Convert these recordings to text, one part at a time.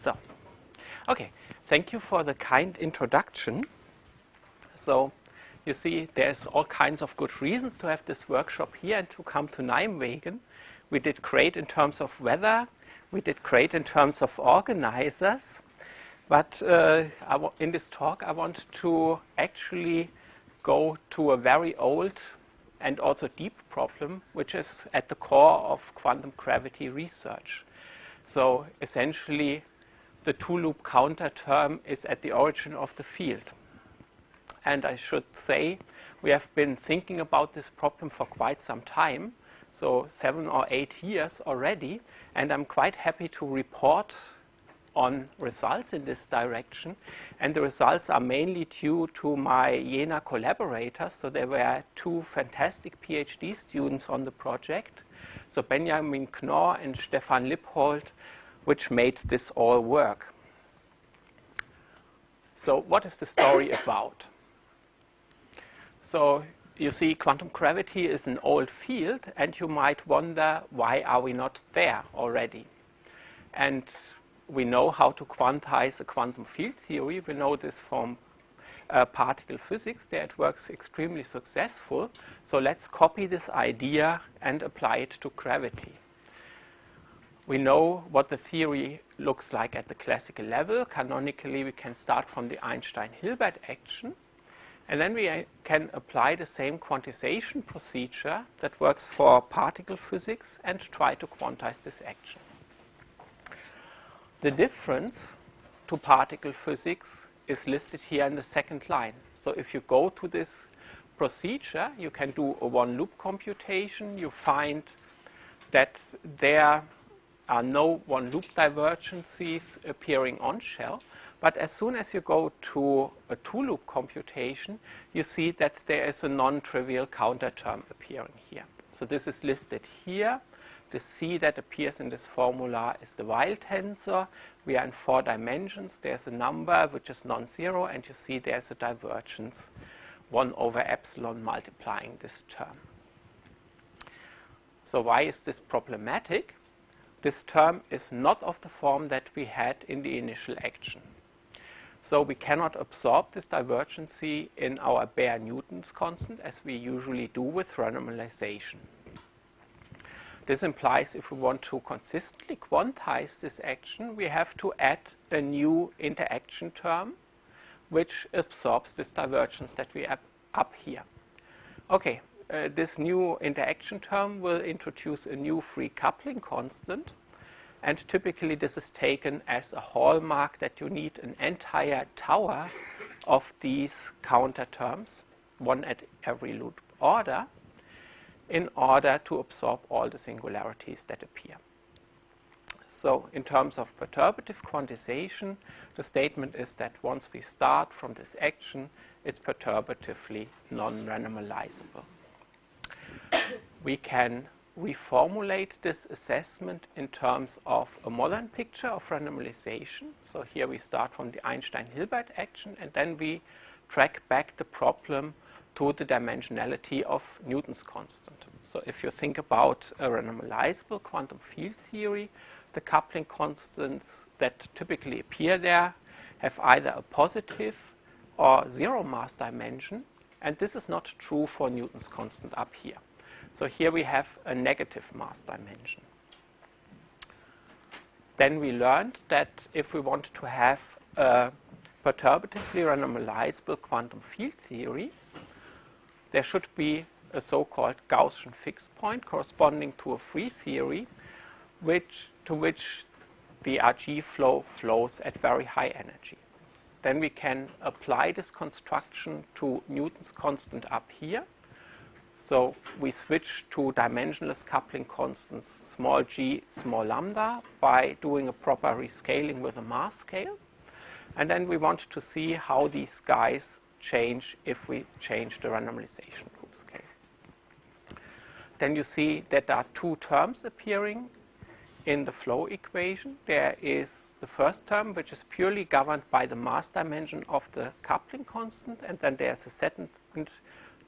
So, okay, thank you for the kind introduction. So, you see, there's all kinds of good reasons to have this workshop here and to come to Nijmegen. We did great in terms of weather. We did great in terms of organizers. But in this talk, I want to actually go to a very old and also deep problem, which is at the core of quantum gravity research. So essentially, the two-loop counterterm is at the origin of the field. And I should say, we have been thinking about this problem for quite some time, so 7 or 8 years already, and I'm quite happy to report on results in this direction. And the results are mainly due to my Jena collaborators. So there were 2 fantastic PhD students on the project, so Benjamin Knorr and Stefan Lippold, which made this all work. So what is the story about? So you see, quantum gravity is an old field, and you might wonder, why are we not there already? And we know how to quantize a quantum field theory. We know this from particle physics. There it works extremely successful. So let's copy this idea and apply it to gravity. We know what the theory looks like at the classical level. Canonically, we can start from the Einstein-Hilbert action. And then we can apply the same quantization procedure that works for particle physics and try to quantize this action. The difference to particle physics is listed here in the second line. So if you go to this procedure, you can do a one-loop computation. You find that there are no one-loop divergences appearing on shell. But as soon as you go to a two-loop computation, you see that there is a non-trivial counterterm appearing here. So this is listed here. The C that appears in this formula is the Weil tensor. We are in 4 dimensions. There's a number which is non-zero, and you see there's a divergence 1 over epsilon multiplying this term. So why is this problematic? This term is not of the form that we had in the initial action. So we cannot absorb this divergency in our bare Newton's constant as we usually do with renormalization. This implies if we want to consistently quantize this action, we have to add a new interaction term which absorbs this divergence that we have up here. Okay, this new interaction term will introduce a new free coupling constant, and typically this is taken as a hallmark that you need an entire tower of these counter terms, 1 at every loop order, in order to absorb all the singularities that appear. So in terms of perturbative quantization, the statement is that once we start from this action, it's perturbatively non-renormalizable. We can reformulate this assessment in terms of a modern picture of renormalization. So here we start from the Einstein-Hilbert action, and then we track back the problem to the dimensionality of Newton's constant. So if you think about a renormalizable quantum field theory, the coupling constants that typically appear there have either a positive or 0 mass dimension, and this is not true for Newton's constant up here. So here we have a negative mass dimension. Then we learned that if we want to have a perturbatively renormalizable quantum field theory, there should be a so-called Gaussian fixed point corresponding to a free theory to which the RG flow flows at very high energy. Then we can apply this construction to Newton's constant up here. So we switch to dimensionless coupling constants small g, small lambda by doing a proper rescaling with a mass scale. And then we want to see how these guys change if we change the renormalization group scale. Then you see that there are 2 terms appearing in the flow equation. There is the first term, which is purely governed by the mass dimension of the coupling constant, and then there's a second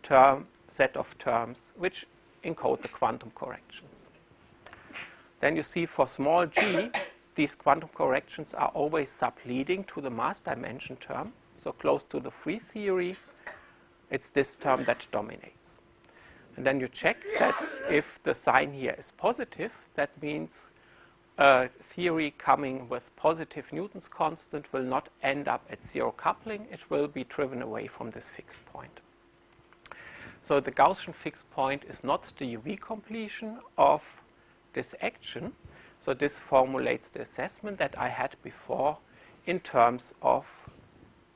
term, set of terms which encode the quantum corrections. Then you see for small g, these quantum corrections are always subleading to the mass dimension term, so close to the free theory, it's this term that dominates. And then you check that if the sign here is positive, that means a theory coming with positive Newton's constant will not end up at zero coupling. It will be driven away from this fixed point. So the Gaussian fixed point is not the UV completion of this action. So this formulates the assessment that I had before in terms of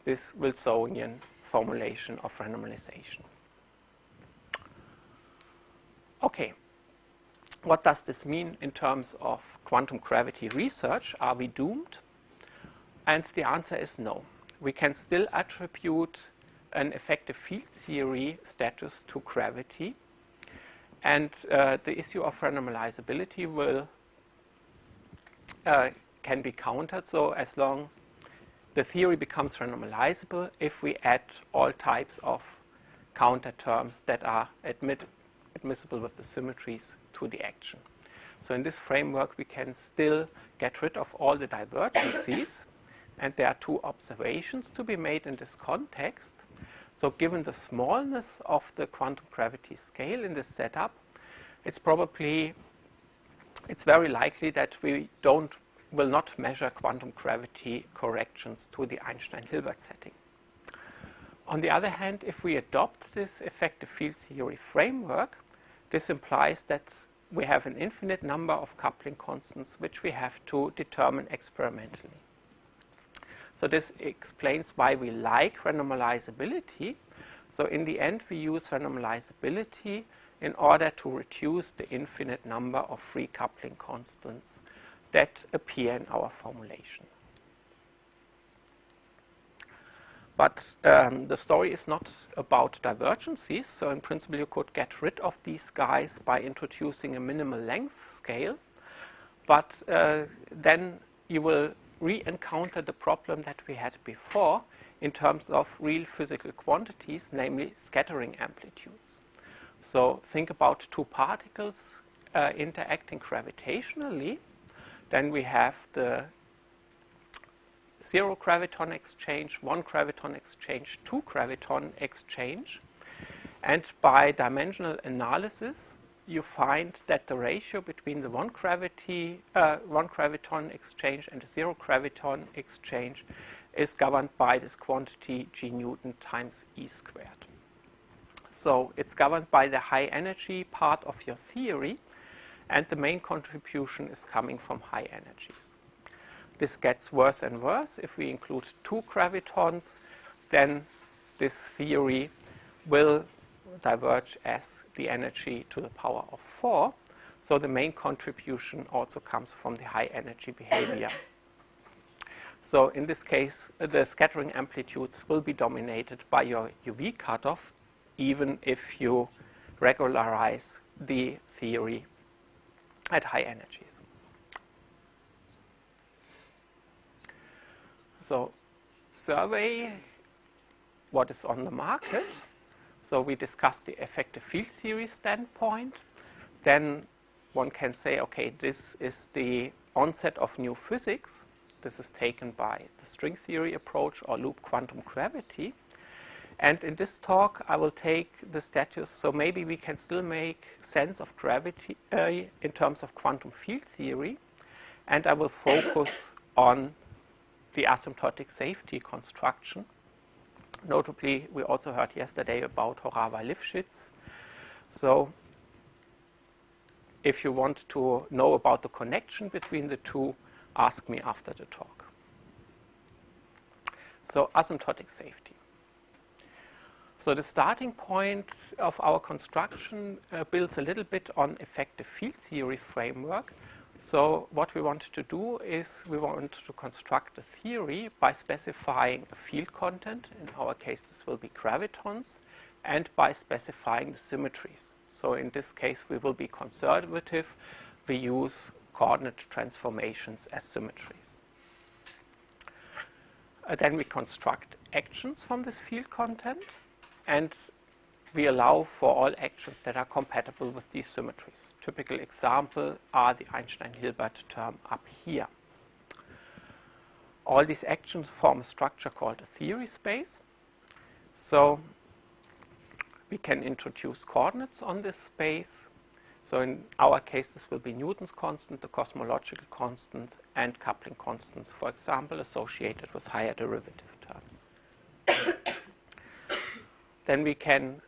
this Wilsonian formulation of renormalization. Okay, what does this mean in terms of quantum gravity research? Are we doomed? And the answer is no. We can still attribute an effective field theory status to gravity. And the issue of renormalizability will can be countered. So as long the theory becomes renormalizable if we add all types of counter terms that are admissible with the symmetries to the action. So in this framework, we can still get rid of all the divergences. And there are two observations to be made in this context. So given the smallness of the quantum gravity scale in this setup, it's very likely that we will not measure quantum gravity corrections to the Einstein-Hilbert setting. On the other hand, if we adopt this effective field theory framework, this implies that we have an infinite number of coupling constants which we have to determine experimentally. So this explains why we like renormalizability. So in the end, we use renormalizability in order to reduce the infinite number of free coupling constants that appear in our formulation. But the story is not about divergences. So in principle, you could get rid of these guys by introducing a minimal length scale. But then you will re-encounter the problem that we had before in terms of real physical quantities, namely scattering amplitudes. So think about two particles interacting gravitationally. Then we have the zero graviton exchange, one graviton exchange, two graviton exchange. And by dimensional analysis, you find that the ratio between the one graviton exchange and the zero graviton exchange is governed by this quantity g Newton times e squared. So it's governed by the high energy part of your theory, and the main contribution is coming from high energies. This gets worse and worse. If we include two gravitons, then this theory will diverge as the energy to the power of 4. So the main contribution also comes from the high energy behavior. So in this case, the scattering amplitudes will be dominated by your UV cutoff, even if you regularize the theory at high energies. So survey what is on the market. So we discussed the effective field theory standpoint. Then one can say, okay, this is the onset of new physics. This is taken by the string theory approach or loop quantum gravity. And in this talk, I will take the status, so maybe we can still make sense of gravity in terms of quantum field theory. And I will focus on the asymptotic safety construction. Notably, we also heard yesterday about Horava-Lifshitz. So if you want to know about the connection between the two, ask me after the talk. So asymptotic safety. So the starting point of our construction builds a little bit on effective field theory framework. So what we want to do is we want to construct a theory by specifying a field content. In our case, this will be gravitons, and by specifying the symmetries. So in this case, we will be conservative. We use coordinate transformations as symmetries. Then we construct actions from this field content, and we allow for all actions that are compatible with these symmetries. Typical example are the Einstein-Hilbert term up here. all these actions form a structure called a theory space. So we can introduce coordinates on this space. So in our case, this will be Newton's constant, the cosmological constant, and coupling constants, for example, associated with higher derivative terms. Then we can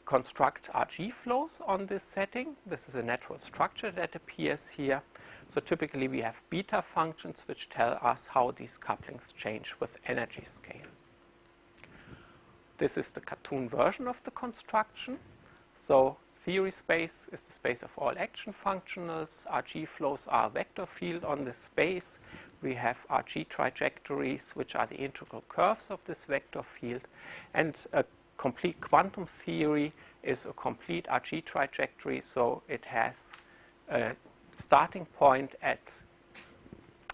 construct RG flows on this setting. This is a natural structure that appears here. So typically we have beta functions which tell us how these couplings change with energy scale. This is the cartoon version of the construction. So theory space is the space of all action functionals. RG flows are a vector field on this space. We have RG trajectories, which are the integral curves of this vector field. And a complete quantum theory is a complete RG trajectory, so it has a starting point at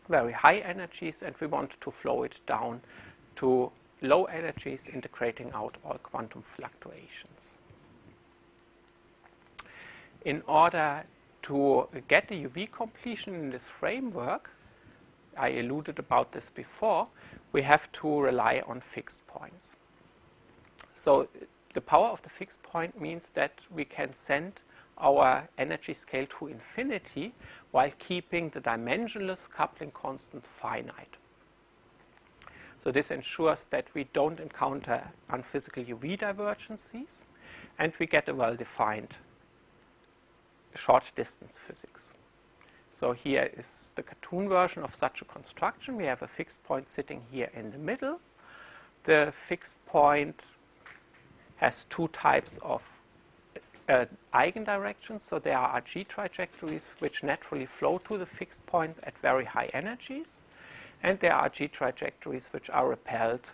very high energies, and we want to flow it down to low energies, integrating out all quantum fluctuations. In order to get the UV completion in this framework, I alluded about this before, we have to rely on fixed points. So the power of the fixed point means that we can send our energy scale to infinity while keeping the dimensionless coupling constant finite. So this ensures that we don't encounter unphysical UV divergences, and we get a well-defined short distance physics. So here is the cartoon version of such a construction. We have a fixed point sitting here in the middle. The fixed point has two types of eigendirections. So there are RG trajectories which naturally flow to the fixed point at very high energies. And there are RG trajectories which are repelled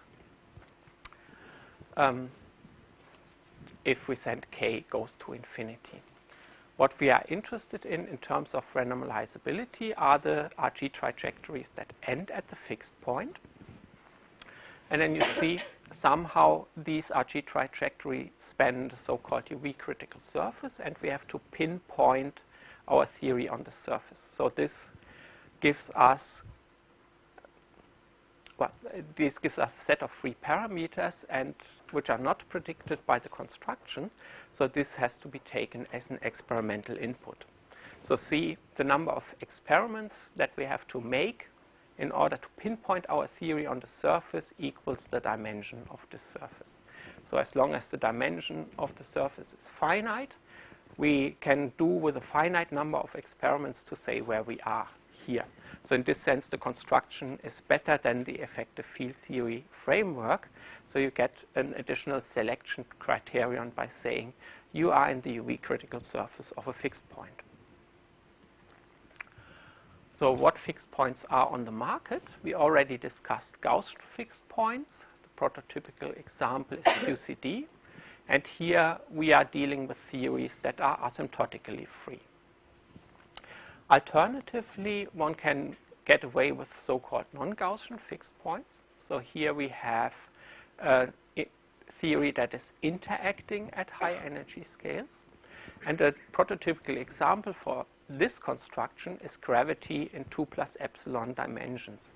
if we send k goes to infinity. What we are interested in terms of renormalizability are the RG trajectories that end at the fixed point. And then you see somehow these RG trajectories span the so-called UV critical surface, and we have to pinpoint our theory on the surface. So this gives us a set of free parameters and which are not predicted by the construction. So this has to be taken as an experimental input. So see the number of experiments that we have to make in order to pinpoint our theory on the surface equals the dimension of the surface. So as long as the dimension of the surface is finite, we can do with a finite number of experiments to say where we are here. So in this sense, the construction is better than the effective field theory framework. So you get an additional selection criterion by saying you are in the UV critical surface of a fixed point. So what fixed points are on the market? We already discussed Gaussian fixed points. The prototypical example is QCD. And here we are dealing with theories that are asymptotically free. Alternatively, one can get away with so-called non-Gaussian fixed points. So here we have a theory that is interacting at high energy scales. And a prototypical example for this construction is gravity in 2 plus epsilon dimensions.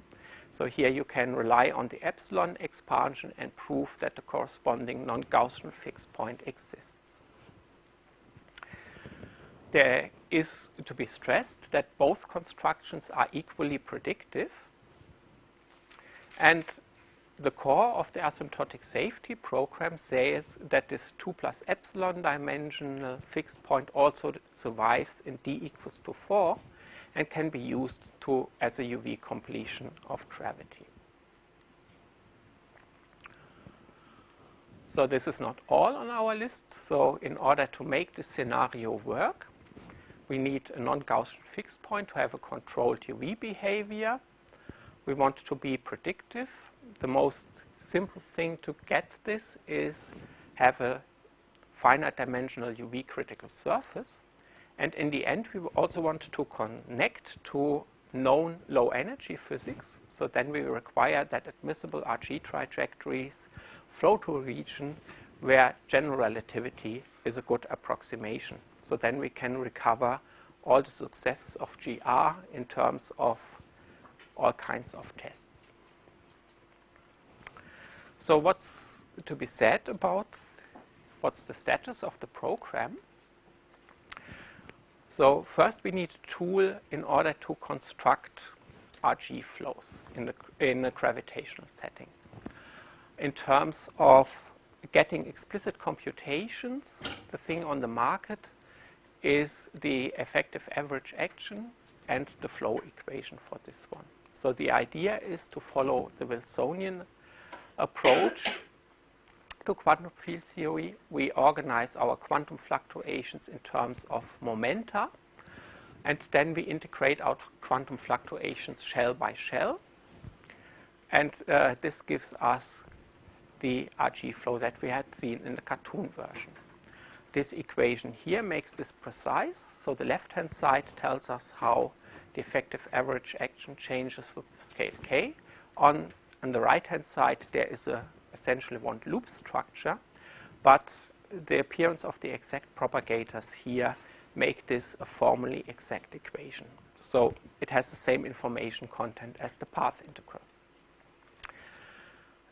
So here you can rely on the epsilon expansion and prove that the corresponding non-Gaussian fixed point exists. There is to be stressed that both constructions are equally predictive, and the core of the asymptotic safety program says that this 2 plus epsilon dimensional fixed point also survives in d equals to 4 and can be used as a UV completion of gravity. So this is not all on our list. So in order to make this scenario work, we need a non-Gaussian fixed point to have a controlled UV behavior. We want to be predictive. The most simple thing to get this is have a finite dimensional UV critical surface. And in the end, we also want to connect to known low energy physics. So then we require that admissible RG trajectories flow to a region where general relativity is a good approximation. So then we can recover all the successes of GR in terms of all kinds of tests. So what's to be said about what's the status of the program? So first we need a tool in order to construct RG flows in a gravitational setting. In terms of getting explicit computations, the thing on the market is the effective average action and the flow equation for this one. So the idea is to follow the Wilsonian approach to quantum field theory. We organize our quantum fluctuations in terms of momenta, and then we integrate out quantum fluctuations shell by shell. And this gives us the RG flow that we had seen in the cartoon version. This equation here makes this precise. So the left-hand side tells us how the effective average action changes with the scale k. On the right-hand side, there is essentially one loop structure, but the appearance of the exact propagators here make this a formally exact equation. So it has the same information content as the path integral.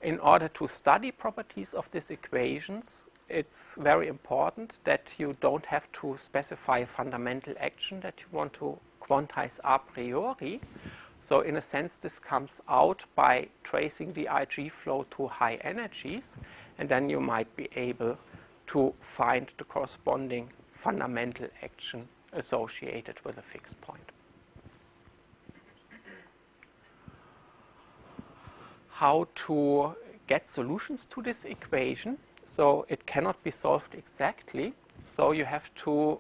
In order to study properties of these equations, it's very important that you don't have to specify a fundamental action that you want to quantize a priori. So in a sense, this comes out by tracing the IG flow to high energies, and then you might be able to find the corresponding fundamental action associated with a fixed point. How to get solutions to this equation? So it cannot be solved exactly. So you have to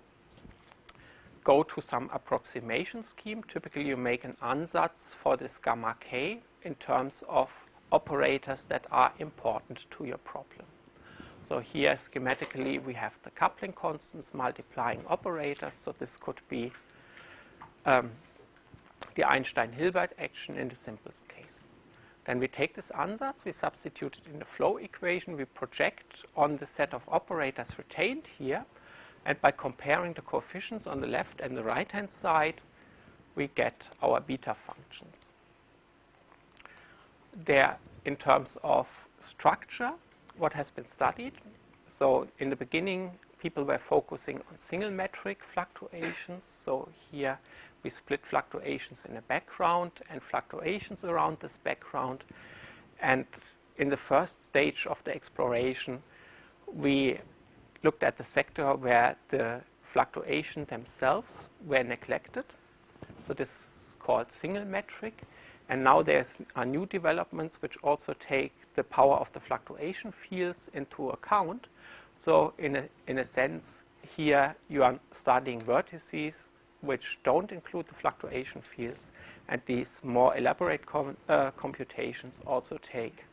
go to some approximation scheme. Typically, you make an ansatz for this gamma k in terms of operators that are important to your problem. So here, schematically, we have the coupling constants multiplying operators. So this could be the Einstein-Hilbert action in the simplest case. Then we take this ansatz, we substitute it in the flow equation, we project on the set of operators retained here, and by comparing the coefficients on the left and the right-hand side, we get our beta functions. There, in terms of structure, what has been studied. So in the beginning, people were focusing on single metric fluctuations. So here we split fluctuations in a background and fluctuations around this background. And in the first stage of the exploration, we looked at the sector where the fluctuations themselves were neglected. So this is called single metric. And now there's new developments which also take the power of the fluctuation fields into account. So in a sense, here you are studying vertices which don't include the fluctuation fields, and these more elaborate computations also take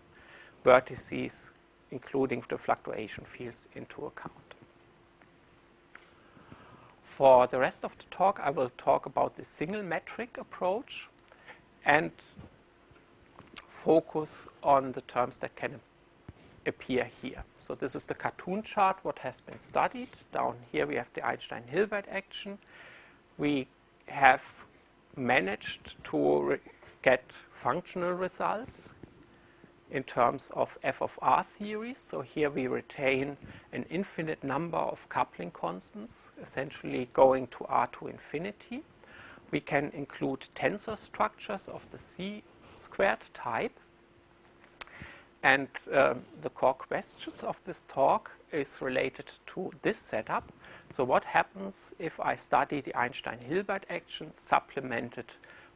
vertices including the fluctuation fields into account. For the rest of the talk, I will talk about the single metric approach and focus on the terms that can appear here. So this is the cartoon chart, what has been studied. Down here we have the Einstein-Hilbert action. We have managed to get functional results in terms of f of r theories. So here we retain an infinite number of coupling constants, essentially going to r to infinity. We can include tensor structures of the C² type. And the core questions of this talk is related to this setup. So what happens if I study the Einstein-Hilbert action supplemented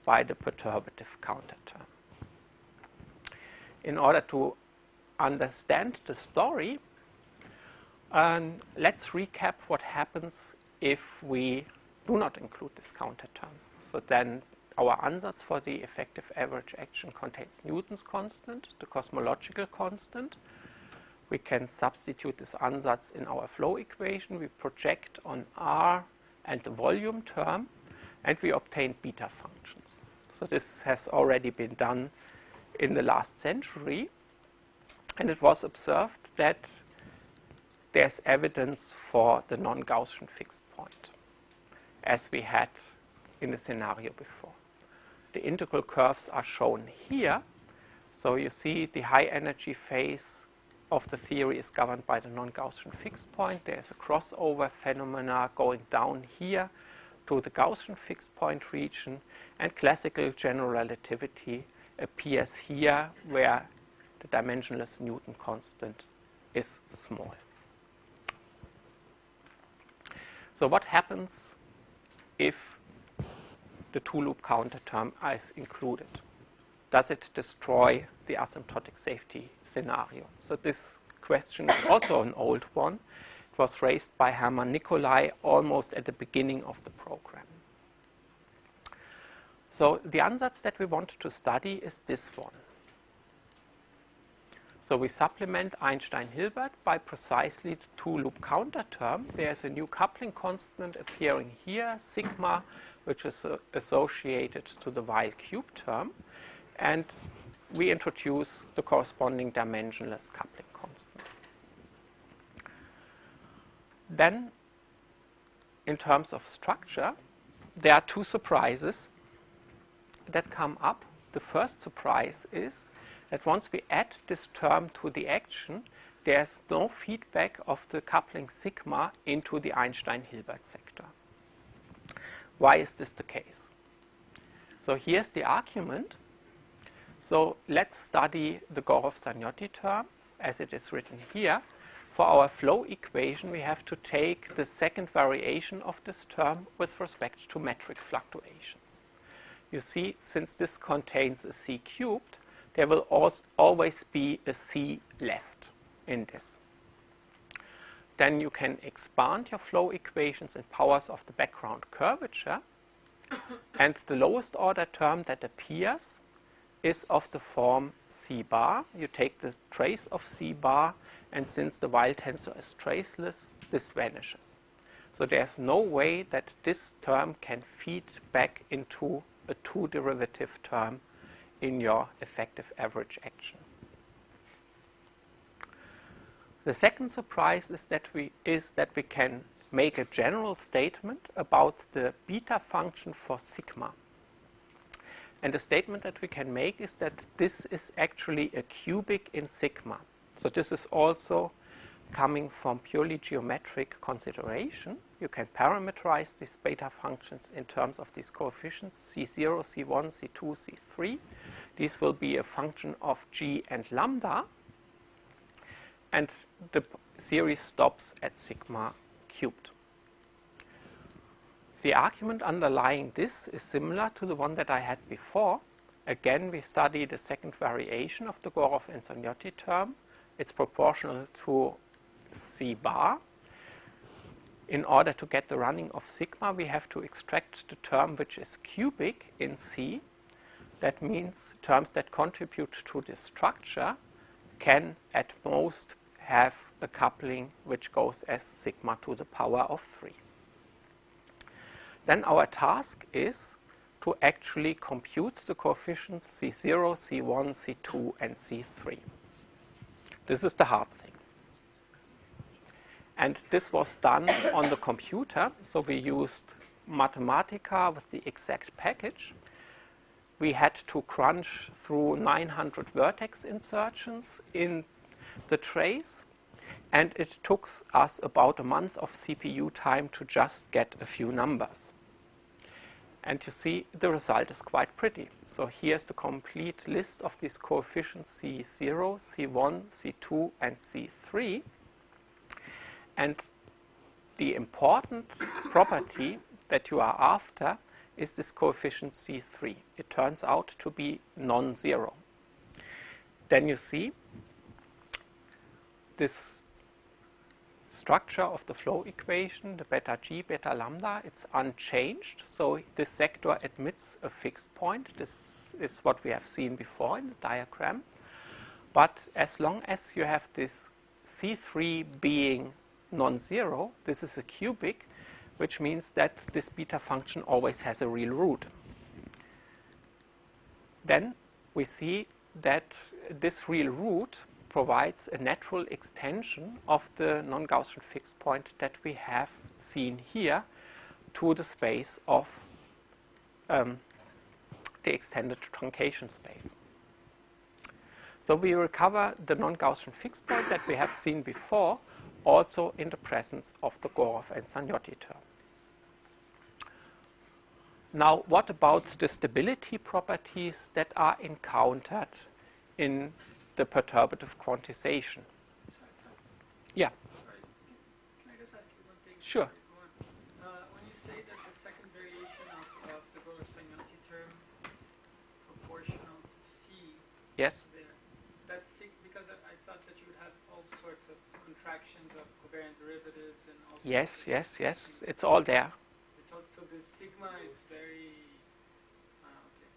by the perturbative counterterm? In order to understand the story, let's recap what happens if we do not include this counterterm. So then our ansatz for the effective average action contains Newton's constant, the cosmological constant. We can substitute this ansatz in our flow equation. We project on R and the volume term, and we obtain beta functions. So this has already been done in the last century, and it was observed that there's evidence for the non-Gaussian fixed point, as we had in the scenario before. The integral curves are shown here. So you see the high energy phase of the theory is governed by the non-Gaussian fixed point. There is a crossover phenomena going down here to the Gaussian fixed point region, and classical general relativity appears here where the dimensionless Newton constant is small. So what happens if the two-loop counterterm is included? Does it destroy the asymptotic safety scenario? So this question is also an old one. It was raised by Hermann Nicolai almost at the beginning of the program. So the ansatz that we want to study is this one. So we supplement Einstein-Hilbert by precisely the two-loop counterterm. There's a new coupling constant appearing here, sigma, which is associated to the Weil cube term. And we introduce the corresponding dimensionless coupling constants. Then, in terms of structure, there are two surprises that come up. The first surprise is that once we add this term to the action, there's no feedback of the coupling sigma into the Einstein-Hilbert sector. Why is this the case? So here's the argument. So let's study the Gorov-Zaniotti term as it is written here. For our flow equation, we have to take the second variation of this term with respect to metric fluctuations. You see, since this contains a c cubed, there will always be a c left in this. Then you can expand your flow equations in powers of the background curvature, and the lowest order term that appears is of the form c bar. You take the trace of c bar, and since the Weil tensor is traceless, this vanishes. So there's no way that this term can feed back into a two-derivative term in your effective average action. The second surprise is that we can make a general statement about the beta function for sigma. And the statement that we can make is that this is actually a cubic in sigma. So this is also coming from purely geometric consideration. You can parameterize these beta functions in terms of these coefficients C0, C1, C2, C3. These will be a function of g and lambda. And the series stops at sigma cubed. The argument underlying this is similar to the one that I had before. Again, we study the second variation of the Gorov and Zaniotti term. It's proportional to c bar. In order to get the running of sigma, we have to extract the term which is cubic in C. That means terms that contribute to the structure can at most have a coupling which goes as sigma to the power of 3. Then our task is to actually compute the coefficients C0, C1, C2, and C3. This is the hard thing. And this was done on the computer. So we used Mathematica with the exact package. We had to crunch through 900 vertex insertions in the trace. And it took us about a month of CPU time to just get a few numbers. And you see, the result is quite pretty. So here's the complete list of these coefficients C0, C1, C2, and C3. And the important property that you are after is this coefficient C3. It turns out to be non-zero. Then you see this structure of the flow equation, the beta g, beta lambda, it's unchanged. So this sector admits a fixed point. This is what we have seen before in the diagram. But as long as you have this C3 being non-zero, this is a cubic, which means that this beta function always has a real root. Then we see that this real root provides a natural extension of the non-Gaussian fixed point that we have seen here to the space of the extended truncation space. So we recover the non-Gaussian fixed point that we have seen before, also in the presence of the Gorev and Zagnotti term. Now, what about the stability properties that are encountered in the perturbative quantization? Yeah. Sorry, can I just ask you one thing? Sure. When you say that the second variation of the Gorev-Zagnotti term is proportional to C, Yes. that's because I thought that you would have all sorts of contractions of covariant derivatives and all. Yes, yes, yes. It's all there. It's also this sigma is very. Okay.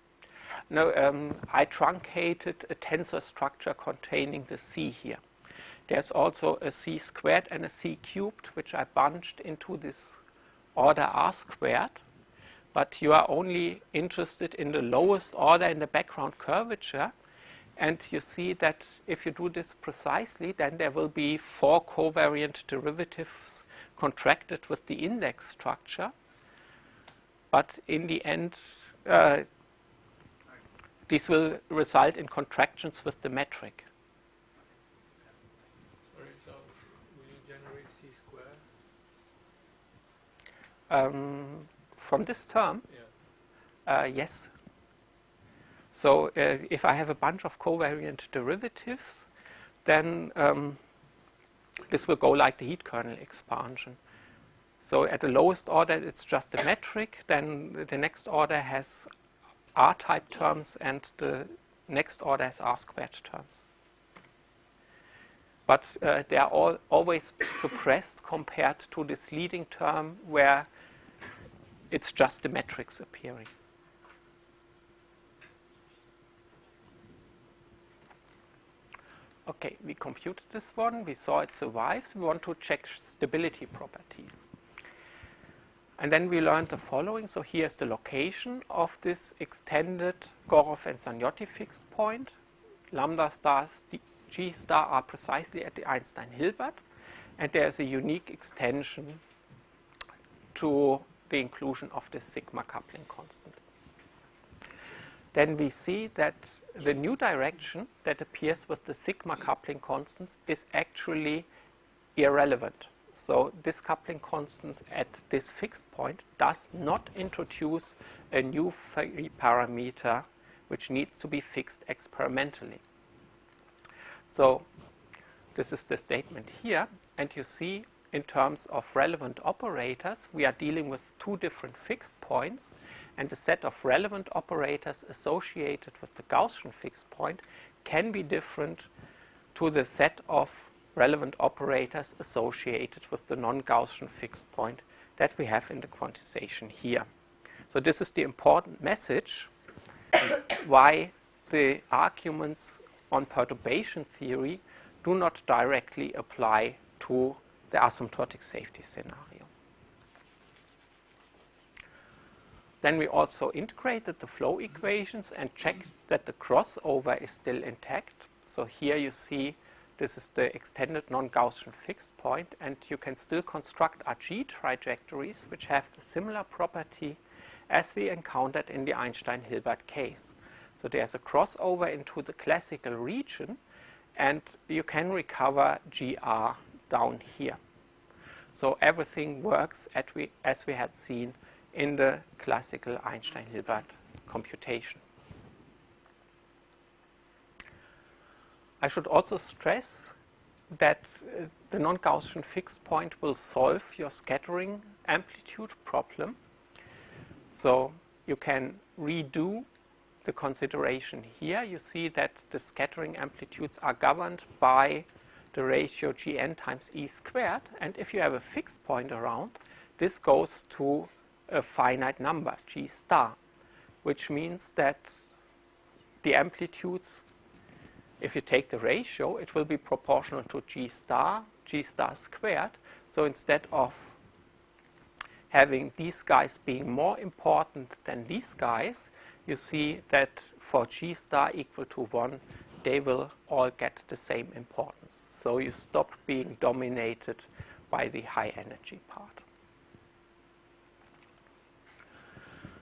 No, I truncated a tensor structure containing the C here. There's also a C squared and a C cubed, which I bunched into this order R squared. But you are only interested in the lowest order in the background curvature. And you see that if you do this precisely, then there will be 4 covariant derivatives contracted with the index structure. But in the end, these will result in contractions with the metric. Sorry, so will you generate C square? From this term, Yeah. yes. So if I have a bunch of covariant derivatives, then this will go like the heat kernel expansion. So at the lowest order, it's just a metric. Then the next order has R-type terms, and the next order has R-squared terms. But they are all always suppressed compared to this leading term where it's just the metrics appearing. Okay, we computed this one. We saw it survives. We want to check stability properties. And then we learned the following. So here's the location of this extended Gorev and Zagnotti fixed point. Lambda stars, G star are precisely at the Einstein-Hilbert. And there's a unique extension to the inclusion of the sigma coupling constant. Then we see that the new direction that appears with the sigma coupling constants is actually irrelevant. So this coupling constant at this fixed point does not introduce a new free parameter which needs to be fixed experimentally. So this is the statement here, and you see in terms of relevant operators we are dealing with 2 different fixed points, and the set of relevant operators associated with the Gaussian fixed point can be different to the set of relevant operators associated with the non-Gaussian fixed point that we have in the quantization here. So this is the important message why the arguments on perturbation theory do not directly apply to the asymptotic safety scenario. Then we also integrated the flow equations and checked that the crossover is still intact. So here you see this is the extended non-Gaussian fixed point, and you can still construct RG trajectories which have the similar property as we encountered in the Einstein-Hilbert case. So there's a crossover into the classical region, and you can recover GR down here. So everything works as we had seen in the classical Einstein-Hilbert computation. I should also stress that the non-Gaussian fixed point will solve your scattering amplitude problem. So you can redo the consideration here. You see that the scattering amplitudes are governed by the ratio Gn times E squared, and if you have a fixed point around, this goes to a finite number, G star, which means that the amplitudes, if you take the ratio, it will be proportional to G star squared. So instead of having these guys being more important than these guys, you see that for G star equal to 1, they will all get the same importance. So you stop being dominated by the high energy part.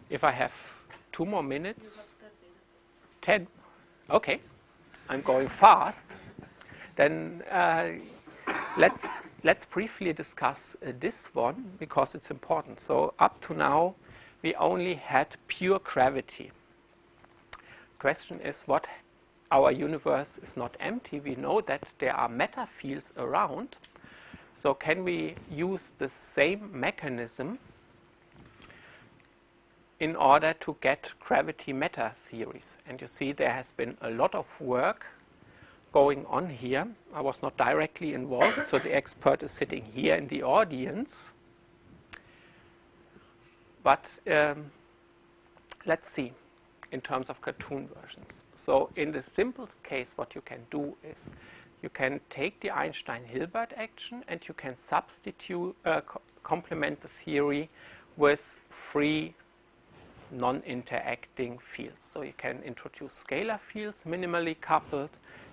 If I have 2 more minutes. 10. Okay, I'm going fast. Then let's briefly discuss this one because it's important. So up to now, we only had pure gravity. Question is what our universe is not empty. We know that there are matter fields around. So can we use the same mechanism in order to get gravity matter theories? And you see there has been a lot of work going on here. I was not directly involved, so the expert is sitting here in the audience. But let's see in terms of cartoon versions. So in the simplest case, what you can do is you can take the Einstein-Hilbert action and you can substitute, complement the theory with free non-interacting fields. So you can introduce scalar fields minimally coupled,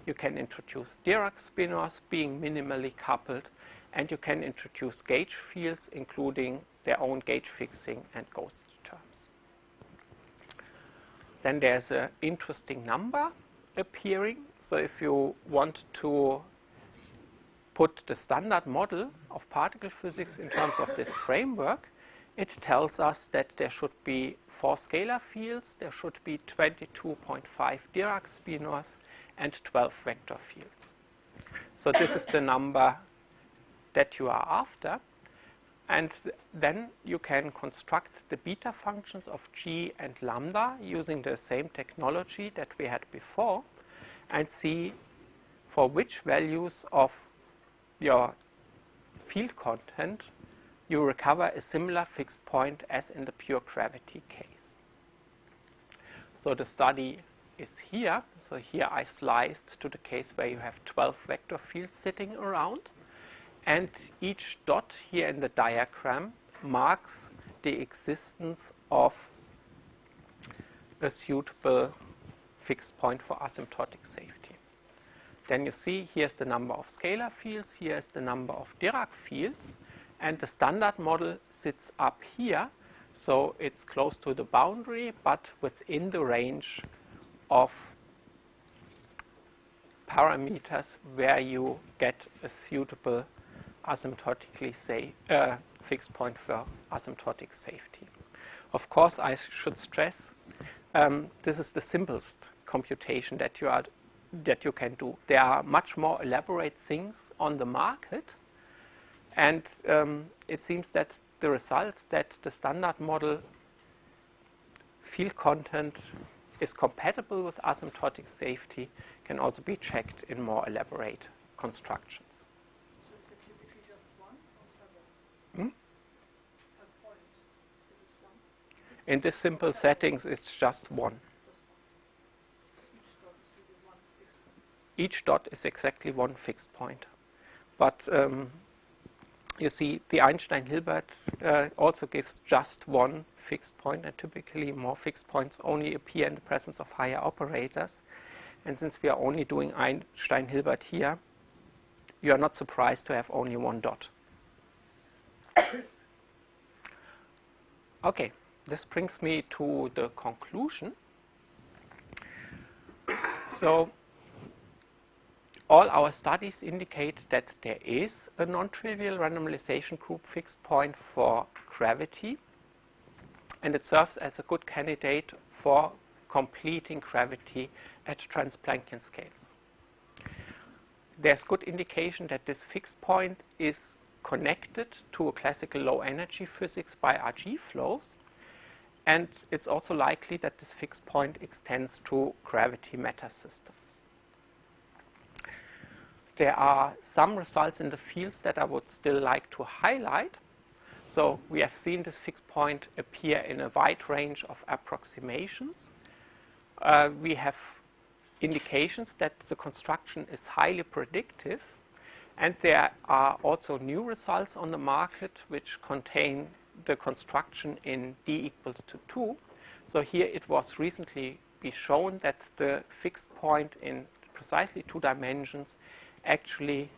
you can introduce Dirac spinors being minimally coupled, and you can introduce gauge fields including their own gauge fixing and ghost terms. Then there's an interesting number appearing. So if you want to put the standard model of particle physics in terms of this framework, it tells us that there should be 4 scalar fields, there should be 22.5 Dirac spinors, and 12 vector fields. So this is the number that you are after. And then you can construct the beta functions of g and lambda using the same technology that we had before and see for which values of your field content you recover a similar fixed point as in the pure gravity case. So the study is here. So here I sliced to the case where you have 12 vector fields sitting around. And each dot here in the diagram marks the existence of a suitable fixed point for asymptotic safety. Then you see here's the number of scalar fields, here's the number of Dirac fields, and the standard model sits up here, so it's close to the boundary, but within the range of parameters where you get a suitable asymptotically fixed point for asymptotic safety. Of course, I should stress this is the simplest computation that you can do. There are much more elaborate things on the market, and it seems that the result that the standard model field content is compatible with asymptotic safety can also be checked in more elaborate constructions. In this simple settings, it's just 1. Each dot is exactly 1 fixed point. But you see, the Einstein-Hilbert also gives just 1 fixed point, and typically more fixed points only appear in the presence of higher operators. And since we are only doing Einstein-Hilbert here, you are not surprised to have only 1 dot. Okay. This brings me to the conclusion. So all our studies indicate that there is a non-trivial randomization group fixed point for gravity, and it serves as a good candidate for completing gravity at trans-Planckian scales. There's good indication that this fixed point is connected to a classical low energy physics by RG flows. And it's also likely that this fixed point extends to gravity matter systems. There are some results in the fields that I would still like to highlight. So we have seen this fixed point appear in a wide range of approximations. We have indications that the construction is highly predictive. And there are also new results on the market which contain the construction in d equals to 2. So here it was recently be shown that the fixed point in precisely 2 dimensions actually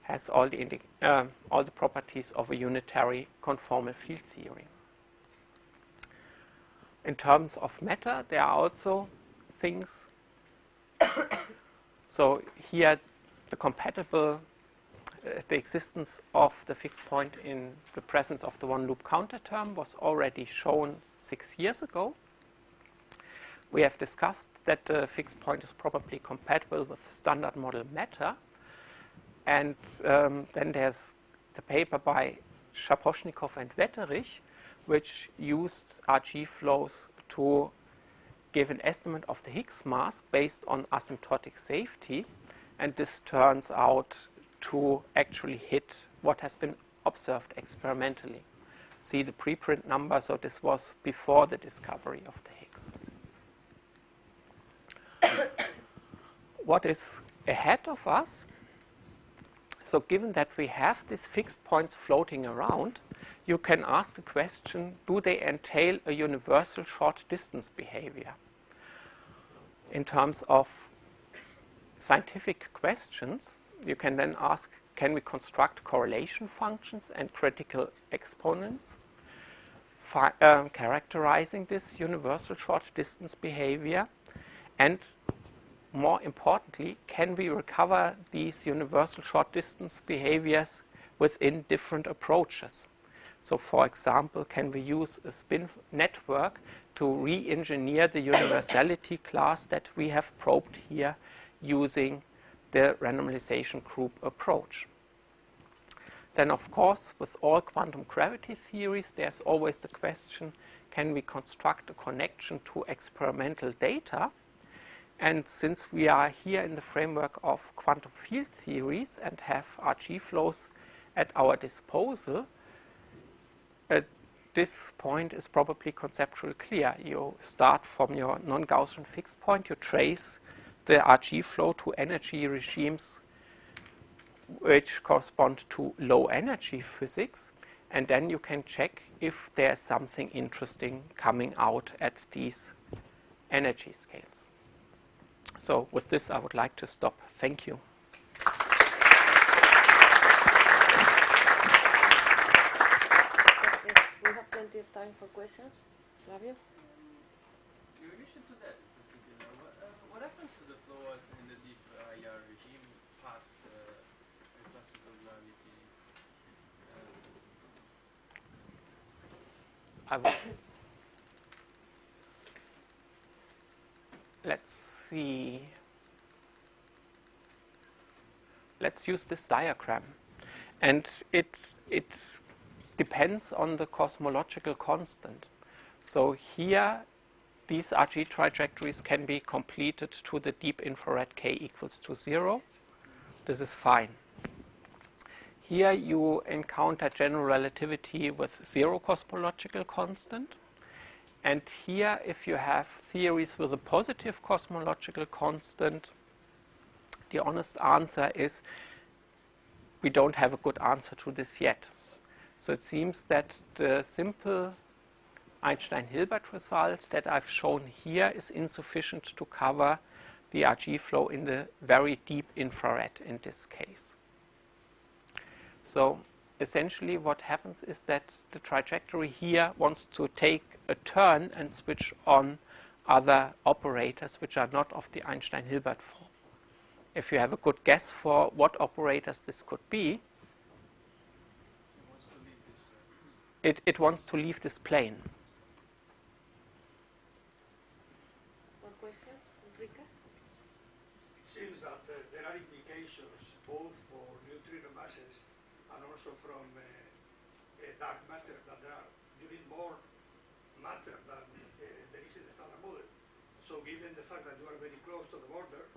has all the properties of a unitary conformal field theory. In terms of matter, there are also things. So here the existence of the fixed point in the presence of the one loop counterterm was already shown 6 years ago. We have discussed that the fixed point is probably compatible with standard model matter. And then there's the paper by Shaposhnikov and Wetterich, which used RG flows to give an estimate of the Higgs mass based on asymptotic safety. And this turns out to actually hit what has been observed experimentally. See the preprint number, so this was before the discovery of the Higgs. What is ahead of us? So given that we have these fixed points floating around, you can ask the question, do they entail a universal short distance behavior? In terms of scientific questions, you can then ask, can we construct correlation functions and critical exponents characterizing this universal short distance behavior? And more importantly, can we recover these universal short distance behaviors within different approaches? So for example, can we use a spin network to re-engineer the universality class that we have probed here using the renormalization group approach? Then of course, with all quantum gravity theories, there's always the question, can we construct a connection to experimental data? And since we are here in the framework of quantum field theories and have RG flows at our disposal, this point is probably conceptually clear. You start from your non-Gaussian fixed point, you trace the RG flow to energy regimes which correspond to low energy physics, and then you can check if there's something interesting coming out at these energy scales. So with this, I would like to stop. Thank you. We have plenty of time for questions. Flavio? In relation to that in particular, what happens to the flow in the deep IR regime past classical gravity? Let's see. Let's use this diagram. And it depends on the cosmological constant. So here, these RG trajectories can be completed to the deep infrared k equals to 0. This is fine. Here you encounter general relativity with 0 cosmological constant. And here, if you have theories with a positive cosmological constant, the honest answer is we don't have a good answer to this yet. So it seems that the simple Einstein-Hilbert result that I've shown here is insufficient to cover the RG flow in the very deep infrared in this case. So essentially what happens is that the trajectory here wants to take a turn and switch on other operators which are not of the Einstein-Hilbert form. If you have a good guess for what operators this could be, it wants to leave this plane. One question, Enrique? It seems that there are indications both for neutrino masses and also from dark matter that you need more matter than there is in the standard model. So given the fact that you are very close to the border,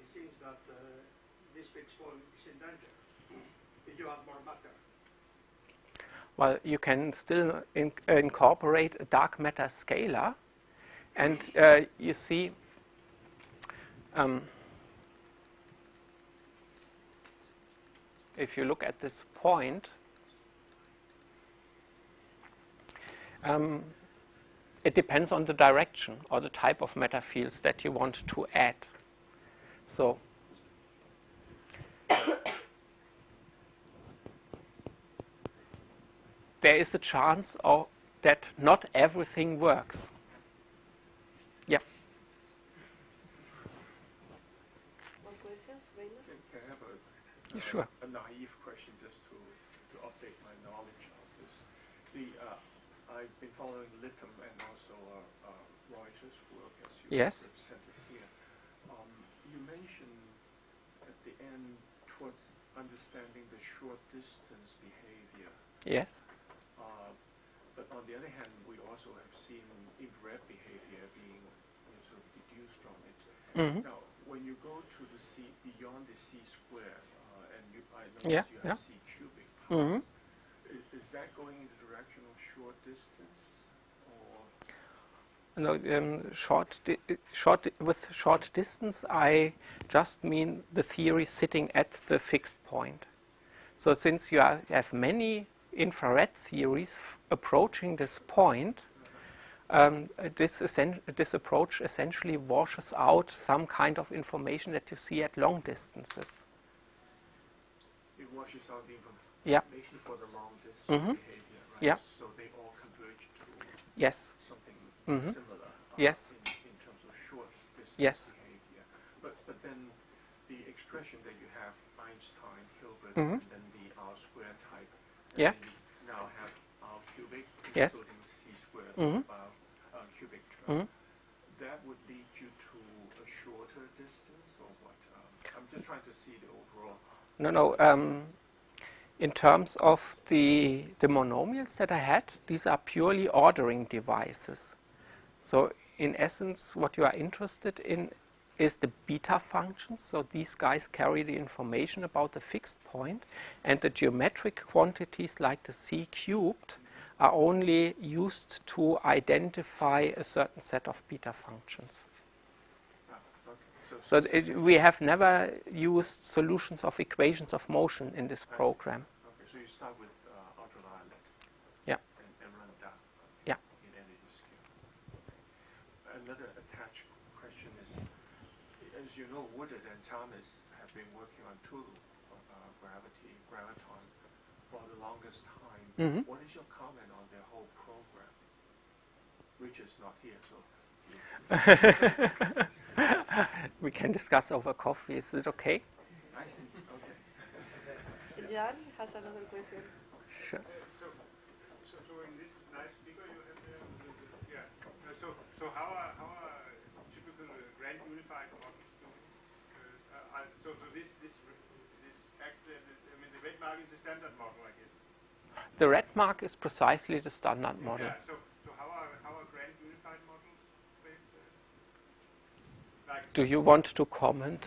it seems that this fixed point is in danger if you have more matter. Well, you can still incorporate a dark matter scalar, and you see if you look at this point, it depends on the direction or the type of matter fields that you want to add. So there is a chance that not everything works. Yeah. Raymond? Can I have Sure. a naive question just to update my knowledge of this? I've been following Lytham and also Reuters' work as you Yes. represented here. You mentioned at the end towards understanding the short distance behavior. Yes. But on the other hand, we also have seen infrared behavior being sort of deduced from it. Mhm. Now, when you go to the C, beyond the C squared, and I Yeah, notice you yeah. have C cubic, Mhm. is that going in the direction of short distance, or? No, with short distance, I just mean the theory sitting at the fixed point. So since you have many infrared theories approaching this point, this approach essentially washes out some kind of information that you see at long distances. It washes out the Yeah. information for the long distance Mhm. behavior, right? Yeah. So they all converge to Yes. something Mhm. similar Yes. in terms of short distance Yes. behavior. But then the expression that you have Einstein, Hilbert, Mhm. and then the R squared type, and Yeah. then you now have R cubic, Yes. including C squared, Mhm. cubic term. Mhm. That would lead you to a shorter distance, or what? I'm just trying to see the overall. No. In terms of the monomials that I had, these are purely ordering devices. So in essence, what you are interested in is the beta functions. So these guys carry the information about the fixed point, and the geometric quantities like the C cubed are only used to identify a certain set of beta functions. Okay. So we have never used solutions of equations of motion in this program. Okay, so you start with ultraviolet. Yeah. And run down. Yeah. In energy scale. Another attached question is, as you know, Woodard and Thomas have been working on two graviton for the longest time. Mhm. What is your comment on their whole program? Rich is not here, so. We can discuss over coffee. Is it okay? I see. Okay. Jan has another question. Sure. So in this nice figure you have there, yeah. So how are typical grand unified models doing? So this act, I mean the red mark is the standard model, I guess. The red mark is precisely the standard model. Yeah. So how are grand unified models based? Like Do you want to comment?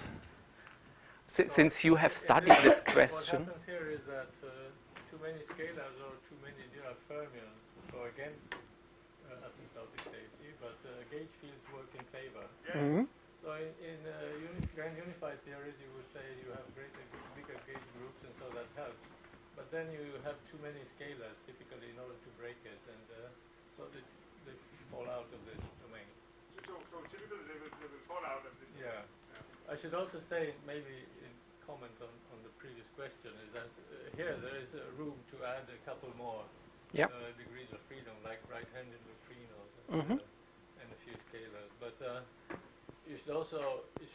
Since you have studied this question. What happens here is that too many scalars or too many fermions go against asymptotic safety, but gauge fields work in favor. Mhm. So in grand unified theories, you would say you have bigger gauge groups, and so that helps. But then you have too many scalars, typically, in order to break it, and so they fall out of this domain. so typically they will fall out of this. Yeah. I should also say, maybe in comment on the previous question, is that here there is room to add a couple more Yep. degrees of freedom, like right-handed neutrinos Mhm. and a few scalars. But it should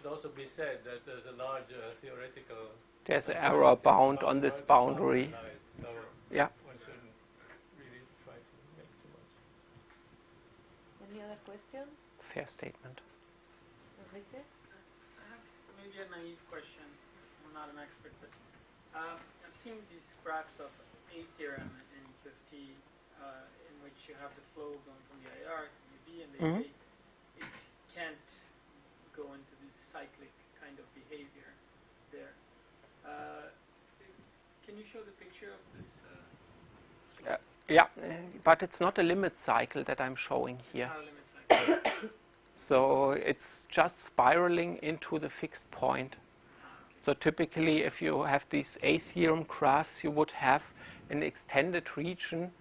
also be said that there's a large theoretical. There's an error bound on this boundary. So Yeah. one shouldn't really try to make too much. Any other question? Fair statement. Enrique? I have maybe a naive question. I'm not an expert, but I've seen these graphs of A theorem and NGFP in which you have the flow going from the IR to UV, and they Mhm. say it can't go into this cyclic kind of behavior there. Can you show the picture of this? Yeah, but it's not a limit cycle that I'm showing here. Not a limit cycle. So it's just spiraling into the fixed point. So typically, if you have these A theorem graphs, you would have an extended region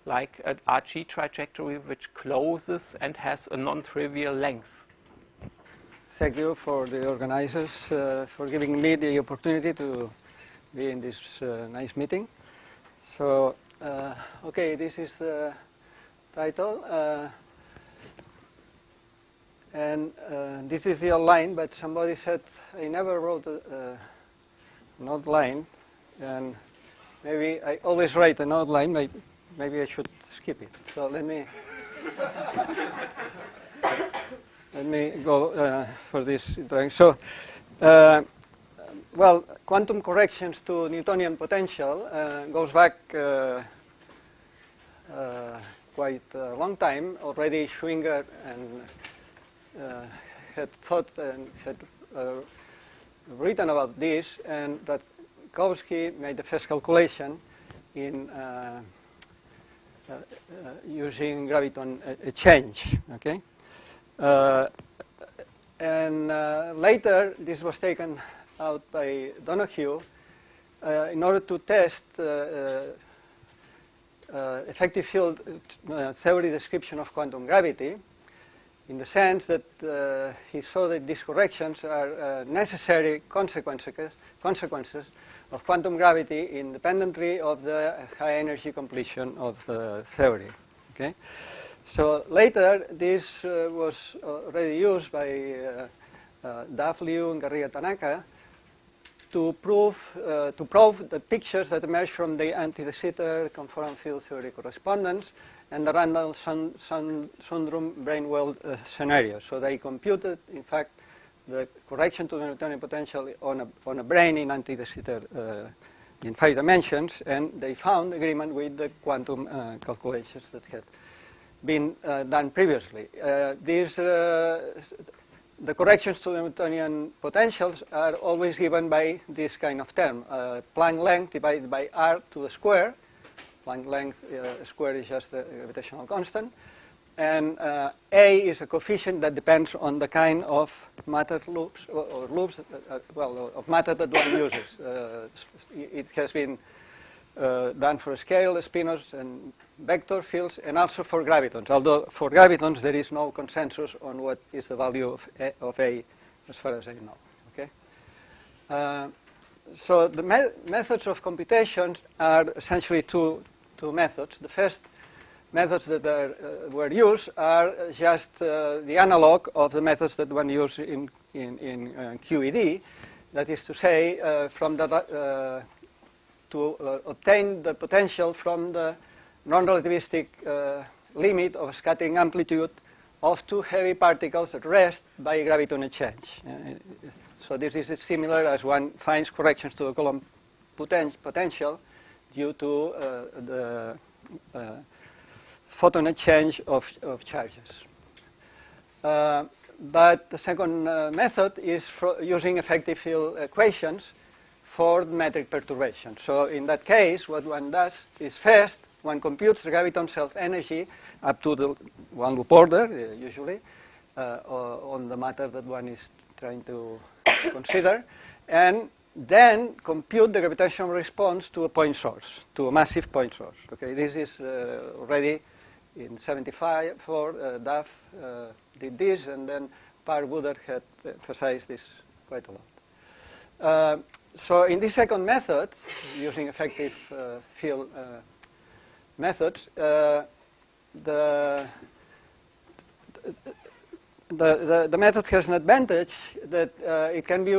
like an RG trajectory which closes and has a non-trivial length. Thank you for the organizers for giving me the opportunity to be in this nice meeting. So, okay, this is the title. And this is the outline, but somebody said I never wrote an outline, and maybe I always write an outline. Maybe I should skip it. So let me let me go for this drawing. So, well, quantum corrections to Newtonian potential goes back quite a long time. Already Schwinger and had thought and had written about this, and Radkowski made the first calculation in using graviton change. Okay, and later this was taken out by Donoghue in order to test effective field theory description of quantum gravity, in the sense that he saw that these corrections are necessary consequences of quantum gravity independently of the high energy completion of the theory. Okay, so later this was already used by Liu and Garriga Tanaka to prove the pictures that emerge from the anti-de Sitter conformal field theory correspondence and the Randall-Sundrum brane-weld scenario. So they computed, in fact, the correction to the Newtonian potential on a brane in anti-de Sitter in 5 dimensions, and they found agreement with the quantum calculations that had been done previously. The corrections to the Newtonian potentials are always given by this kind of term, Planck length divided by r to the square. Planck length square is just the gravitational constant. And A is a coefficient that depends on the kind of matter loops, or loops, of matter that one uses. It has been done for scale, spinors, and vector fields, and also for gravitons. Although for gravitons there is no consensus on what is the value of A as far as I know. Okay. So the methods of computation are essentially two methods. The first methods that were used are just the analog of the methods that one used in QED. That is to say, to obtain the potential from the non-relativistic limit of scattering amplitude of two heavy particles at rest by graviton exchange. So this is similar as one finds corrections to the Coulomb potential due to the photon exchange of charges. But the second method is using effective field equations for metric perturbations. So in that case, what one does is first, one computes the graviton self-energy up to the one loop order, usually, on the matter that one is trying to consider, and then compute the gravitational response to a point source, to a massive point source. Okay, this is already in 75 for Duff did this, and then Barcelona had emphasized this quite a lot. So in this second method, using effective field methods, the method has an advantage that it can be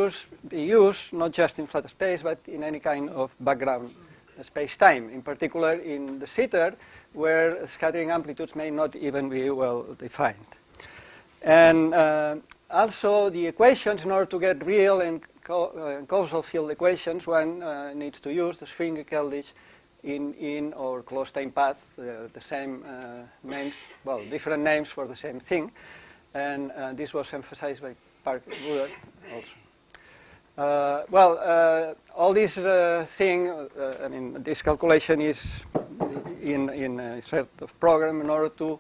used not just in flat space, but in any kind of background space-time, in particular in the Sitter, where scattering amplitudes may not even be well defined. And also the equations, in order to get real and causal field equations, one needs to use the Schwinger-Keldysh in or closed time path, the same names, well, different names for the same thing. And this was emphasized by Barcelona also. All this thing, I mean, this calculation is in a set of program in order to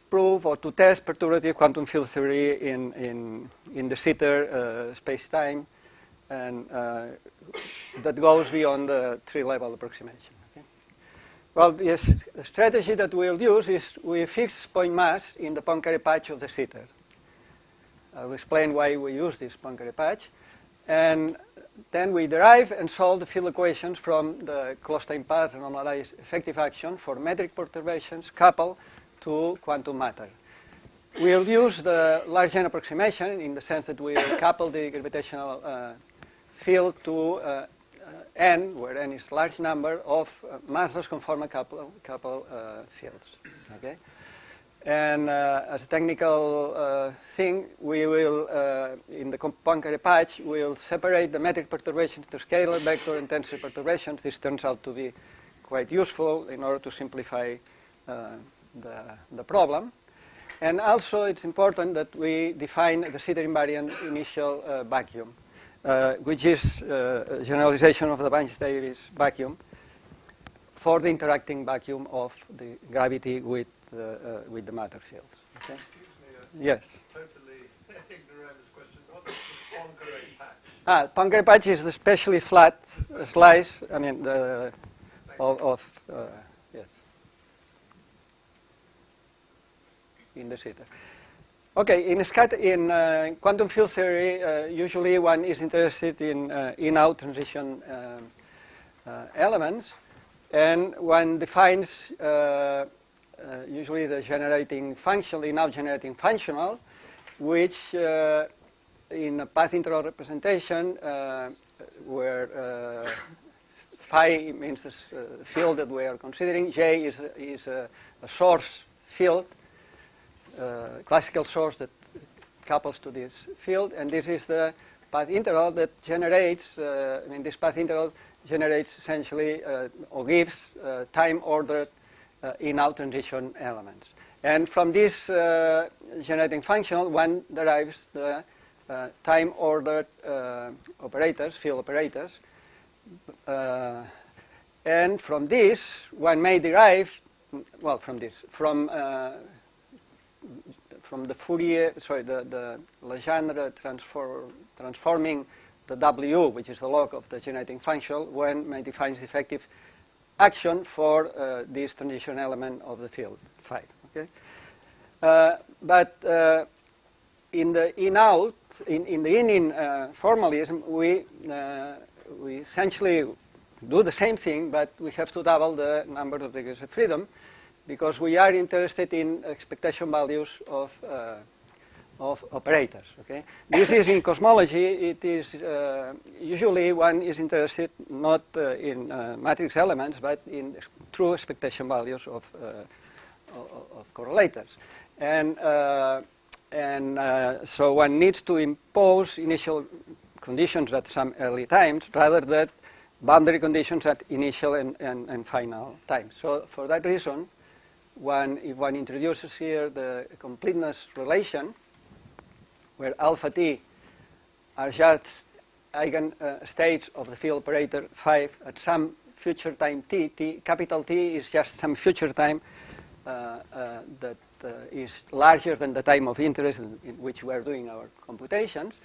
prove or to test perturbative quantum field theory in the Sitter space-time, and that goes beyond the three-level approximation. Okay? Well, the strategy that we'll use is we fix point mass in the Poincare patch of the Sitter. I'll explain why we use this Poincare patch, and then we derive and solve the field equations from the closed time path normalized effective action for metric perturbations coupled to quantum matter. We'll use the large N approximation in the sense that we'll couple the gravitational field to N, where N is a large number of massless conformal couple fields. Okay? And as a technical thing, we will, in the Poincare patch, we'll separate the metric perturbations into scalar, vector, and tensor perturbations. This turns out to be quite useful in order to simplify the problem. And also, it's important that we define the Sitter invariant initial vacuum, which is a generalization of the Banach-Davis vacuum for the interacting vacuum of the gravity with the matter fields. Okay? Excuse me, Yes. totally ignoramus question. What is the Poincare patch? Poincare patch is the specially flat slice. I mean, yes, in the Sitter. Okay, in quantum field theory, usually one is interested in in-out transition elements, and one defines usually the generating function, the in-out generating functional, which in a path integral representation, where phi means the field that we are considering, J is a source field, classical source that couples to this field, and this is the path integral that generates, this path integral generates essentially or gives time-ordered in-out transition elements. And from this generating function, one derives the time-ordered operators, field operators, and from this, one may derive, well, from the Fourier, the Legendre transforming the W, which is the log of the generating function, one may define the effective action for this transition element of the field phi. Okay, but in the in-out, in the in formalism, we essentially do the same thing, but we have to double the number of degrees of freedom, because we are interested in expectation values of operators. Okay, this is in cosmology. It is usually one is interested not in matrix elements, but in true expectation values of correlators, and so one needs to impose initial conditions at some early times rather than boundary conditions at initial and final times. So for that reason, if one introduces here the completeness relation, where alpha t are just eigenstates of the field operator 5 at some future time t, capital T is just some future time that is larger than the time of interest in which we are doing our computations,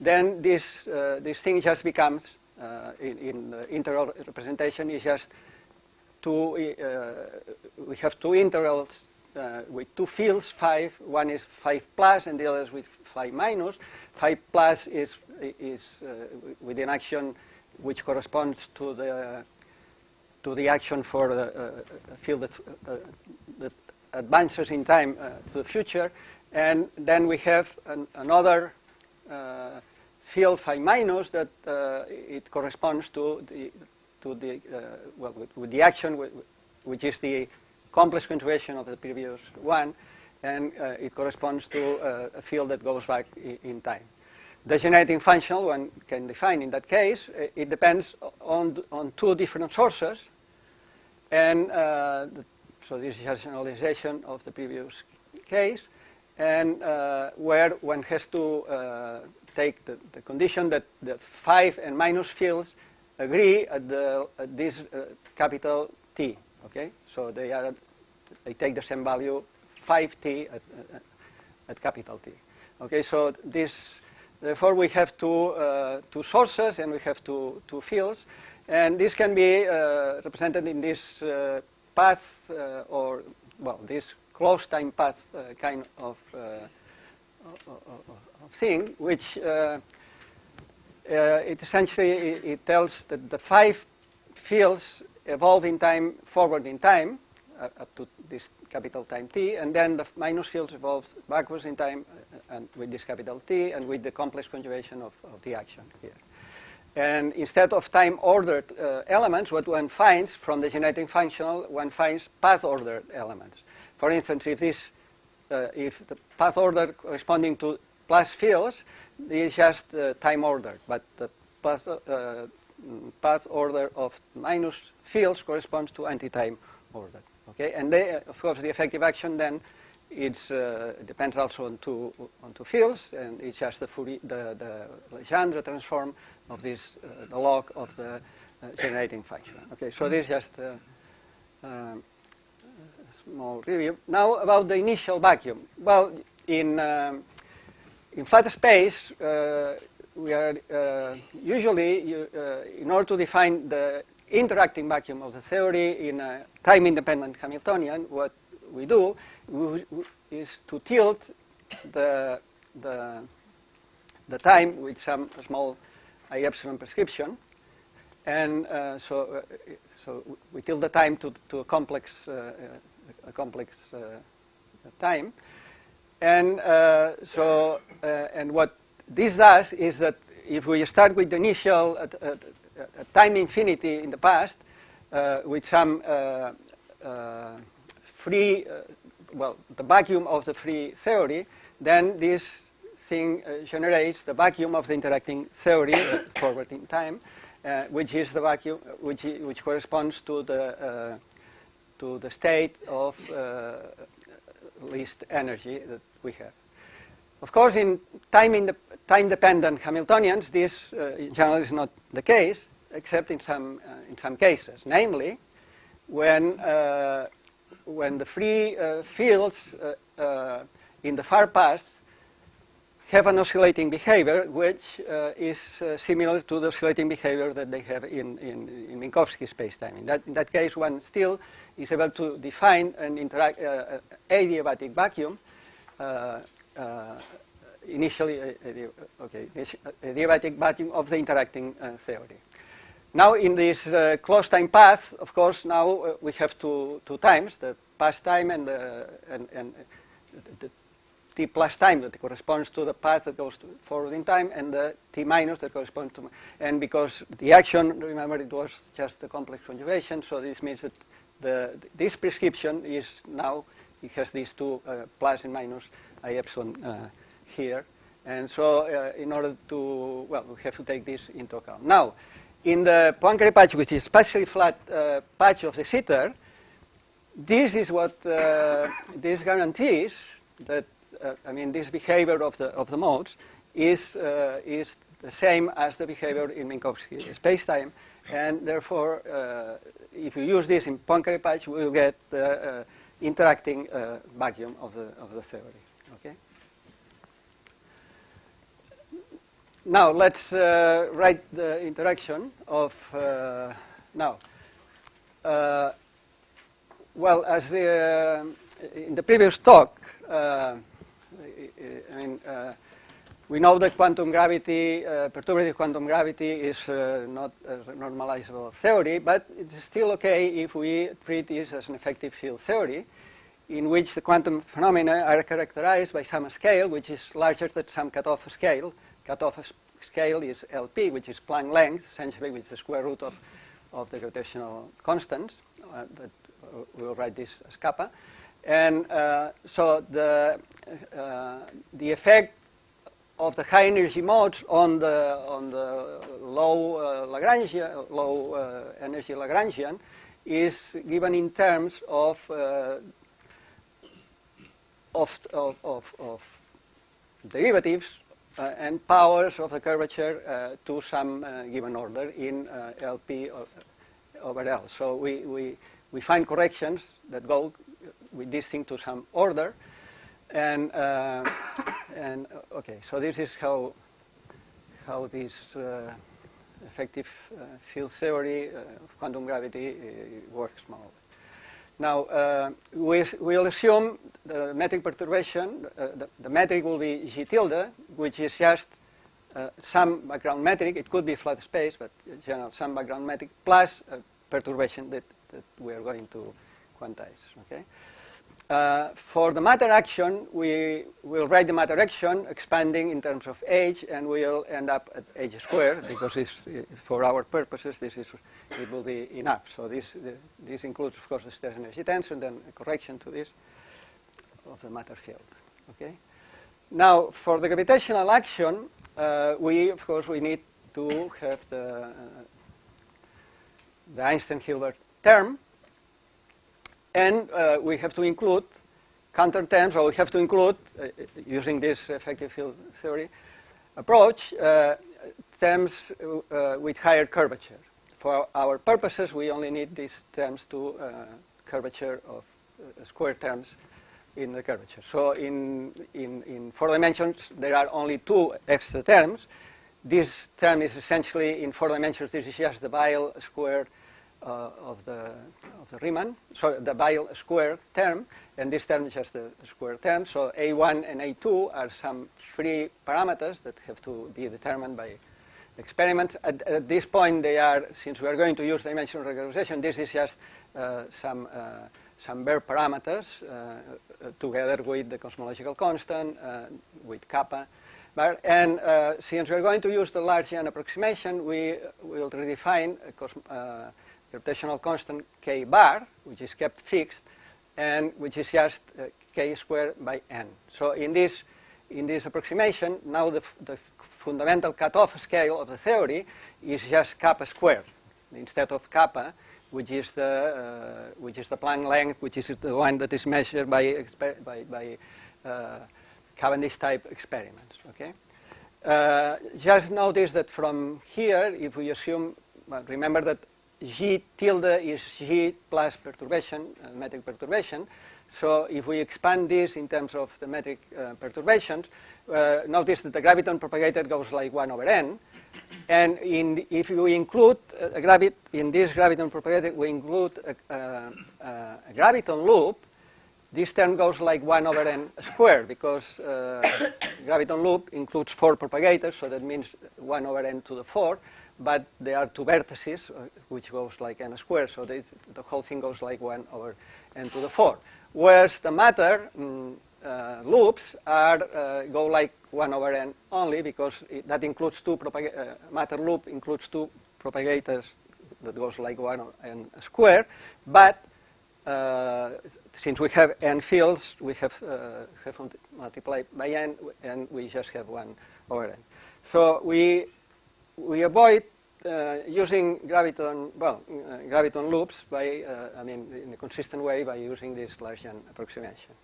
then this thing just becomes, in the integral representation, is just we have two integrals with two fields, 5. One is 5 plus and the other is with 5 minus. 5 plus is with an action which corresponds to the action for the field that advances in time to the future. And then we have another field 5 minus that it corresponds to with the action, which is the complex continuation of the previous one, and it corresponds to a field that goes back in time. The generating function one can define in that case. It depends on two different sources, and so this is a generalization of the previous case, and where one has to take the condition that the 5 and minus fields agree at this capital T. Okay, so they take the same value 5t at capital T. Okay, so therefore we have two sources and we have two fields, and this can be represented in this path or this closed time path kind of thing, which it essentially tells that the 5 fields evolve in time, forward in time, up to this capital time T, and then the minus fields evolve backwards in time and with this capital T and with the complex conjugation of the action here. And instead of time-ordered elements, what one finds from the generating functional, one finds path-ordered elements. For instance, if the path order corresponding to plus fields is just time-ordered, but the path order of minus fields corresponds to anti-time order. Okay, and of course the effective action then depends also on two fields, and it's just the Legendre transform of this the log of the generating function. Okay, so this is just a small review. Now about the initial vacuum. Well, in flat space, we are usually, in order to define the interacting vacuum of the theory in a time-independent Hamiltonian, what we do is to tilt the time with some small I epsilon prescription, and so we tilt the time to a complex time, and and what this does is that if we start with the initial time infinity in the past with some free, the vacuum of the free theory, then this thing generates the vacuum of the interacting theory forward in time, which is the vacuum which corresponds to the state of least energy that we have. Of course, in time-dependent Hamiltonians, this in general is not the case, except in some cases. Namely, when the free fields in the far past have an oscillating behavior, which is similar to the oscillating behavior that they have in Minkowski spacetime. In that case, one still is able to define an adiabatic vacuum. Initially, adiabatic vacuum of the interacting theory. Now, in this closed time path, of course, now we have two times: the past time and the t plus time that corresponds to the path that goes forward in time, and the t minus that corresponds to. And because the action, remember, it was just the complex conjugation, so this means that this prescription is now it has these two plus and minus I epsilon here, and so in order to we have to take this into account. Now, in the Poincare patch, which is partially flat patch of the sitter, this is what this guarantees that this behavior of the modes is the same as the behavior in Minkowski spacetime, and therefore, if you use this in Poincare patch, we will get the interacting vacuum of the theory. Okay. Now let's write the interaction of now. Well, as in the previous talk, we know that quantum gravity, perturbative quantum gravity, is not a normalizable theory, but it's still okay if we treat this as an effective field theory, in which the quantum phenomena are characterized by some scale which is larger than some cutoff scale. Cutoff scale is LP, which is Planck length, essentially, which is the square root of the gravitational constants. That we'll write this as kappa. And so the effect of the high energy modes on the low Lagrangian, low energy Lagrangian is given in terms of derivatives and powers of the curvature to some given order in LP over L. So we find corrections that go with this thing to some order, and okay. So this is how this effective field theory of quantum gravity works more. Now, we'll assume the metric perturbation, the metric will be G tilde, which is just some background metric. It could be flat space, but in general, some background metric plus a perturbation that we are going to quantize. Okay. For the matter action, we will write the matter action expanding in terms of h, and we'll end up at h squared because for our purposes it will be enough. So this includes, of course, the stress energy tensor, and then a correction to this of the matter field. Okay. Now, for the gravitational action, of course we need to have the Einstein-Hilbert term. And we have to include counterterms, or we have to include, using this effective field theory approach, terms with higher curvature. For our purposes, we only need these terms to curvature of square terms in the curvature. So in 4 dimensions, there are only 2 extra terms. This term is essentially, in 4 dimensions, this is just the Weyl square of the Riemann, so the Weyl square term, and this term is just the square term. So A1 and A2 are some free parameters that have to be determined by experiments. At this point, they are, since we are going to use dimensional regularization, this is just some bare parameters together with the cosmological constant, with kappa. And since we are going to use the Largian approximation, we will redefine a gravitational constant k bar, which is kept fixed, and which is just k squared by n. So in this approximation, now the fundamental cutoff scale of the theory is just kappa squared instead of kappa, which is the Planck length, which is the one that is measured by Cavendish type experiments. Okay. Just notice that from here, if we assume, well, remember that G tilde is G plus perturbation, metric perturbation. So if we expand this in terms of the metric perturbations, notice that the graviton propagated goes like 1 over n. And if we include in this graviton propagated, we include a graviton loop, this term goes like 1 over n squared, because graviton loop includes 4 propagators, so that means 1 over n to the 4. But there are 2 vertices, which goes like n squared, so the whole thing goes like 1 over n to the 4. Whereas the matter loops go like 1 over n only, because that includes 2 matter loop includes 2 propagators that goes like 1 over n squared. But since we have n fields, we have multiplied by n, and we just have 1 over n. So we avoid using graviton loops by, in a consistent way, by using this Largian approximation.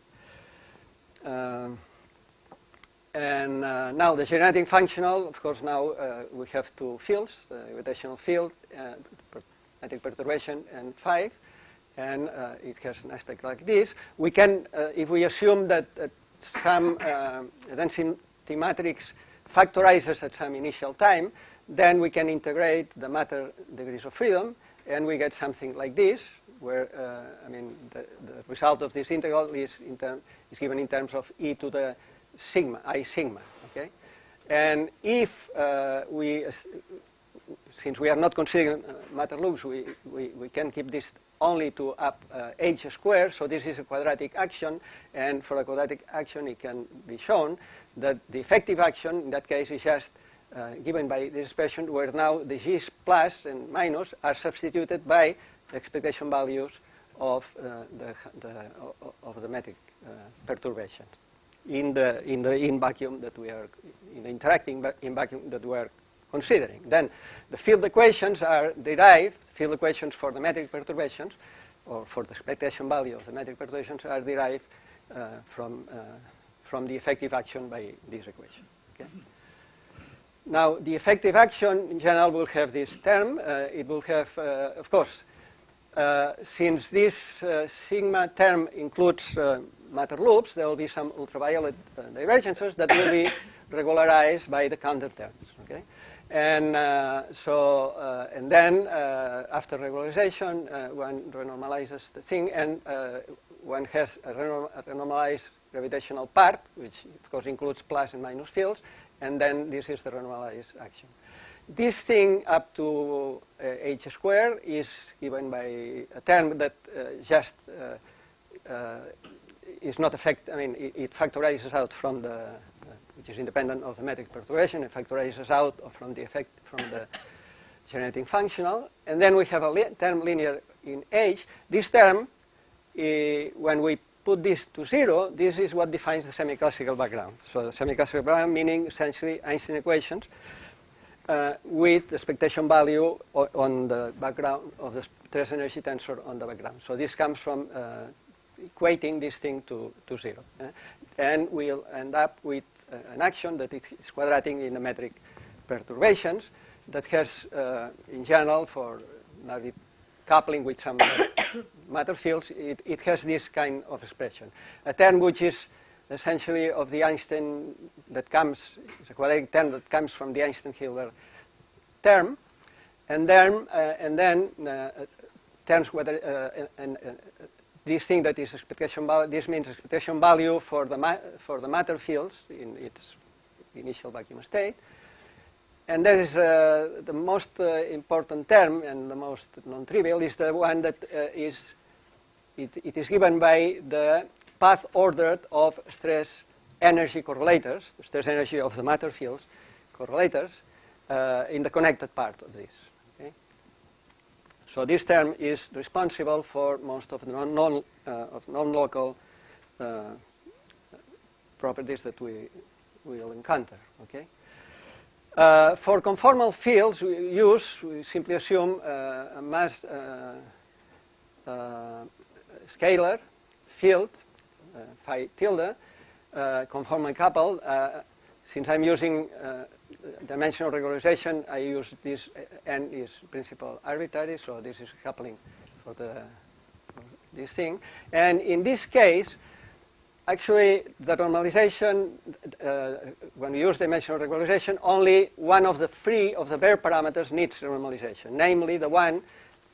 And now the generating functional, of course, now we have 2 fields, the gravitational field, metric perturbation, and 5, and it has an aspect like this. We can, if we assume that some density matrix factorizes at some initial time, then we can integrate the matter degrees of freedom, and we get something like this, where the result of this integral is given in terms of e to the sigma, I sigma. Okay, and if since we are not considering matter loops, we can keep this only to up h squared. So this is a quadratic action, and for a quadratic action, it can be shown that the effective action in that case is just given by this expression, where now the g's plus and minus are substituted by the expectation values of the metric perturbations in the vacuum that we are in the interacting in vacuum that we are considering. Then the field equations are derived. Field equations for the metric perturbations, or for the expectation value of the metric perturbations, are derived from the effective action by this equation. Okay. Now, the effective action in general will have this term. It will have, of course, since this sigma term includes matter loops, there will be some ultraviolet divergences that will be regularized by the counterterms. Okay, and and then after regularization, one renormalizes the thing, and one has a renormalized gravitational part, which of course includes plus and minus fields. And then this is the renormalized action. This thing up to h squared is given by a term that just is not I mean, it factorizes out from the, which is independent of the metric perturbation. It factorizes out from the effect from the generating functional. And then we have a term linear in H. This term, when we put this to 0, this is what defines the semi-classical background. So the semi-classical background meaning essentially Einstein equations with the expectation value on the background of the stress energy tensor on the background. So this comes from equating this thing to 0. And we'll end up with an action that is quadratic in the metric perturbations that has, in general, for coupling with some matter fields, it has this kind of expression. A term which is essentially of the Einstein that comes, it's a quadratic term that comes from the Einstein-Hilbert term, and then terms whether this thing that is expectation value, this means expectation value for the matter fields in its initial vacuum state. And that is the most important term and the most non-trivial is the one that it is given by the path ordered of stress energy correlators, the stress energy of the matter fields correlators in the connected part of this. Okay? So this term is responsible for most of the non-local properties that we will encounter. Okay? For conformal fields, we simply assume a mass scalar field, phi tilde, conformally coupled. Since I'm using dimensional regularization, I use this n is principal arbitrary, so this is coupling for this thing. And in this case, actually, the normalization, when we use dimensional regularization, only one of the three of the bare parameters needs normalization, namely the one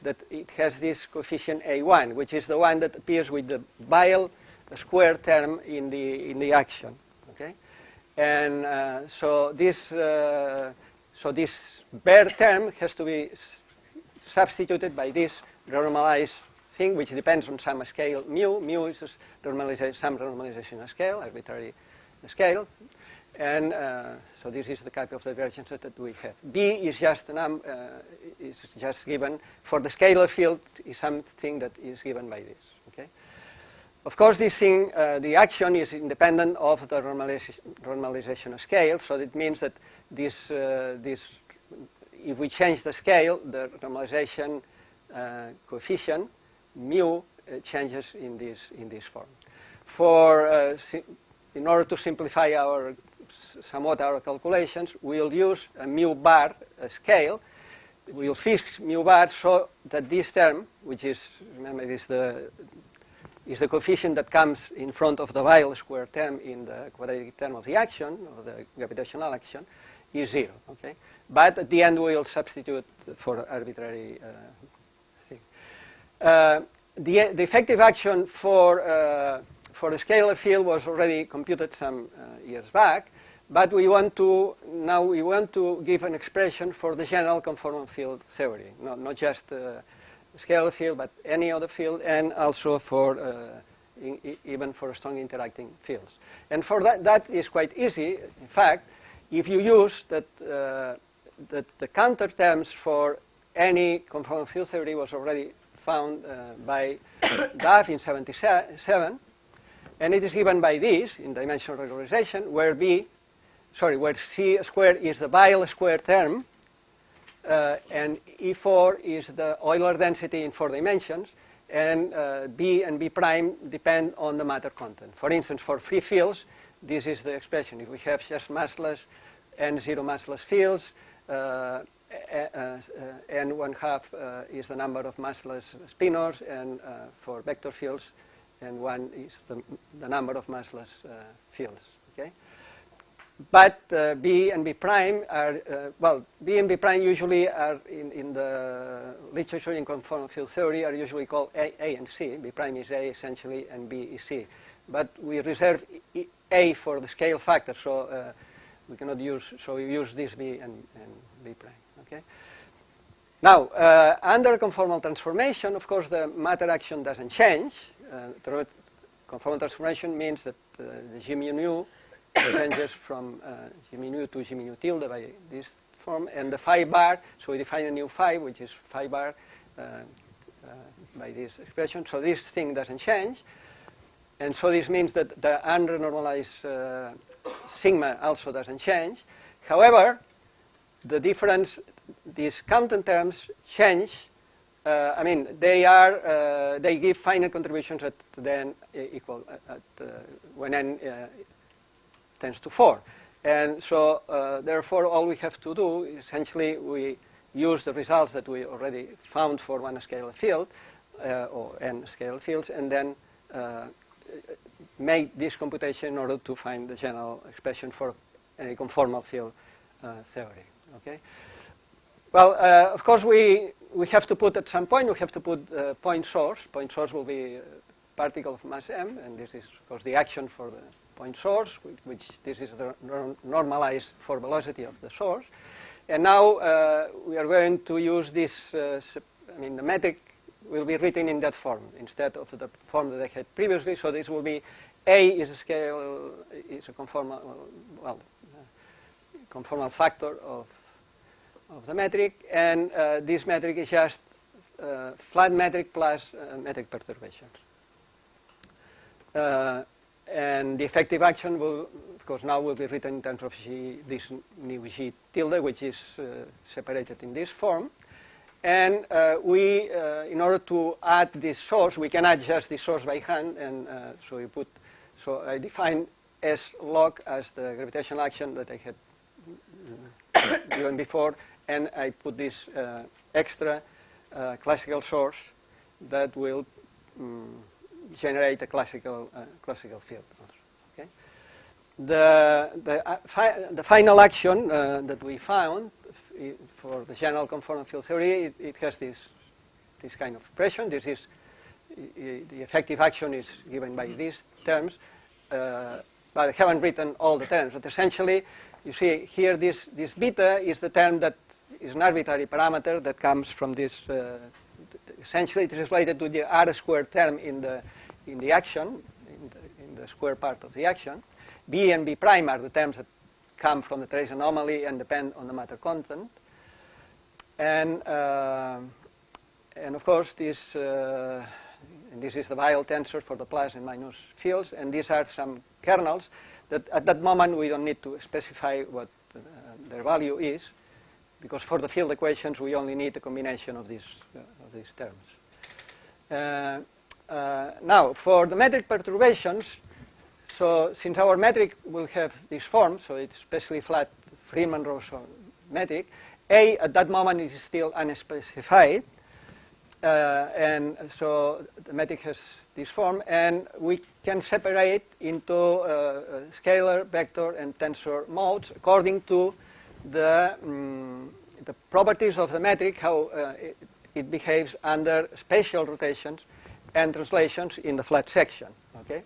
that it has this coefficient A1, which is the one that appears with the Weil square term in the action. Okay, and so this bare term has to be substituted by this renormalized thing, which depends on some scale mu. Mu is some normalization scale, arbitrary scale, and so this is the type of divergences that we have. B is just given for the scalar field is something that is given by this. Okay. Of course, this thing, the action is independent of the normalization scale, so it means that this, if we change the scale, the normalization coefficient mu changes in this form. For in order to simplify somewhat our calculations, we'll use a mu bar scale. We'll fix mu bar so that this term, which is, remember, is the coefficient that comes in front of the Weil square term in the quadratic term of the action, of the gravitational action, is 0. Okay, but at the end we'll substitute for arbitrary thing. The effective action for the scalar field was already computed some years back, but we want to give an expression for the general conformal field theory, not just scalar field, but any other field, and also for even for strong interacting fields. And for that is quite easy. In fact, if you use that the counter terms for any conformal field theory was already found by Derive in 1977, and it is given by this in dimensional regularization, where C squared is the Weil square term, and E4 is the Euler density in 4 dimensions, and B and B prime depend on the matter content. For instance, for free fields, this is the expression. If we have just massless and zero massless fields, n 1/2 is the number of massless spinors, and for vector fields, and 1 is the number of massless fields. Okay. But B and B prime are, B and B prime usually are in the literature in conformal field theory are usually called A and C. B prime is A essentially and B is C. But we reserve A for the scale factor. So We cannot use, so we use this V and V prime. Okay. Now, under conformal transformation, of course, the matter action doesn't change. The conformal transformation means that the G mu nu changes from G mu nu to G mu tilde by this form, and the phi bar, so we define a new phi, which is phi bar by this expression. So this thing doesn't change, and so this means that the unrenormalized sigma also doesn't change. However, the difference, these counterterms change. I mean, they give finite contributions at the n equal when n tends to 4, and so therefore all we have to do is essentially we use the results that we already found for one scalar field or n scalar fields, and then make this computation in order to find the general expression for any conformal field theory. Okay. Well, of course, we have to put at some point, we have to put point source. Point source will be a particle of mass m, and this is, of course, the action for the point source, which this is the normalized for velocity of the source. And now we are going to use this, I mean, the metric will be written in that form instead of the form that I had previously. So this will be A is a scale, is a conformal, well, conformal factor of the metric, and this metric is just flat metric plus metric perturbations. And the effective action will, of course, now will be written in terms of G, this new G tilde, which is separated in this form. And we, in order to add this source, we can add just the source by hand, and so we put, so I define S log as the gravitational action that I had given before, and I put this extra classical source that will generate a classical field. Okay. The final action that we found for the general conformal field theory, it has this kind of expression. This is the effective action is given by these terms, but I haven't written all the terms. But essentially, you see here this beta is the term that is an arbitrary parameter that comes from this. Essentially, it is related to the R squared term in the action, in the square part of the action. B and B prime are the terms that come from the trace anomaly and depend on the matter content. And of course, this is the Weyl tensor for the plus and minus fields, and these are some kernels that at that moment we don't need to specify what their value is, because for the field equations we only need a combination of these terms. Now, for the metric perturbations, so since our metric will have this form, so it's especially flat Friedman-Rousseau metric, A at that moment is still unspecified, and so the metric has this form, and we can separate into scalar, vector, and tensor modes according to the properties of the metric, how it behaves under spatial rotations and translations in the flat section. Okay,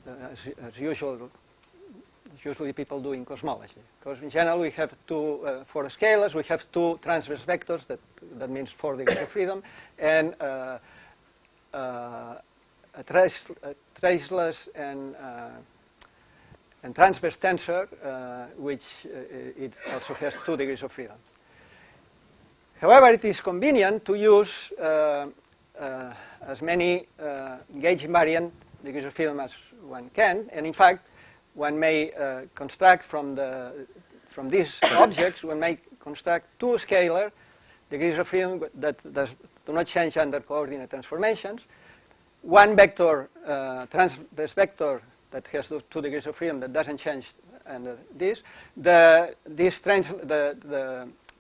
as usually people do in cosmology. Because in general we have two, for scalars, we have two transverse vectors, that means 4 degrees of freedom, and a traceless and transverse tensor, which it also has 2 degrees of freedom. However, it is convenient to use as many gauge invariant degrees of freedom as one can, and in fact, one may construct from these objects, one may construct 2 scalar degrees of freedom that do not change under coordinate transformations, 1 vector, transverse vector that has 2 degrees of freedom that doesn't change under this. The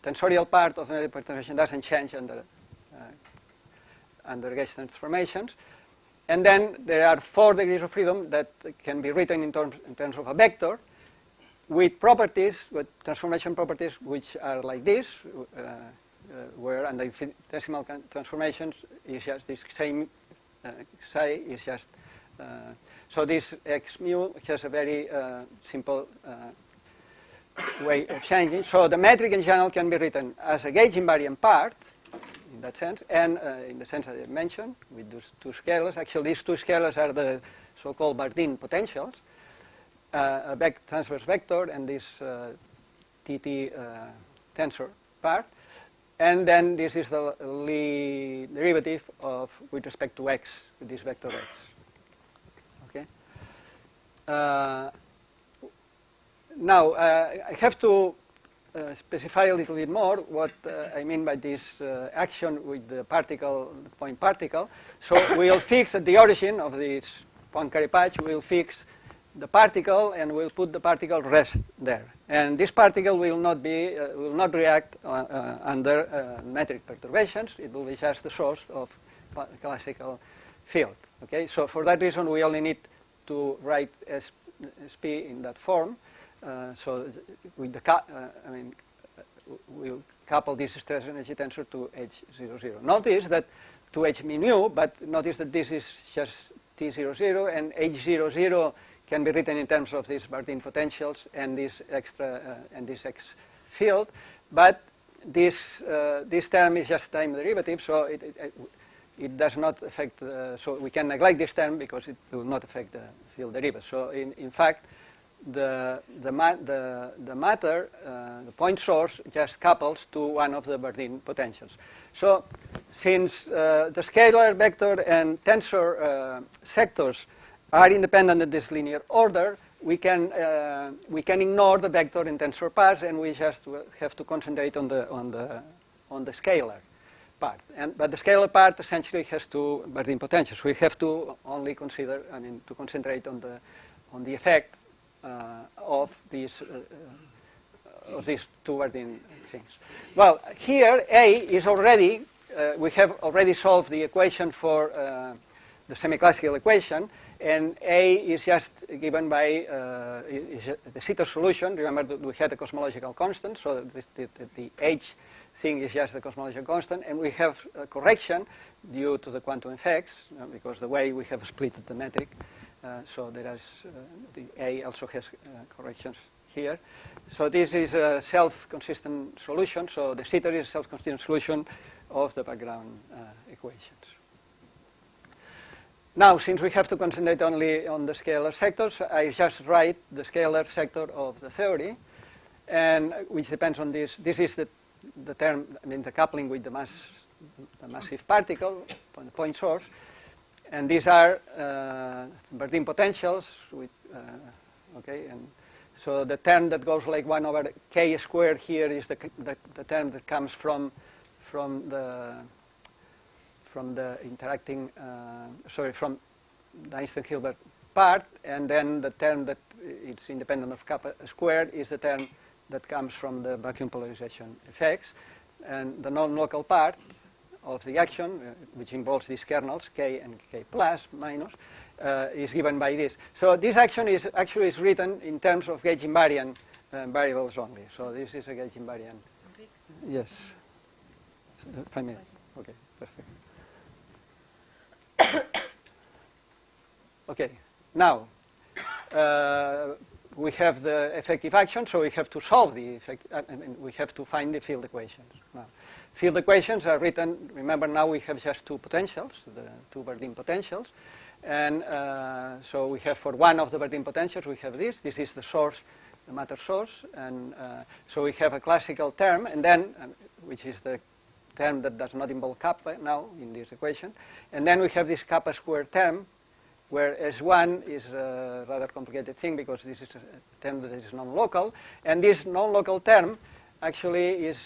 tensorial part of the perturbation doesn't change under gauge transformations. And then there are 4 degrees of freedom that can be written in terms of a vector with properties, with transformation properties, which are like this, where under infinitesimal transformations is just this same psi is just. So this x mu has a very simple way of changing. So the metric in general can be written as a gauge invariant part, in that sense, and in the sense that I mentioned, with those two scalars. Actually, these two scalars are the so-called Bardeen potentials, a transverse vector and this TT tensor part. And then this is the Lie derivative of with respect to x, with this vector x. Okay. Now I have to specify a little bit more what I mean by this action with the particle, the point particle. So we'll fix at the origin of this Poincare patch. We'll fix the particle, and we'll put the particle rest there. And this particle will not be will not react under metric perturbations. It will be just the source of classical field. Okay. So for that reason, we only need to write SP in that form. So with the we'll couple this stress energy tensor to H00. Notice that to H mu, but notice that this is just T00, and H00 can be written in terms of these Bardeen potentials and this extra and this X field, but this this term is just time derivative, so it does not affect. So we can neglect this term because it will not affect the field derivative. So in fact, the matter, the point source, just couples to one of the Bardeen potentials. So since the scalar, vector, and tensor sectors are independent in this linear order, we can ignore the vector and tensor parts, and we just have to concentrate on the scalar part. But the scalar part essentially has two Bardeen potentials. We have to only consider, to concentrate on the effect of these two Bardeen things. Well, here A is already we have already solved the equation for the semi-classical equation. And A is just given by the Sitter solution. Remember that we had a cosmological constant, so the H thing is just the cosmological constant. And we have a correction due to the quantum effects, because the way we have split the metric. So there is the A also has corrections here. So this is a self-consistent solution. So the Sitter is a self-consistent solution of the background equations. Now, since we have to concentrate only on the scalar sectors, I just write the scalar sector of the theory, and which depends on this. This is the term, the coupling with the massive particle, the point source, and these are Bardeen potentials. With, okay, and so the term that goes like 1 over k squared here is the term that comes from the interacting, from the Einstein-Hilbert part, and then the term that it's independent of kappa squared is the term that comes from the vacuum polarization effects, and the non-local part of the action, which involves these kernels, k and k plus minus, is given by this. So this action is actually written in terms of gauge invariant variables only. So this is a gauge invariant. Yes. 5 minutes. Okay, perfect. Okay, now we have the effective action, so we have to solve the effect. We have to find the field equations. Now, field equations are written. Remember, now we have just two potentials, the two Bardeen potentials, and so we have for one of the Bardeen potentials we have this. This is the source, the matter source, and so we have a classical term, and then which is the term that does not involve kappa now in this equation. And then we have this kappa squared term, where S1 is a rather complicated thing because this is a term that is non-local. And this non-local term actually is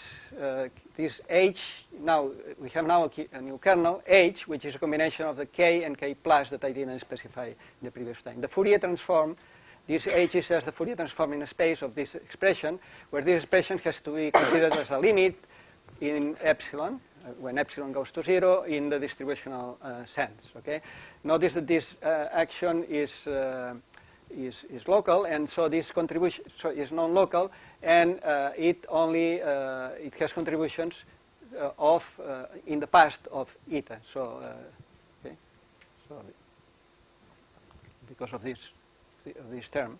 this H. Now, we have now a new kernel, H, which is a combination of the K and K plus that I didn't specify the previous time. The Fourier transform, this H is as the Fourier transform in a space of this expression, where this expression has to be considered as a limit in epsilon, when epsilon goes to 0 in the distributional sense. Okay. Notice that this action is local, and so this contribution is non-local, and it only it has contributions of in the past of eta. So, okay. So because of this term,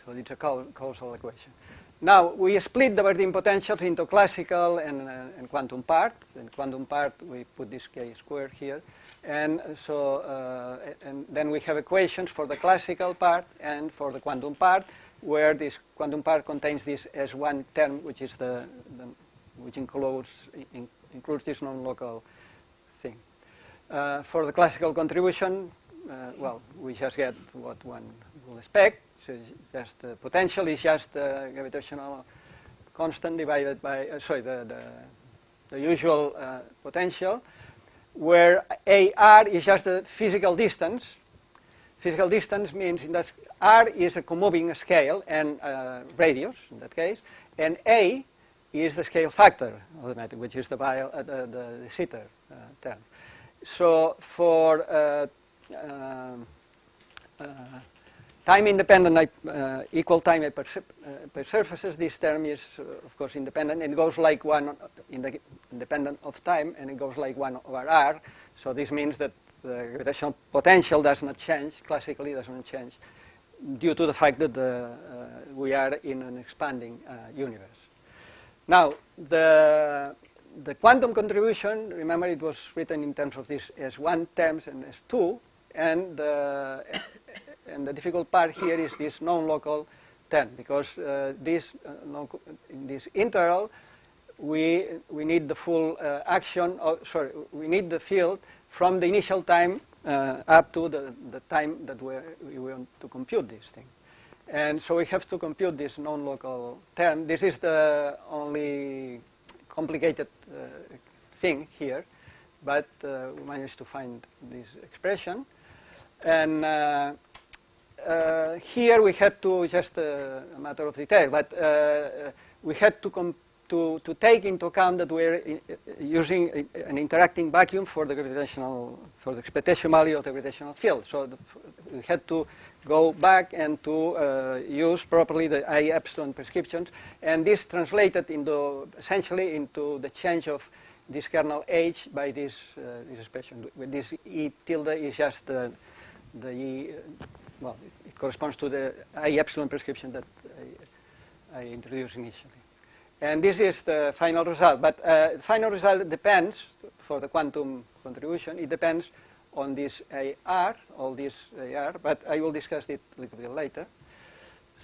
so it's a causal equation. Now, we split the Verdin potentials into classical and quantum part. In quantum part, we put this k squared here. And so, and then we have equations for the classical part and for the quantum part, where this quantum part contains this S1 term, which is which includes this non-local thing. For the classical contribution, well, we just get what one will expect. So it's just the potential is just the gravitational constant divided by the usual potential, where AR is just the physical distance. Physical distance means that R is a comoving scale and radius in that case, and A is the scale factor of the matter, which is the Sitter term. So for time-independent equal time hypersurfaces, this term is, of course, independent, and it goes like 1 independent of time, and it goes like 1 over R. So this means that the gravitational potential does not change, classically does not change, due to the fact that we are in an expanding universe. Now, the quantum contribution, remember it was written in terms of these S1 terms and S2, and the difficult part here is this non-local term, because in this integral we need the full action, we need the field from the initial time up to the time that we want to compute this thing. And so we have to compute this non-local term. This is the only complicated thing here, but we managed to find this expression. And here we had to, just a matter of detail, but we had to take into account that we're using an interacting vacuum for the expectation value of the gravitational field. So we had to go back and to use properly the I epsilon prescriptions, and this translated into essentially into the change of this kernel H by this expression. This E tilde is just the well, it corresponds to the I epsilon prescription that I introduced initially. And this is the final result. But the final result depends, for the quantum contribution, it depends on this AR, all this AR, but I will discuss it a little bit later.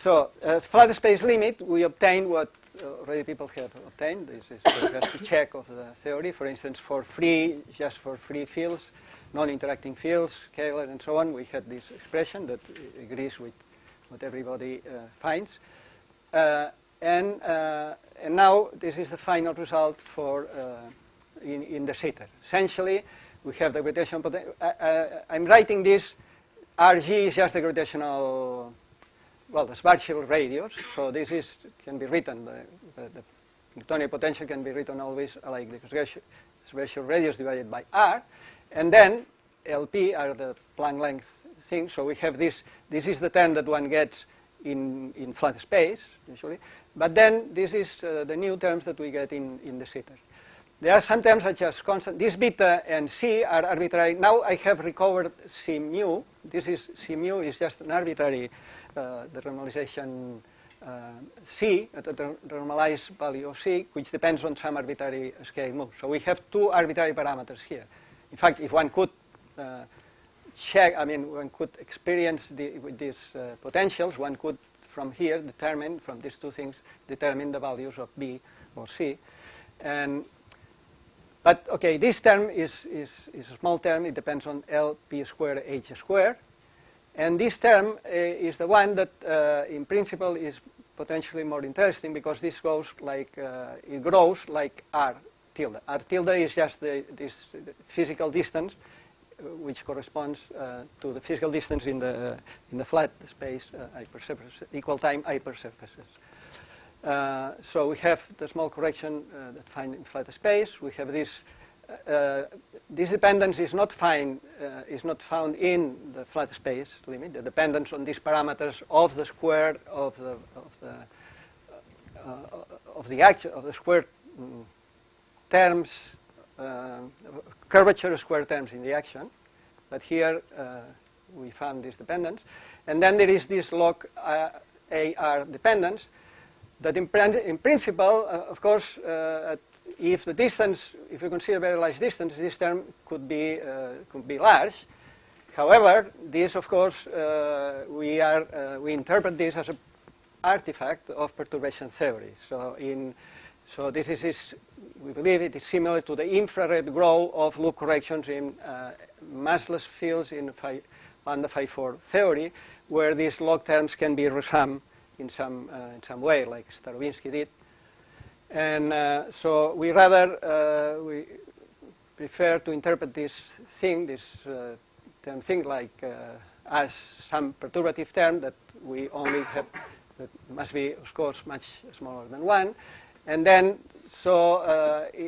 So, flat space limit, we obtain what already people have obtained. This is just a check of the theory. For instance, just for free fields, non-interacting fields, scalar, and so on, we had this expression that agrees with what everybody finds. And now this is the final result for in the Sitter. Essentially, we have the gravitational potential. I'm writing this. RG is just the gravitational, well, the Schwarzschild radius. So this can be written. The Newtonian potential can be written always like the Schwarzschild radius divided by R, and then LP are the Planck length things. So we have this. This is the term that one gets in flat space usually. But then this is the new terms that we get in the Sitter. There are some terms such as constant. This beta and C are arbitrary. Now I have recovered C mu. C mu is just an arbitrary, the normalization C, the normalized value of C, which depends on some arbitrary scale mu. So we have two arbitrary parameters here. In fact, if one could check, one could experience with these potentials, one could from here determine, from these two things, determine the values of B or C. But okay, this term is a small term. It depends on LP squared H squared. And this term is the one that in principle is potentially more interesting, because this goes like, it grows like R tilde. R tilde is just this physical distance, which corresponds to the physical distance in the flat space hypersurface, equal time hypersurfaces. So we have the small correction that find in flat space. We have this. This dependence is not found in the flat space limit. The dependence on these parameters of the square of the square terms, curvature square terms in the action. But here we found this dependence, and then there is this log AR dependence. that in principle, of course, if the distance, if you consider very large distance, this term could be large. However, this, of course, we interpret this as an artifact of perturbation theory. So this is we believe it is similar to the infrared growth of loop corrections in massless fields in lambda phi 4 theory, where these log terms can be resummed in some way, like Starobinsky did. And so we rather we prefer to interpret this term thing like as some perturbative term that we only have, that must be, of course, much smaller than 1. And then, so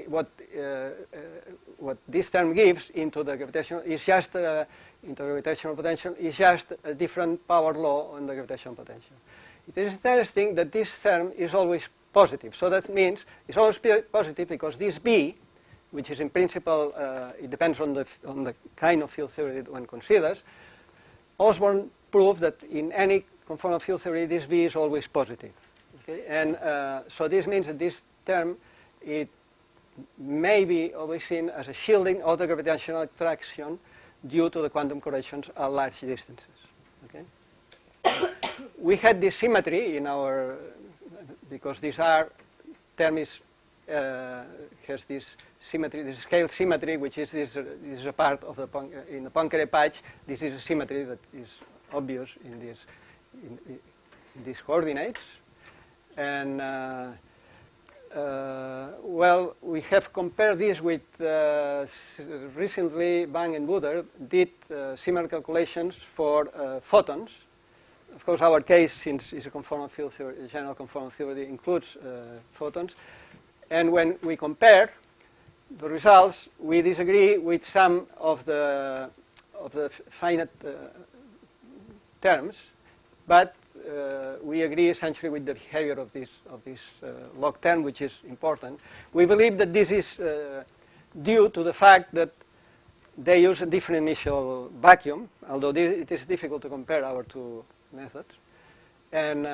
what this term gives into the gravitational is just into the gravitational potential is just a different power law on the gravitational potential. It is interesting that this term is always positive. So that means it's always positive because this B, which is in principle, it depends on the kind of field theory that one considers. Osborn proved that in any conformal field theory, this B is always positive. Okay? And so this means that this term, it may be always seen as a shielding of the gravitational attraction due to the quantum corrections at large distances. Okay? We had this symmetry in our, because this R term is, has this symmetry, this scale symmetry, which is this is a part of the in the Poincare patch. This is a symmetry that is obvious in these coordinates. And well, we have compared this with recently Bang and Buder did similar calculations for photons. Of course, our case, since it's a conformal field theory, general conformal theory, includes photons. And when we compare the results, we disagree with some of the finite terms, but we agree essentially with the behavior of this log term, which is important. We believe that this is due to the fact that they use a different initial vacuum, although it is difficult to compare our two methods. And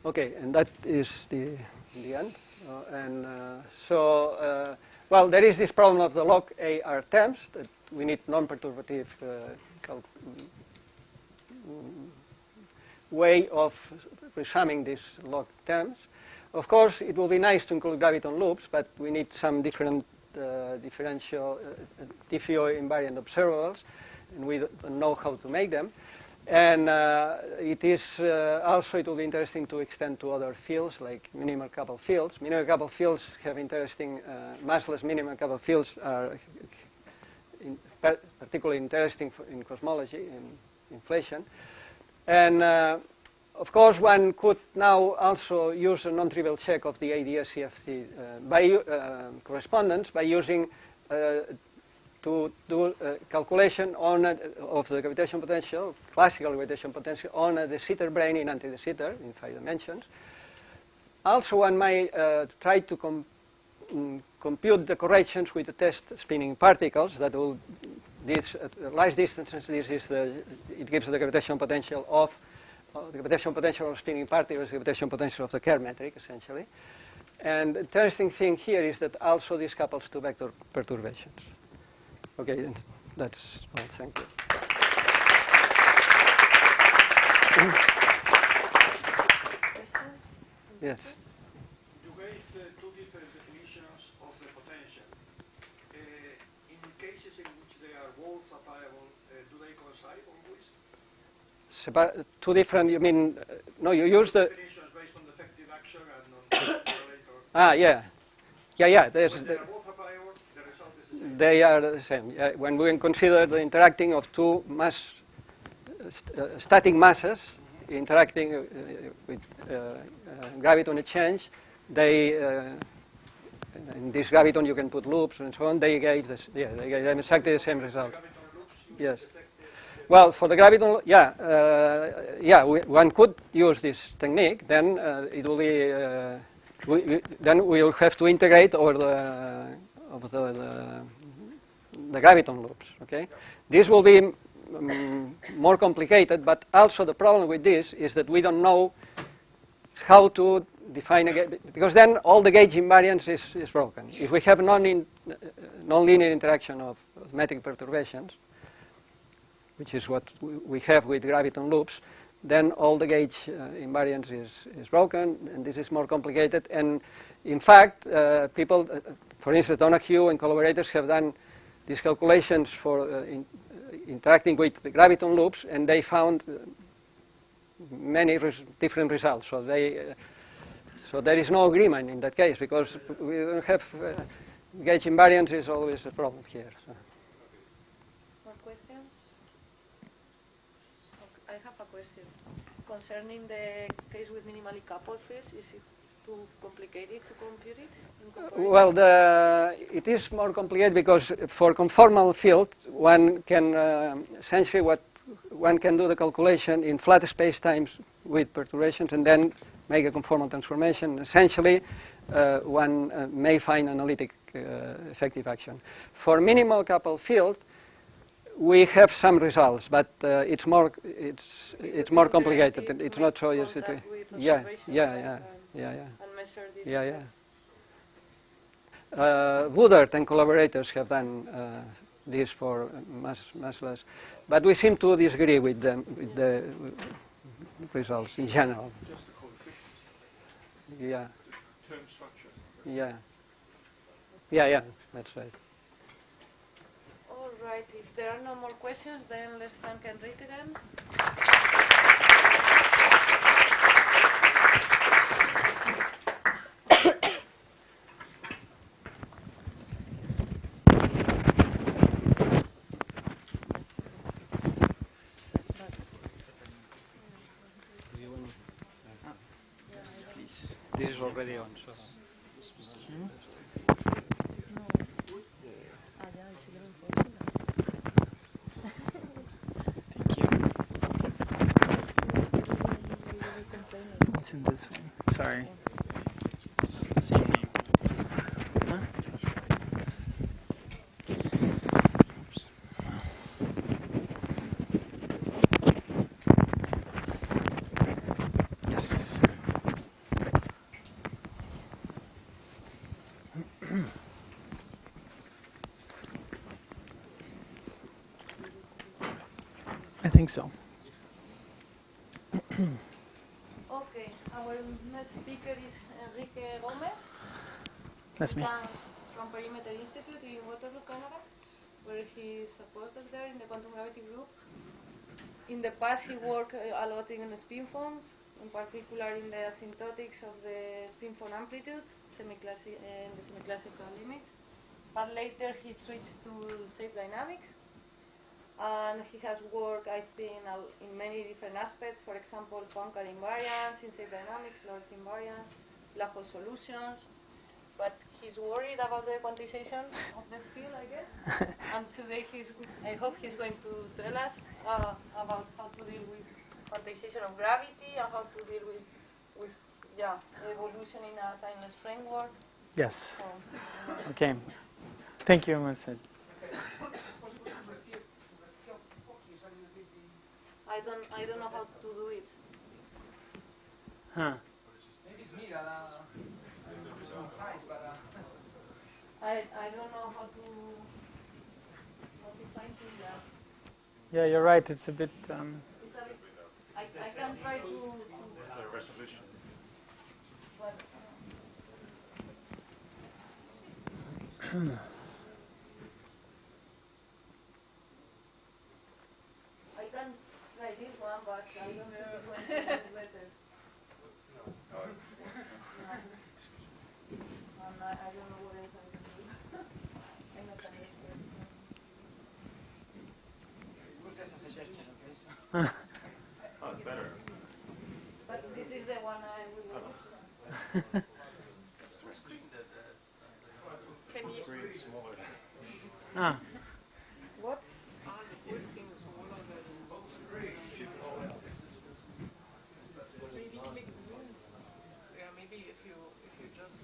okay, and that is the end. Well, there is this problem of the log AR terms that we need non-perturbative way of resumming these log terms. Of course, it will be nice to include graviton loops, but we need some different differential diffeo invariant observables, and we don't know how to make them. And it is also, it will be interesting to extend to other fields like minimal coupled fields. Minimal coupled fields have interesting, massless minimal coupled fields are particularly interesting in cosmology and inflation. And of course, one could now also use a non-trivial check of the ADS-CFT by correspondence by using to do calculation on of the gravitational potential, classical gravitational potential, on the Sitter brane in anti-de Sitter in 5 dimensions. Also, one might try to compute the corrections with the test spinning particles. That will, this at large distances, this is it gives the gravitational potential of spinning particles, the gravitational potential of the Kerr metric, essentially. And the interesting thing here is that also this couples to vector perturbations. Okay, that's all. Thank you. Yes. You gave two different definitions of the potential. In cases in which they are both applicable, do they coincide always? Two different, you mean, no, you use the... Definitions based on the effective action and on the correlator. Ah, yeah. Yeah, there's... When they are both applicable, the result is the same. They are the same. Yeah, when we consider the interacting of two static masses interacting with graviton exchange, they in this graviton you can put loops and so on. They gave this, yeah, they gave them exactly the same result. Yes. Well, for the graviton, one could use this technique. Then it will be. Then we will have to integrate over the graviton loops. Okay, this will be more complicated. But also the problem with this is that we don't know how to define a gauge, because then all the gauge invariance is broken. If we have non-linear interaction of metric perturbations, which is what we have with graviton loops, then all the gauge invariance is broken, and this is more complicated. And in fact, people, for instance, Donoghue and collaborators have done these calculations for interacting with the graviton loops, and they found many different results. So so there is no agreement in that case, because we don't have gauge invariance is always a problem here. So. More questions? Okay, I have a question. Concerning the case with minimally coupled fields, is it too complicated to compute it? In comparison? Well, it is more complicated because for conformal field, one can essentially one can do the calculation in flat spacetimes with perturbations and then make a conformal transformation. Essentially, one may find analytic effective action. For minimal coupled field, we have some results, but it's more complicated. It's not so easy to. Yeah. And measure these effects. Woodard and collaborators have done this for massless, but we seem to disagree with them with the results in general. Just the coefficients. Yeah. The term structures. Yeah, that's right. All right, if there are no more questions, then let's thank Enric again. Yes, please. This is already on. So. Thank you. What's in this one? Sorry. It's the same name. Huh? Oops. Yes. I think so. Okay, our next speaker is Henrique Gomes. That's me. He comes from Perimeter Institute in Waterloo, Canada, where he is a postdoc there in the quantum gravity group. In the past, he worked a lot in spin phones, in particular in the asymptotics of the spin phone amplitudes, and the semi-classical limit. But later, he switched to shape dynamics. And he has worked, I think, in many different aspects. For example, Poincare invariance, in shape dynamics, Lorentz invariance, black hole solutions. But he's worried about the quantization of the field, I guess. And today, I hope he's going to tell us about how to deal with quantization of gravity and how to deal with evolution in a timeless framework. Yes. So, Okay. Thank you, Marcel. I don't know how to do it. Huh. I don't know how to fine tune that. Yeah, you're right. It's a bit. It's a bit I can try to resolution. but, I can try this one, but I don't think this one is better. I don't know what else I can do. I'm not an expert. Just a suggestion, okay? Oh, it's better. But this is the one I will use. Can you Ah. what? Maybe if you just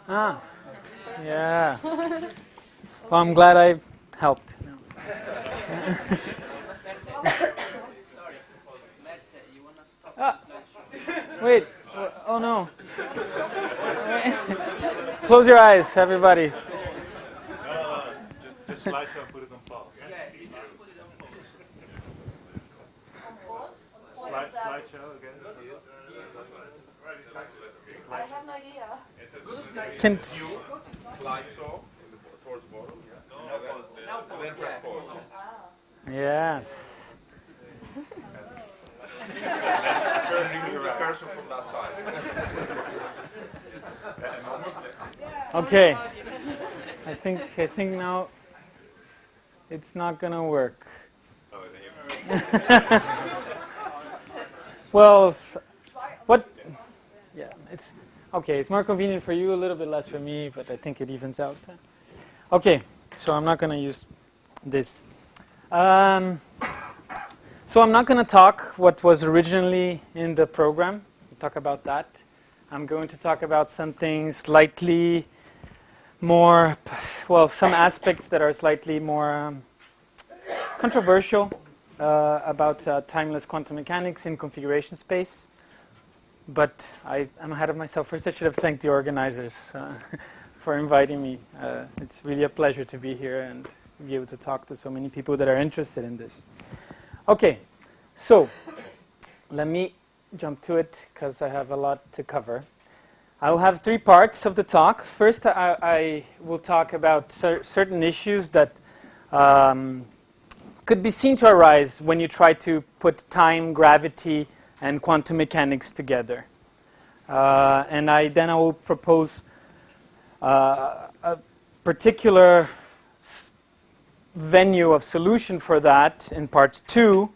Ah. Yeah. Well, I'm glad I helped. Wait. Oh no. Close your eyes, everybody. Just slideshow and put it on pause. Slideshow again. I have no idea. Can Slideshow towards bottom. Yeah. Then press pause. Yes. Remove the cursor from that side. Okay. I think now it's not gonna work. Well, what? Yeah, it's okay. It's more convenient for you, a little bit less for me, but I think it evens out. Okay, so I'm not gonna use this. So I'm not going to talk what was originally in the program. We'll talk about that. I'm going to talk about something slightly more, well, some aspects that are slightly more controversial about timeless quantum mechanics in configuration space. But I'm ahead of myself. First, I should have thanked the organizers for inviting me. It's really a pleasure to be here and be able to talk to so many people that are interested in this. Okay, so let me jump to it because I have a lot to cover. I'll have 3 parts of the talk. First, I will talk about certain issues that could be seen to arise when you try to put time, gravity, and quantum mechanics together. And then I will propose a particular venue of solution for that in part 2,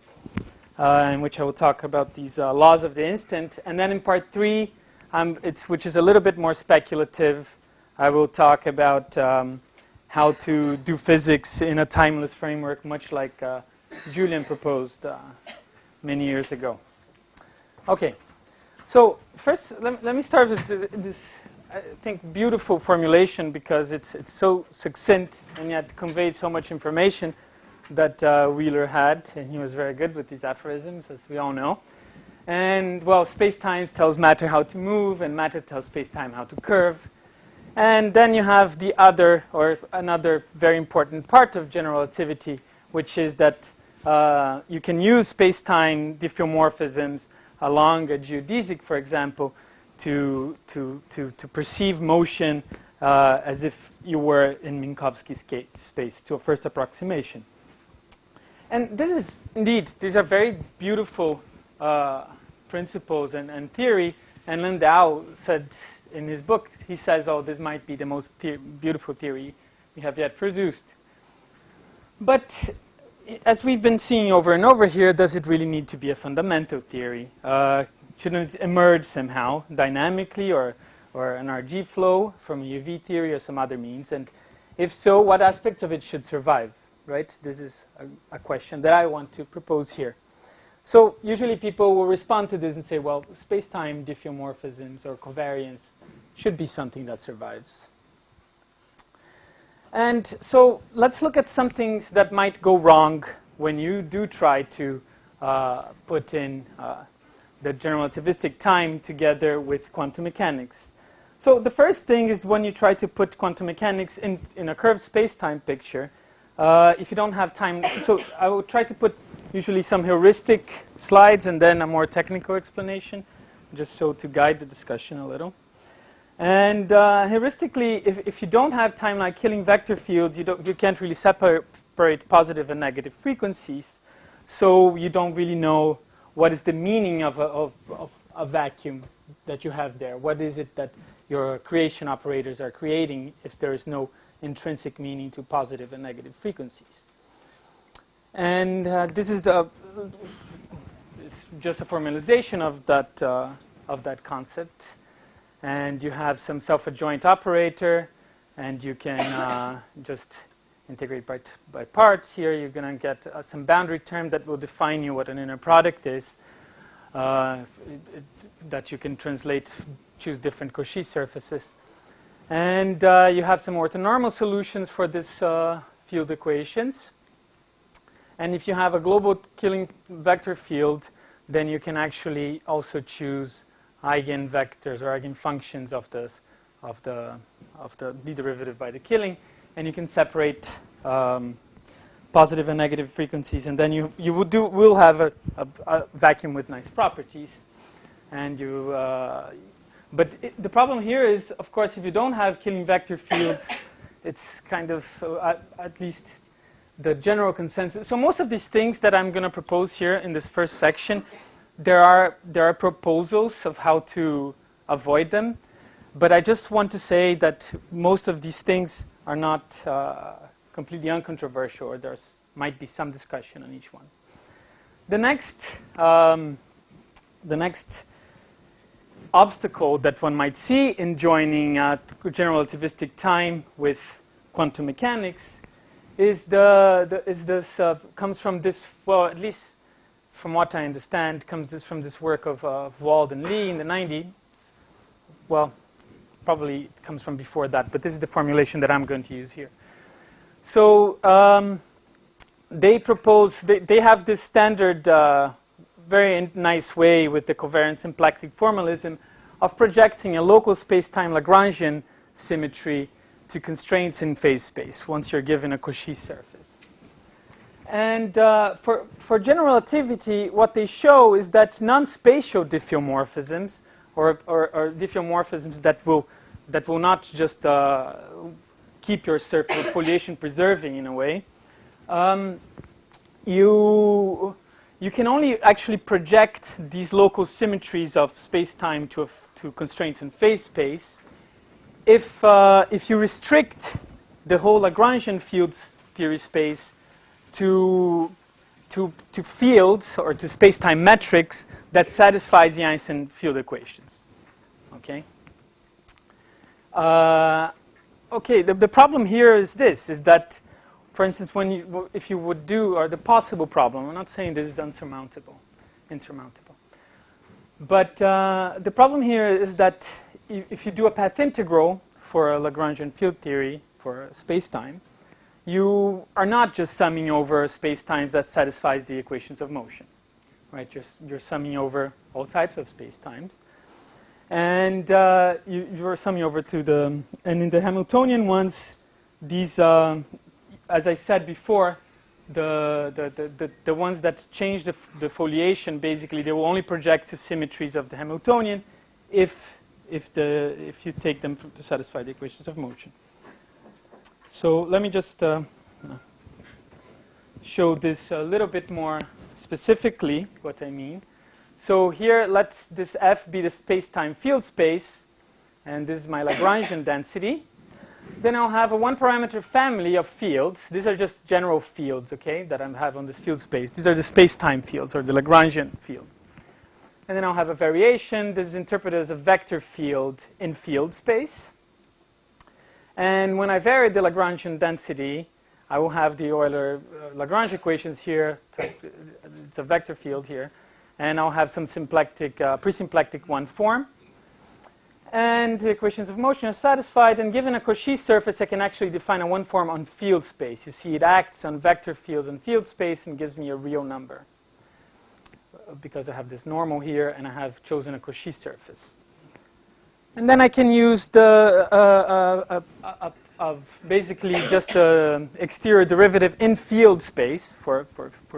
in which I will talk about these laws of the instant. And then in part 3, which is a little bit more speculative, I will talk about how to do physics in a timeless framework, much like Julian proposed many years ago. Okay, so first let me start with this, I think, beautiful formulation, because it's so succinct and yet conveyed so much information that Wheeler had, and he was very good with these aphorisms, as we all know. And, well, space-time tells matter how to move, and matter tells space-time how to curve. And then you have the other, or another very important part of general relativity, which is that you can use space-time diffeomorphisms along a geodesic, for example, to perceive motion as if you were in Minkowski space, to a first approximation. And this is, indeed, these are very beautiful principles and theory. And Landau said in his book, he says, oh, this might be the most beautiful theory we have yet produced. But as we've been seeing over and over here, does it really need to be a fundamental theory? Shouldn't it emerge somehow, dynamically, or an RG flow from a UV theory or some other means? And if so, what aspects of it should survive, right? This is a question that I want to propose here. So usually people will respond to this and say, well, space-time diffeomorphisms or covariance should be something that survives. And so let's look at some things that might go wrong when you do try to put in the general relativistic time together with quantum mechanics. So the first thing is when you try to put quantum mechanics in a curved space-time picture, if you don't have time, so I will try to put usually some heuristic slides and then a more technical explanation, just so to guide the discussion a little. And heuristically, if you don't have time-like killing vector fields, you can't really separate positive and negative frequencies, so you don't really know what is the meaning of a vacuum that you have there. What is it that your creation operators are creating if there is no intrinsic meaning to positive and negative frequencies? And this is it's just a formalization of that concept. And you have some self-adjoint operator, and you can just integrate by parts. Here you're going to get some boundary term that will define you what an inner product is, that you can translate, choose different Cauchy surfaces. And you have some orthonormal solutions for this field equations. And if you have a global killing vector field, then you can actually also choose eigenvectors or eigenfunctions of the d derivative by the Killing, and you can separate positive and negative frequencies, and then you will have a vacuum with nice properties, and but the problem here is, of course, if you don't have Killing vector fields, it's kind of at least the general consensus. So most of these things that I'm going to propose here in this first section, there are proposals of how to avoid them, but I just want to say that most of these things are not completely uncontroversial, or might be some discussion on each one. The next obstacle that one might see in joining general relativistic time with quantum mechanics is comes from this, well, at least from what I understand, comes from this work of Wald and Lee in the 90s. Well, probably it comes from before that, but this is the formulation that I'm going to use here. So they propose, they have this standard, very nice way with the covariant symplectic formalism of projecting a local space-time Lagrangian symmetry to constraints in phase space once you're given a Cauchy surface. And for general relativity, what they show is that non-spatial diffeomorphisms, or diffeomorphisms that will not just keep your surface foliation preserving in a way, you can only actually project these local symmetries of space-time to constraints in phase space if you restrict the whole Lagrangian fields theory space to fields or to space-time metrics that satisfies the Einstein field equations. Okay. Okay. The problem here is this: is that, for instance, if you would do, or the possible problem, I'm not saying this is insurmountable, but the problem here is that if you do a path integral for a Lagrangian field theory for space-time, you are not just summing over space-times that satisfies the equations of motion, right? You're summing over all types of space-times, and you're summing over and in the Hamiltonian ones, these, as I said before, the ones that change the foliation, basically, they will only project to symmetries of the Hamiltonian if you take them to satisfy the equations of motion. So let me just show this a little bit more specifically, what I mean. So here, let's this F be the space-time field space, and this is my Lagrangian density. Then I'll have a one-parameter family of fields. These are just general fields, okay, that I have on this field space. These are the space-time fields, or the Lagrangian fields. And then I'll have a variation. This is interpreted as a vector field in field space. And when I vary the Lagrangian density, I will have the Euler-Lagrange equations here. It's a vector field here. And I'll have some symplectic, presymplectic one form. And the equations of motion are satisfied. And given a Cauchy surface, I can actually define a one form on field space. You see, it acts on vector fields in field space and gives me a real number, because I have this normal here, and I have chosen a Cauchy surface. And then I can use basically just the exterior derivative in field space for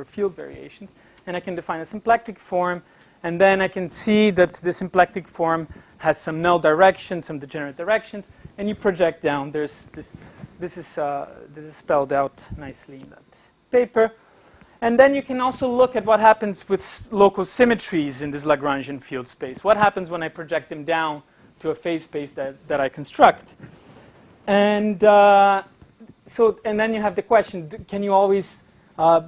field variations. And I can define a symplectic form. And then I can see that the symplectic form has some null directions, some degenerate directions. And you project down. This is spelled out nicely in that paper. And then you can also look at what happens with local symmetries in this Lagrangian field space. What happens when I project them down to a phase space that I construct? And and then you have the question: can you always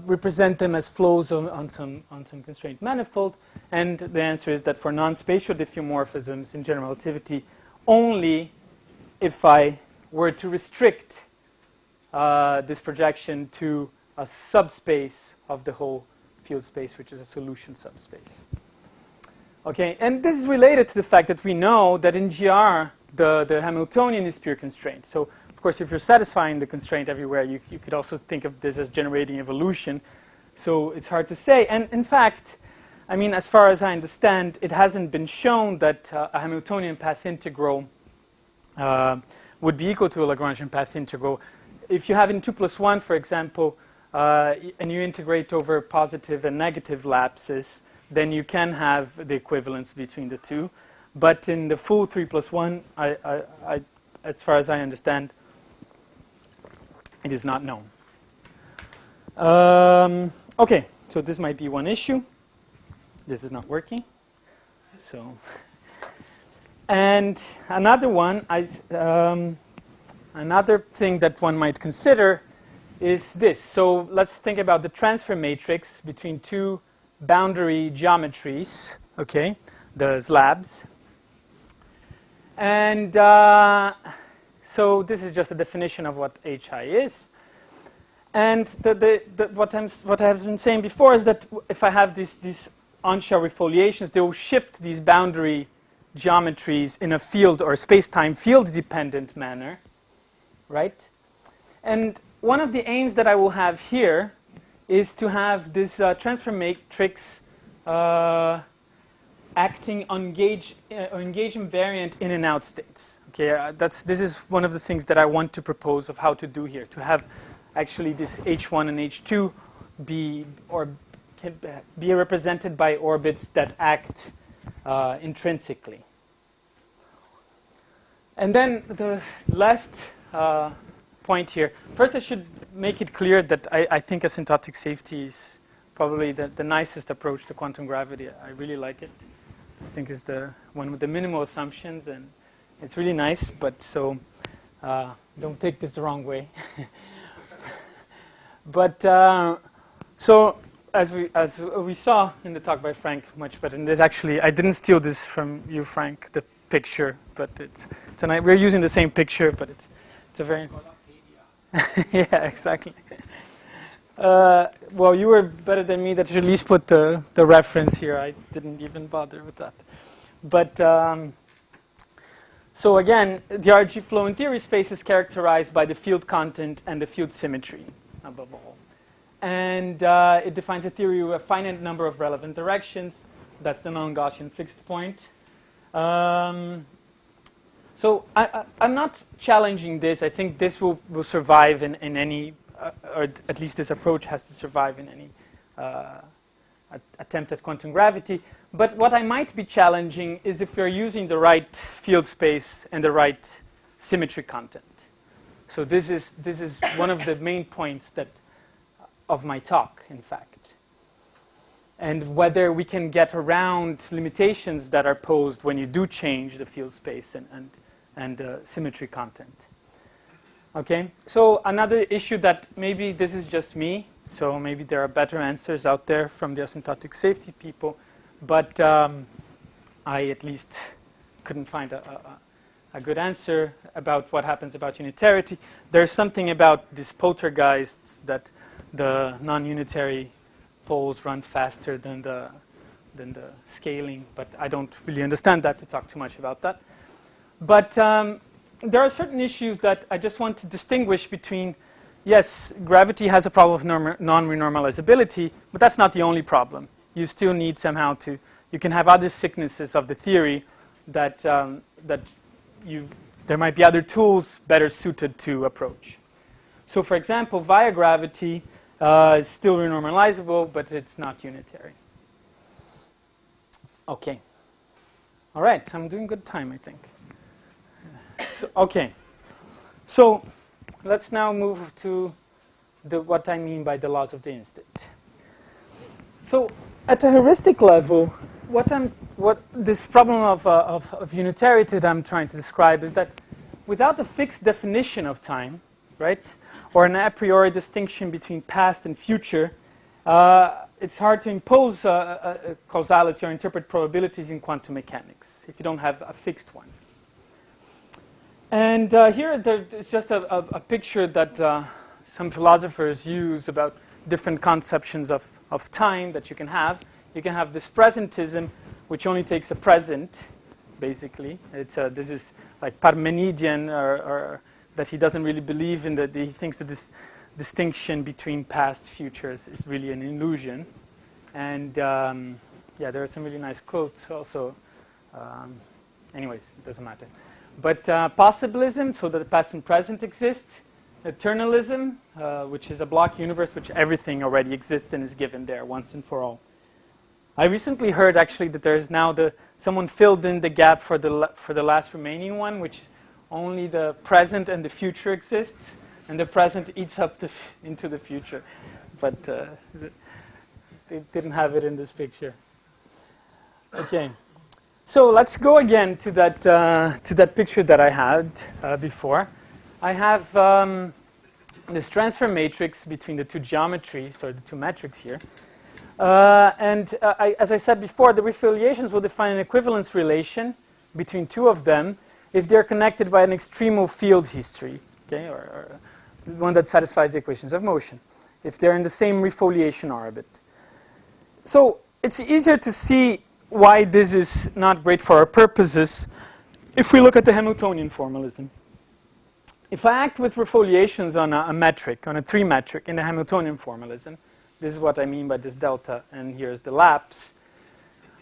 represent them as flows on some constraint manifold? And the answer is that for non-spatial diffeomorphisms in general relativity, only if I were to restrict this projection to a subspace of the whole field space, which is a solution subspace. Okay, and this is related to the fact that we know that in GR, the Hamiltonian is pure constraint. So, of course, if you're satisfying the constraint everywhere, you could also think of this as generating evolution. So it's hard to say. And in fact, I mean, as far as I understand, it hasn't been shown that a Hamiltonian path integral would be equal to a Lagrangian path integral. If you have in 2 plus 1, for example, and you integrate over positive and negative lapses, then you can have the equivalence between the two. But in the full 3 plus 1, as far as I understand, it is not known. Okay, so this might be one issue. This is not working. So, and another one, another thing that one might consider is this. So let's think about the transfer matrix between two boundary geometries, okay, the slabs. And so this is just a definition of what HI is. And what I have been saying before is that if I have these on-shell refoliations, they will shift these boundary geometries in a field or space-time field-dependent manner, right? And one of the aims that I will have here is to have this transfer matrix acting on gauge invariant in and out states. Okay, this is one of the things that I want to propose of how to do here, to have actually this H1 and H2 be represented by orbits that act intrinsically. And then the last point here. First, I should make it clear that I think asymptotic safety is probably the nicest approach to quantum gravity. I really like it. I think it's the one with the minimal assumptions, and it's really nice. But so don't take this the wrong way. But so as we saw in the talk by Frank, much better. And there's actually, I didn't steal this from you, Frank, the picture, but we're using the same picture, but it's a very yeah, exactly. Well, you were better than me that you should at least put the reference here. I didn't even bother with that. But so again, the RG flow in theory space is characterized by the field content and the field symmetry, above all. And it defines a theory with a finite number of relevant directions. That's the non-Gaussian fixed point. So I'm not challenging this. I think this will survive in any, or at least this approach has to survive in any attempt at quantum gravity. But what I might be challenging is if we're using the right field space and the right symmetry content. So this is one of the main points of my talk, in fact. And whether we can get around limitations that are posed when you do change the field space and symmetry content. Okay, so another issue that maybe this is just me, so maybe there are better answers out there from the asymptotic safety people, but I at least couldn't find a good answer about what happens about unitarity. There's something about these poltergeists that the non-unitary poles run faster than the scaling, but I don't really understand that to talk too much about that. But there are certain issues that I just want to distinguish between, yes, gravity has a problem of non-renormalizability, but that's not the only problem. You still need somehow you can have other sicknesses of the theory that there might be other tools better suited to approach. So for example, via gravity is still renormalizable, but it's not unitary. Okay. All right, I'm doing good time, I think. So, okay. So let's now move to what I mean by the laws of the instant. So at a heuristic level, what this problem of unitarity that I'm trying to describe is that without a fixed definition of time, right, or an a priori distinction between past and future, it's hard to impose a causality or interpret probabilities in quantum mechanics if you don't have a fixed one. And here there's just a picture that some philosophers use about different conceptions of time that you can have. You can have this presentism, which only takes a present, basically. This is like Parmenidean, or that he doesn't really believe in, that he thinks that this distinction between past futures is really an illusion. And yeah, there are some really nice quotes also. Anyways, it doesn't matter. But possibilism, so that the past and present exist. Eternalism, which is a block universe which everything already exists and is given there once and for all. I recently heard actually that there is now someone filled in the gap for the last remaining one, which only the present and the future exists, and the present eats up into the future. But they didn't have it in this picture. Okay. So let's go again to that picture that I had before. I have this transfer matrix between the two geometries, or the two metrics here. As I said before, the refoliations will define an equivalence relation between two of them if they're connected by an extremal field history, okay, or one that satisfies the equations of motion, if they're in the same refoliation orbit. So it's easier to see why this is not great for our purposes if we look at the Hamiltonian formalism. If I act with refoliations on a metric, on a 3 metric in the Hamiltonian formalism, this is what I mean by this delta, and here's the lapse,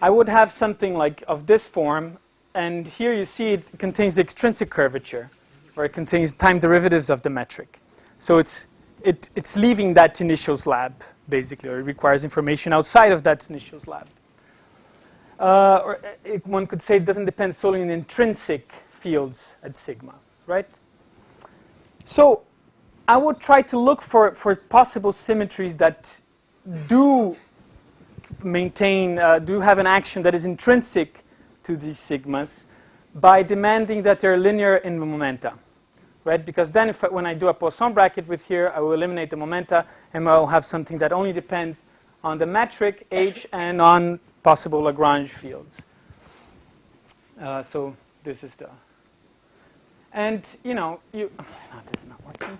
I would have something like of this form, and here you see it contains the extrinsic curvature, or it contains time derivatives of the metric. So it's leaving that initial slab, basically, or it requires information outside of that initial slab. One could say it doesn't depend solely on intrinsic fields at sigma, right? So I would try to look for possible symmetries that do maintain, do have an action that is intrinsic to these sigmas by demanding that they're linear in the momenta, right? Because then when I do a Poisson bracket with here, I will eliminate the momenta, and I'll have something that only depends on the metric H and on possible Lagrange fields. So this is the... And, you know, this is not working.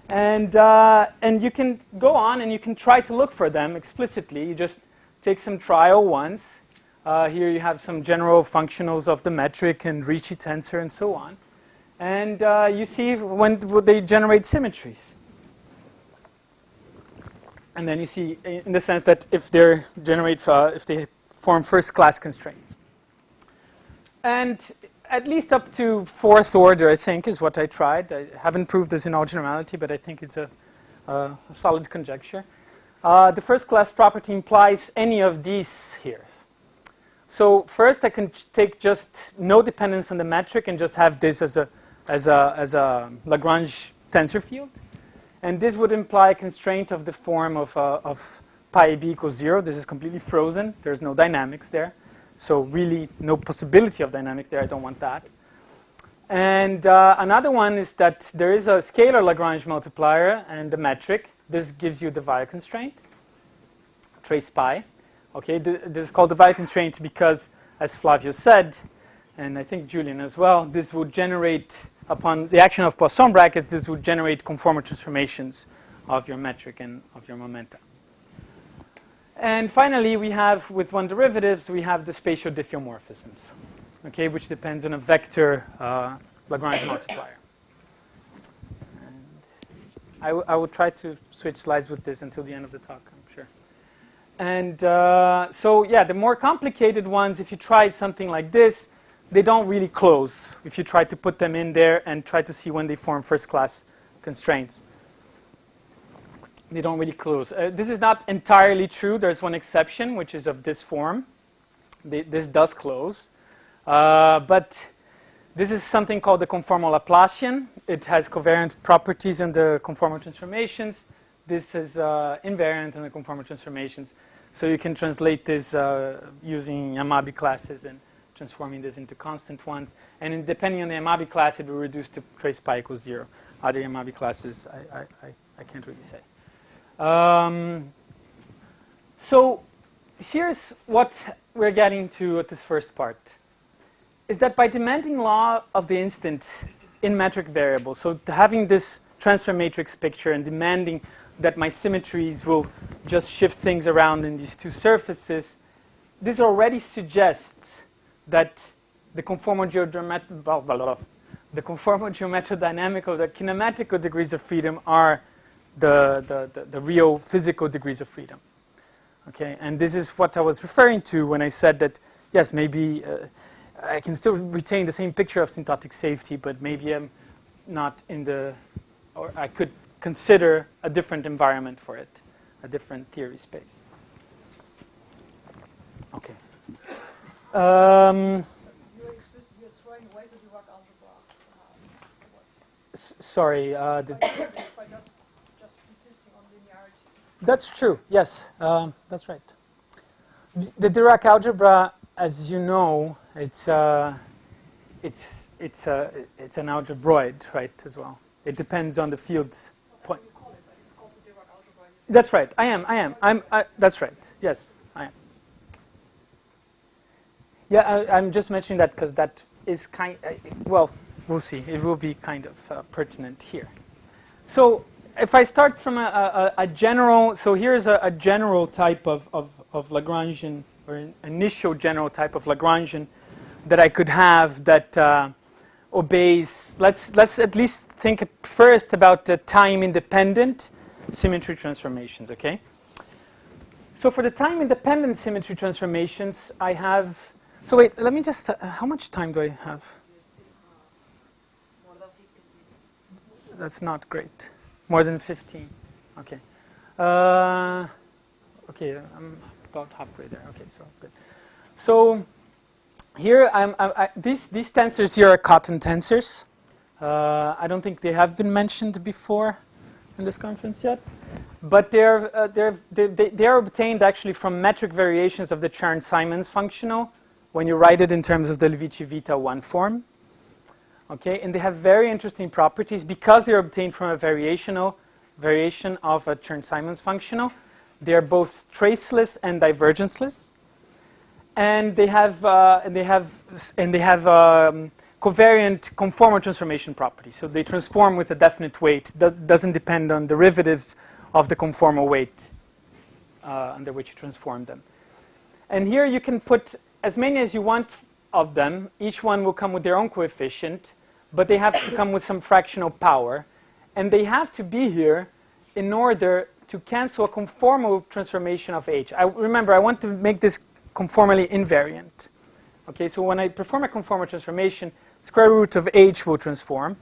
And you can go on and you can try to look for them explicitly. You just take some trial ones. Here you have some general functionals of the metric and Ricci tensor and so on. And you see when would they generate symmetries. And then you see in the sense that if they if they form first-class constraints. And at least up to 4th order, I think, is what I tried. I haven't proved this in all generality, but I think it's a solid conjecture. The first-class property implies any of these here. So first, I can take just no dependence on the metric and just have this as a Lagrange tensor field. And this would imply a constraint of the form of pi b equals 0. This is completely frozen. There's no dynamics there. So really no possibility of dynamics there. I don't want that. And another one is that there is a scalar Lagrange multiplier and the metric. This gives you the Weyl constraint, trace pi. Okay, this is called the Weyl constraint because, as Flavio said, and I think Julian as well, this would generate, upon the action of Poisson brackets, this would generate conformal transformations of your metric and of your momenta. And finally, we have, with one derivatives, we have the spatial diffeomorphisms, okay, which depends on a vector Lagrange multiplier. And I will try to switch slides with this until the end of the talk, I'm sure. And so, yeah, the more complicated ones, if you try something like this, they don't really close if you try to put them in there and try to see when they form first-class constraints. They don't really close. This is not entirely true. There's one exception, which is of this form. This does close. But this is something called the conformal Laplacian. It has covariant properties in the conformal transformations. This is invariant in the conformal transformations. So you can translate this using Yamabe classes and transforming this into constant ones. And depending on the Yamabe class, it will reduce to trace pi equals 0. Other Yamabe classes, I can't really say. So here's what we're getting to at this first part, is that by demanding law of the instant in metric variables, so having this transfer matrix picture and demanding that my symmetries will just shift things around in these two surfaces, this already suggests that the conformal geometrodynamic or the kinematical degrees of freedom are the real physical degrees of freedom. Okay, and this is what I was referring to when I said that, yes, maybe I can still retain the same picture of asymptotic safety, but maybe I'm not in the, or I could consider a different environment for it, a different theory space. Okay. You're throwing away the Dirac algebra. Sorry. By just insisting on linearity. That's true. Yes, that's right. The Dirac algebra, as you know, it's an algebroid, right? As well. It depends on the field point. You call it, but it's called the Dirac algebra. That's right. I am. That's right. Yes, I am. Yeah, I'm just mentioning that because that is well, we'll see. It will be kind of pertinent here. So if I start from a general, so here's a general type of Lagrangian, or an initial general type of Lagrangian that I could have that obeys. Let's at least think first about the time-independent symmetry transformations. Okay. So for the time-independent symmetry transformations, I have. So wait, let me just. How much time do I have? More than 15 minutes. That's not great. More than 15. Okay. Okay, I'm about halfway there. Okay, so good. So here, these tensors here are cotton tensors. I don't think they have been mentioned before in this conference yet, but they are obtained actually from metric variations of the Chern-Simons functional when you write it in terms of the Levi-Civita-1 form. Okay, and they have very interesting properties because they're obtained from a variation of a Chern-Simons functional. They are both traceless and divergenceless, and they have covariant conformal transformation properties. So they transform with a definite weight that doesn't depend on derivatives of the conformal weight under which you transform them. And here you can put as many as you want of them. Each one will come with their own coefficient, but they have to come with some fractional power. And they have to be here in order to cancel a conformal transformation of H. Remember, I want to make this conformally invariant. Okay, so when I perform a conformal transformation, square root of H will transform.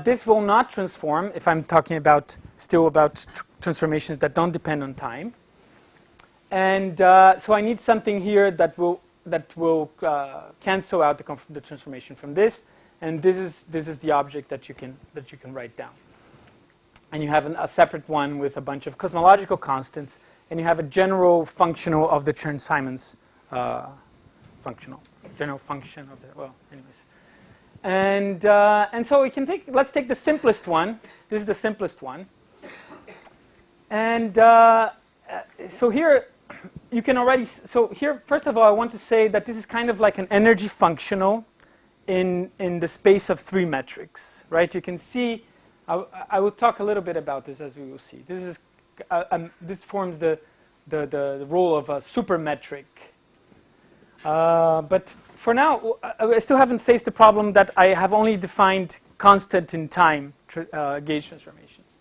This will not transform if I'm talking about still about transformations that don't depend on time. And so I need something here that will cancel out the transformation from this, and this is the object that you can write down. And you have a separate one with a bunch of cosmological constants, and you have a general functional of the Chern-Simons general function of the, well, anyways. And so we can let's take the simplest one. This is the simplest one. And so here you can already, so here, first of all, I want to say that this is kind of like an energy functional in the space of three metrics, right? You can see, I will talk a little bit about this as we will see. This is, this forms the role of a supermetric. But for now, I still haven't faced the problem that I have only defined constant in time gauge transformations.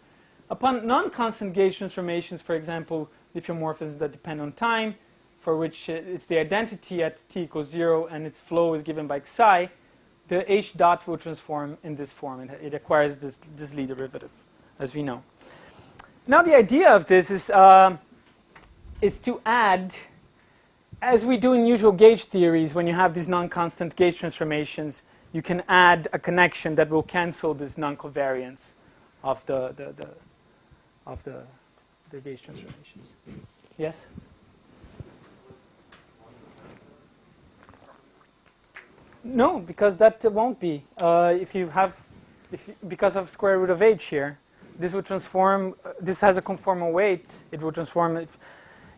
Upon non-constant gauge transformations, for example, diffeomorphisms that depend on time, for which it's the identity at t equals 0 and its flow is given by psi, the H dot will transform in this form. It acquires this Lie derivative, as we know. Now the idea of this is to add, as we do in usual gauge theories, when you have these non-constant gauge transformations, you can add a connection that will cancel this non-covariance of the gauge transformations. Yes? No, because that won't be. Because of square root of H here, this will transform. This has a conformal weight. It will transform.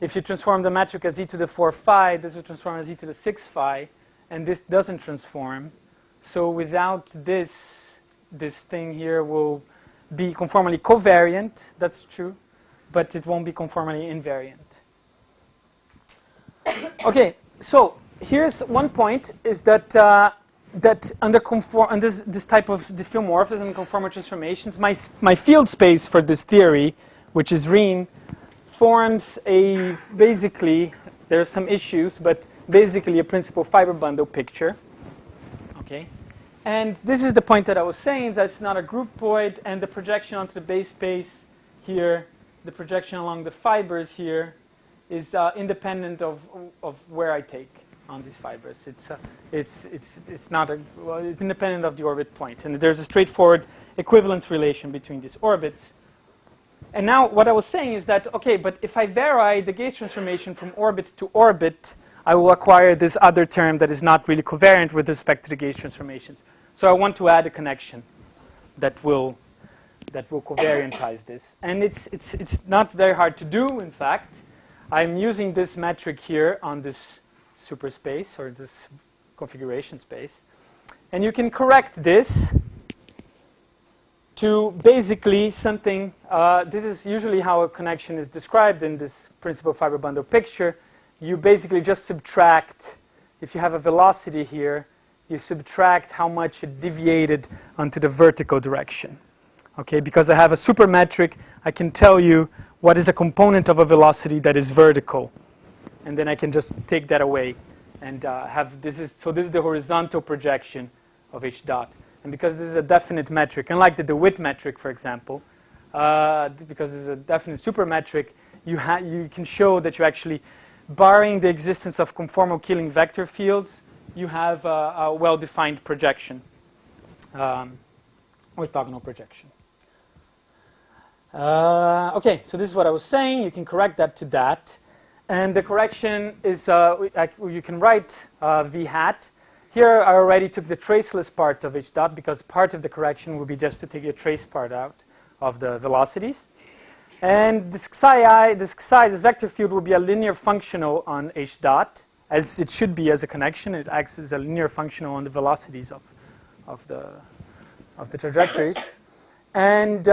If you transform the metric as e to the 4 phi, this will transform as e to the 6 phi, and this doesn't transform. So without this thing here will be conformally covariant. That's true. But it won't be conformally invariant. Okay, so here's one point: is that that under this type of diffeomorphism and conformal transformations, my field space for this theory, which is Rien, forms a, basically, there are some issues, but basically a principal fiber bundle picture. Okay, and this is the point that I was saying, that it's not a groupoid, and the projection onto the base space here, the projection along the fibers here, is independent of where I take on these fibers. It's not a, well, it's independent of the orbit point, and there's a straightforward equivalence relation between these orbits. And now what I was saying is that, okay, but if I vary the gauge transformation from orbit to orbit, I will acquire this other term that is not really covariant with respect to the gauge transformations. So I want to add a connection that will covariantize this. And it's not very hard to do, in fact. I'm using this metric here on this superspace, or this configuration space. And you can correct this to basically something, this is usually how a connection is described in this principal fiber bundle picture. You basically just subtract, if you have a velocity here, you subtract how much it deviated onto the vertical direction. Okay, because I have a supermetric, I can tell you what is a component of a velocity that is vertical. And then I can just take that away and have, so this is the horizontal projection of H dot. And because this is a definite metric, unlike the DeWitt metric, for example, because this is a definite supermetric, you can show that you actually, barring the existence of conformal killing vector fields, you have a well-defined projection, orthogonal projection. Okay, so this is what I was saying. You can correct that to that. And the correction is, you can write v hat. Here I already took the traceless part of H dot, because part of the correction will be just to take the trace part out of the velocities. And this psi, this vector field will be a linear functional on H dot, as it should be as a connection. It acts as a linear functional on the velocities of the trajectories. And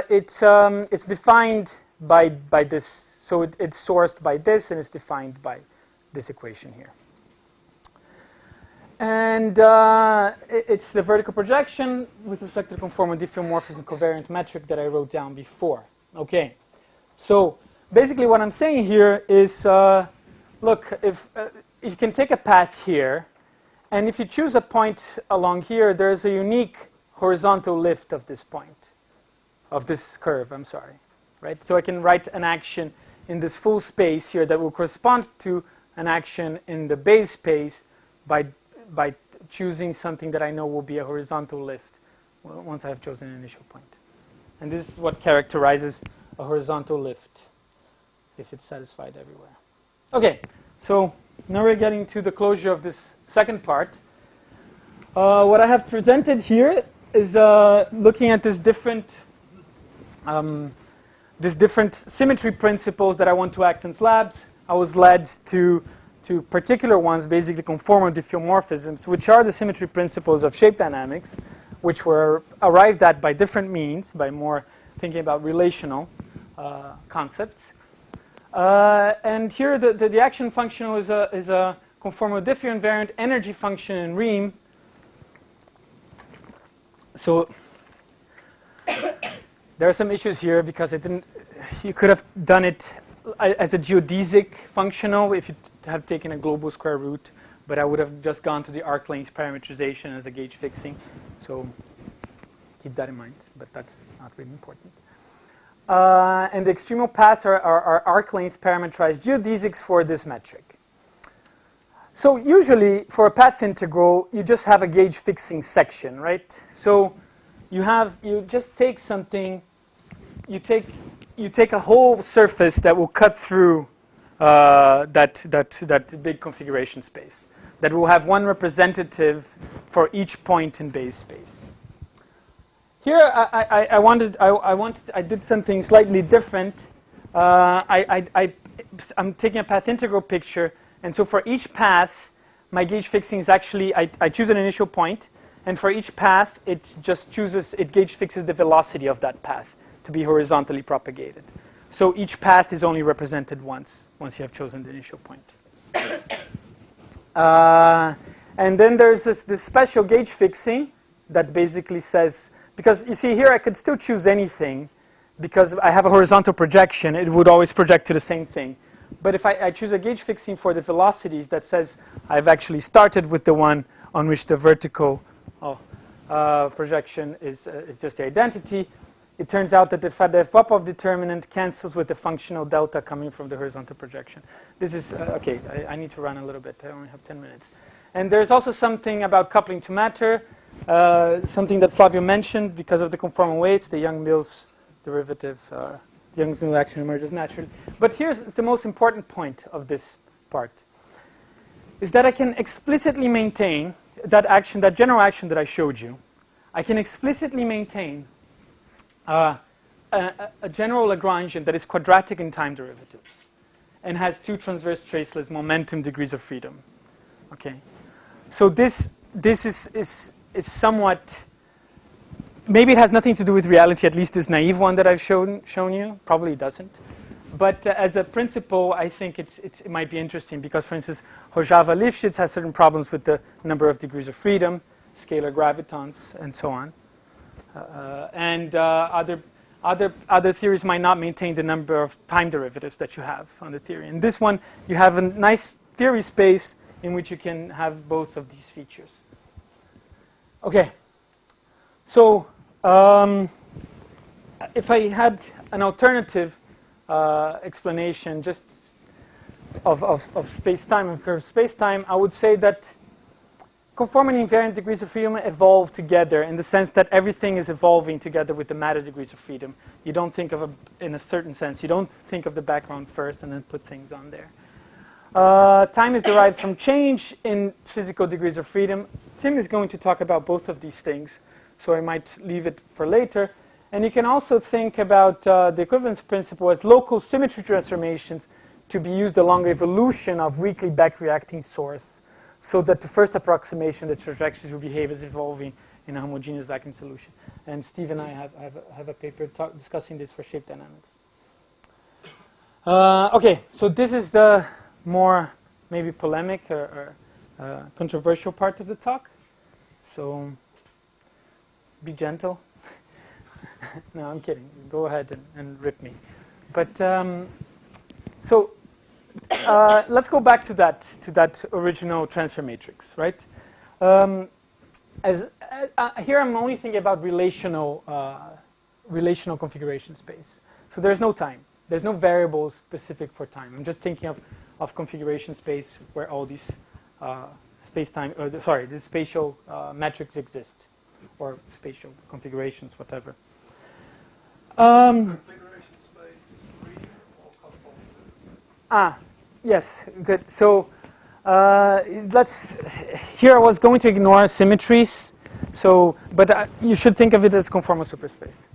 it's defined by this, so it's sourced by this, and it's defined by this equation here. And it's the vertical projection with respect to the conformal diffeomorphism covariant metric that I wrote down before. Okay, so basically what I'm saying here is, look, if you can take a path here, and if you choose a point along here, there's a unique horizontal lift of this point, of this curve, I'm sorry, right? So I can write an action in this full space here that will correspond to an action in the base space by choosing something that I know will be a horizontal lift once I have chosen an initial point. And this is what characterizes a horizontal lift, if it's satisfied everywhere. Okay, so now we're getting to the closure of this second part. What I have presented here is looking at this different symmetry principles that I want to act in slabs. I was led to particular ones, basically conformal diffeomorphisms, which are the symmetry principles of shape dynamics, which were arrived at by different means, by more thinking about relational concepts. And here the action functional is a conformal diffeoinvariant energy function in Riem. So there are some issues here because you could have done it as a geodesic functional if you have taken a global square root, but I would have just gone to the arc length parametrization as a gauge fixing. So keep that in mind, but that's not really important. And the extremal paths are arc length parametrized geodesics for this metric. So usually for a path integral, you just have a gauge fixing section, right? So you just take something, you take a whole surface that will cut through that big configuration space, that will have one representative for each point in base space. Here I did something slightly different. I'm taking a path integral picture, and so for each path, my gauge fixing is actually, I choose an initial point, and for each path, it gauge fixes the velocity of that path to be horizontally propagated. So each path is only represented once you have chosen the initial point. And then there's this special gauge fixing that basically says, because you see here I could still choose anything because I have a horizontal projection, it would always project to the same thing. But if I choose a gauge fixing for the velocities that says I've actually started with the one on which the vertical projection is just the identity, it turns out that the Popov determinant cancels with the functional delta coming from the horizontal projection. This is, okay, I need to run a little bit. I only have 10 minutes. And there's also something about coupling to matter, something that Flavio mentioned because of the conformal weights, the Young-Mills derivative, the Young-Mills action emerges naturally. But here's the most important point of this part, is that I can explicitly maintain that action, that general action that I showed you. I can explicitly maintain a general Lagrangian that is quadratic in time derivatives and has two transverse traceless momentum degrees of freedom. Okay, so this is somewhat, maybe it has nothing to do with reality, at least this naive one that I've shown you, probably doesn't. But as a principle, I think it might be interesting because, for instance, Rojava-Lifshitz has certain problems with the number of degrees of freedom, scalar gravitons, and so on. Other theories might not maintain the number of time derivatives that you have on the theory. In this one, you have a nice theory space in which you can have both of these features. Okay, so if I had an alternative explanation just of space-time, of curved space-time, I would say that conformally invariant degrees of freedom evolve together in the sense that everything is evolving together with the matter degrees of freedom. You don't think of in a certain sense, you don't think of the background first and then put things on there. Time is derived from change in physical degrees of freedom. Tim is going to talk about both of these things, so I might leave it for later. And you can also think about the equivalence principle as local symmetry transformations to be used along evolution of weakly back-reacting source, so that the first approximation, the trajectories will behave as evolving in a homogeneous vacuum solution. And Steve and I have a paper discussing this for shape dynamics. Okay, so this is the more maybe polemic or controversial part of the talk. So be gentle. No, I'm kidding. Go ahead and rip me. But so let's go back to that original transfer matrix, right? Here I'm only thinking about relational configuration space. So there's no time. There's no variable specific for time. I'm just thinking of configuration space where all these these spatial metrics exist, or spatial configurations, whatever. Configuration space is free or conformal? Yes, good. So here I was going to ignore symmetries. So, but you should think of it as conformal superspace.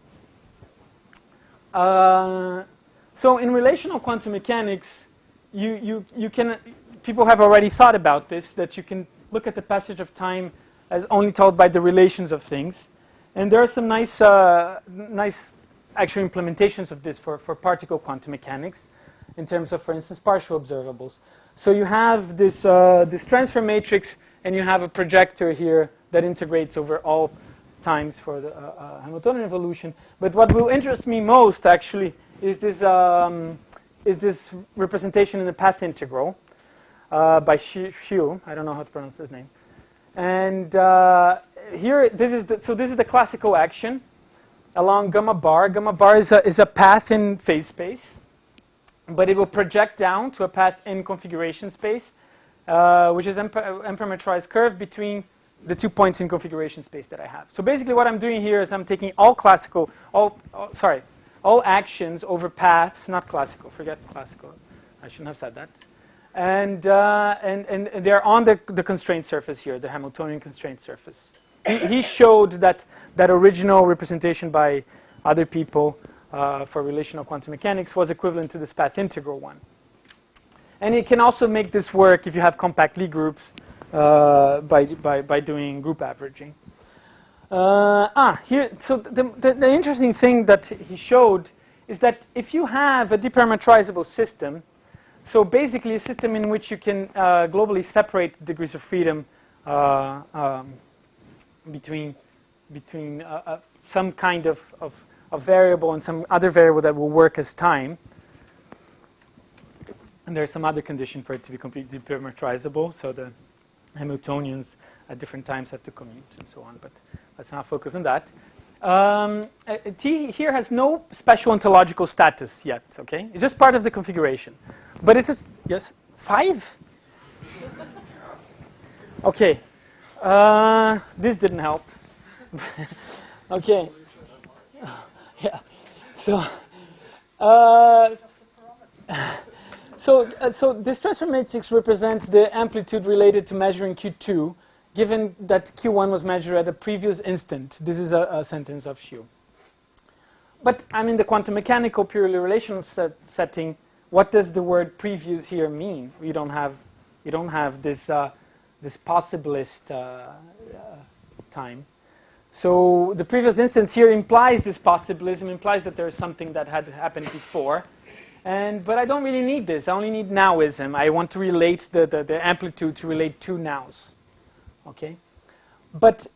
So in relational quantum mechanics, you can, people have already thought about this, that you can look at the passage of time as only told by the relations of things. And there are some nice actual implementations of this for particle quantum mechanics in terms of, for instance, partial observables. So you have this transfer matrix, and you have a projector here that integrates over all times for the Hamiltonian evolution. But what will interest me most, actually, is this representation in the path integral by Xu. I don't know how to pronounce his name. And here, this is the classical action along gamma bar. Gamma bar is a path in phase space, but it will project down to a path in configuration space, which is parametrized curve between the 2 points in configuration space that I have. So basically what I'm doing here is I'm taking all actions over paths, not classical, forget classical, I shouldn't have said that. And they're on the constraint surface here, the Hamiltonian constraint surface. He showed that original representation by other people for relational quantum mechanics was equivalent to this path integral one. And you can also make this work if you have compact Lie groups by doing group averaging. Here, so the interesting thing that he showed is that if you have a deparametrizable system, so basically a system in which you can globally separate degrees of freedom between some kind of variable and some other variable that will work as time. And there's some other condition for it to be completely parameterizable, so the Hamiltonians at different times have to commute and so on, but let's not focus on that. T here has no special ontological status yet, okay? It's just part of the configuration. But it's just, yes, 5? Okay. This didn't help. Okay. Yeah. So, so this transfer matrix represents the amplitude related to measuring Q2, given that Q1 was measured at a previous instant. This is a sentence of Xu. But I mean, the quantum mechanical purely relational setting, what does the word previous here mean? You don't have this this possibilist time. So the previous instance here implies this possibilism, implies that there is something that had happened before. But I don't really need this. I only need nowism. I want to relate the amplitude to relate two nows. Okay? But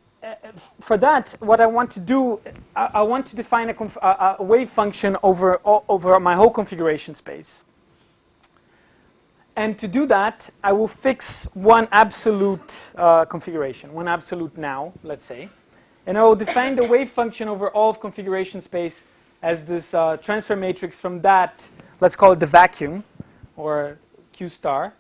for that, what I want to do, I want to define a wave function over my whole configuration space. And to do that, I will fix one absolute configuration, one absolute now, let's say. And I will define the wave function over all of configuration space as this transfer matrix from that, let's call it the vacuum, or Q star,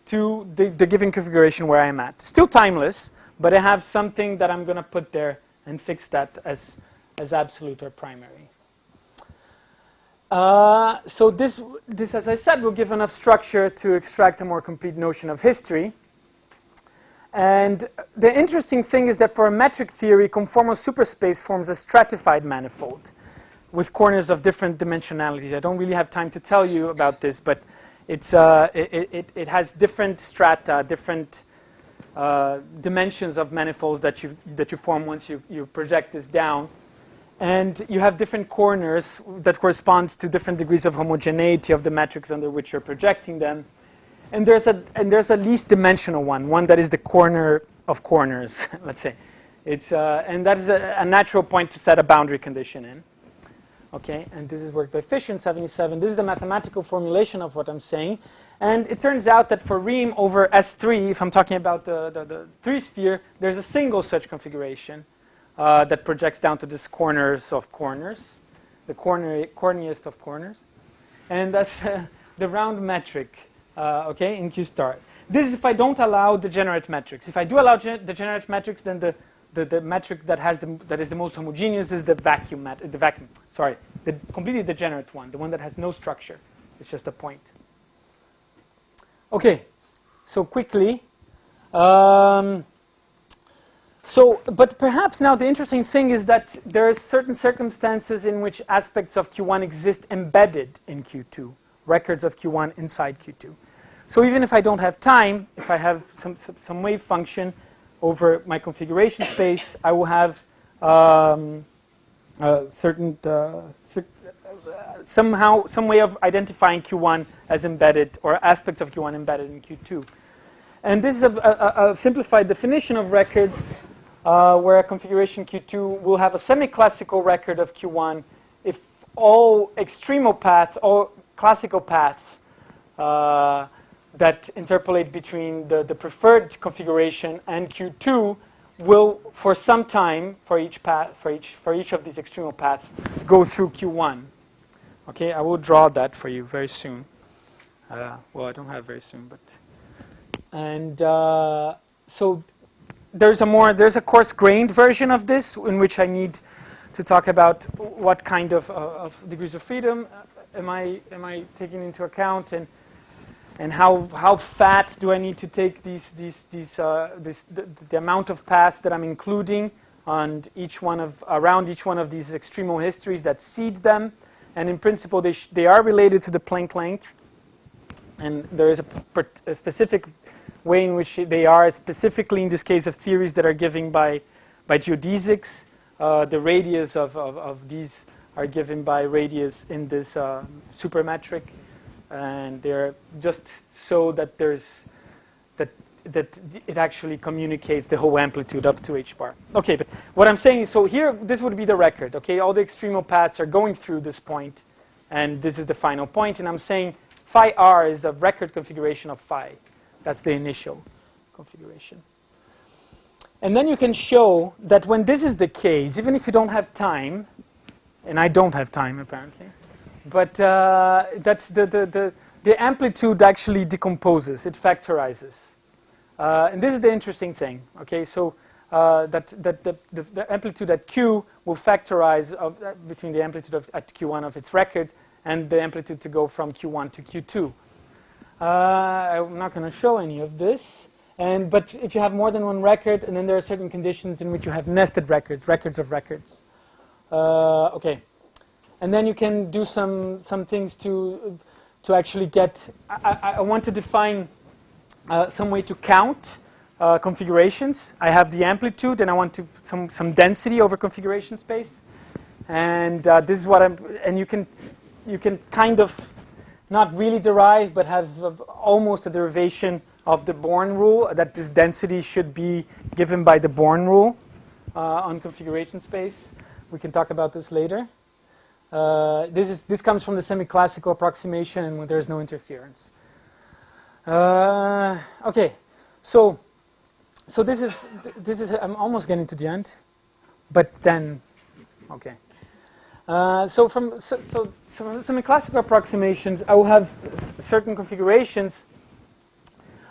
to the given configuration where I'm at. Still timeless, but I have something that I'm going to put there and fix that as absolute or primary. So this, as I said, will give enough structure to extract a more complete notion of history. And the interesting thing is that for a metric theory, conformal superspace forms a stratified manifold with corners of different dimensionalities. I don't really have time to tell you about this, but it's, it has different strata, different dimensions of manifolds that you form once you project this down. And you have different corners that correspond to different degrees of homogeneity of the metrics under which you're projecting them. And there's a least dimensional one that is the corner of corners, let's say. It's, and that is a natural point to set a boundary condition in. Okay, and this is work by Fisher in 77. This is the mathematical formulation of what I'm saying. And it turns out that for Riem over S3, if I'm talking about the 3-sphere, there's a single such configuration that projects down to this corners of corners, the corniest of corners. And that's the round metric, okay, in Q star. This is if I don't allow degenerate metrics. If I do allow degenerate metrics, then the metric that is the most homogeneous is the vacuum, the completely degenerate one, the one that has no structure. It's just a point. Okay, so quickly. But perhaps now the interesting thing is that there are certain circumstances in which aspects of Q1 exist embedded in Q2, records of Q1 inside Q2. So even if I don't have time, if I have some wave function over my configuration space, I will have some way of identifying Q1 as embedded, or aspects of Q1 embedded in Q2. And this is a simplified definition of records where a configuration Q2 will have a semi-classical record of Q1 if all extremal paths, all classical paths that interpolate between the preferred configuration and Q2 will, for some time, for each path, for each of these extremal paths, go through Q1. Okay, I will draw that for you very soon. Well, I don't have very soon, but and so there's a coarse-grained version of this in which I need to talk about what kind of degrees of freedom am I taking into account, and how fat do I need to take the amount of paths that I'm including on around each one of these extremal histories that seed them, and in principle they are related to the Planck length, and there is a specific way in which they are, specifically in this case of theories that are given by geodesics. The radius of these are given by radius in this supermetric, and they're just so that it actually communicates the whole amplitude up to h bar. Okay, but what I'm saying is, so here, this would be the record, okay? All the extremal paths are going through this point, and this is the final point, and I'm saying phi r is a record configuration of phi. That's the initial configuration. And then you can show that when this is the case, even if you don't have time, and I don't have time apparently, but that's the amplitude actually decomposes, it factorizes. And this is the interesting thing, okay? So that the amplitude at Q will factorize between the amplitude at Q1 of its record and the amplitude to go from Q1 to Q2. I'm not going to show any of this. But if you have more than one record, and then there are certain conditions in which you have nested records, records of records. Okay. And then you can do some things to actually get, I want to define some way to count configurations. I have the amplitude, and I want to some density over configuration space. And this is what and you can kind of not really derive, but have almost a derivation of the Born rule, that this density should be given by the Born rule on configuration space. We can talk about this later. This comes from the semi-classical approximation, and when there's no interference. Okay, so this is I'm almost getting to the end, but then okay. So from the semi-classical approximations, I will have certain configurations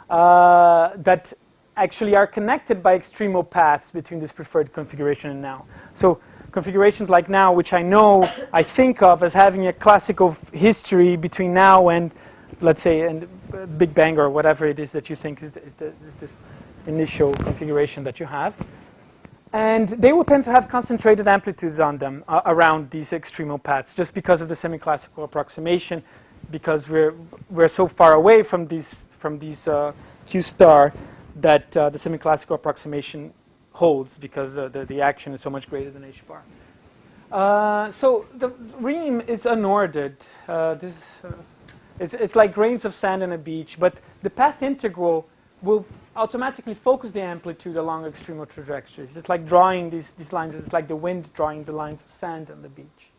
that actually are connected by extremal paths between this preferred configuration and now. So configurations like now, which I think of as having a classical history between now and, let's say, and Big Bang or whatever it is that you think is this initial configuration that you have. And they will tend to have concentrated amplitudes on them around these extremal paths, just because of the semi-classical approximation, because we're so far away from these Q star that the semi-classical approximation holds, because the action is so much greater than h bar. So the ream is unordered. It's like grains of sand on a beach, but the path integral will automatically focus the amplitude along extremal trajectories. It's like drawing these lines. It's like the wind drawing the lines of sand on the beach.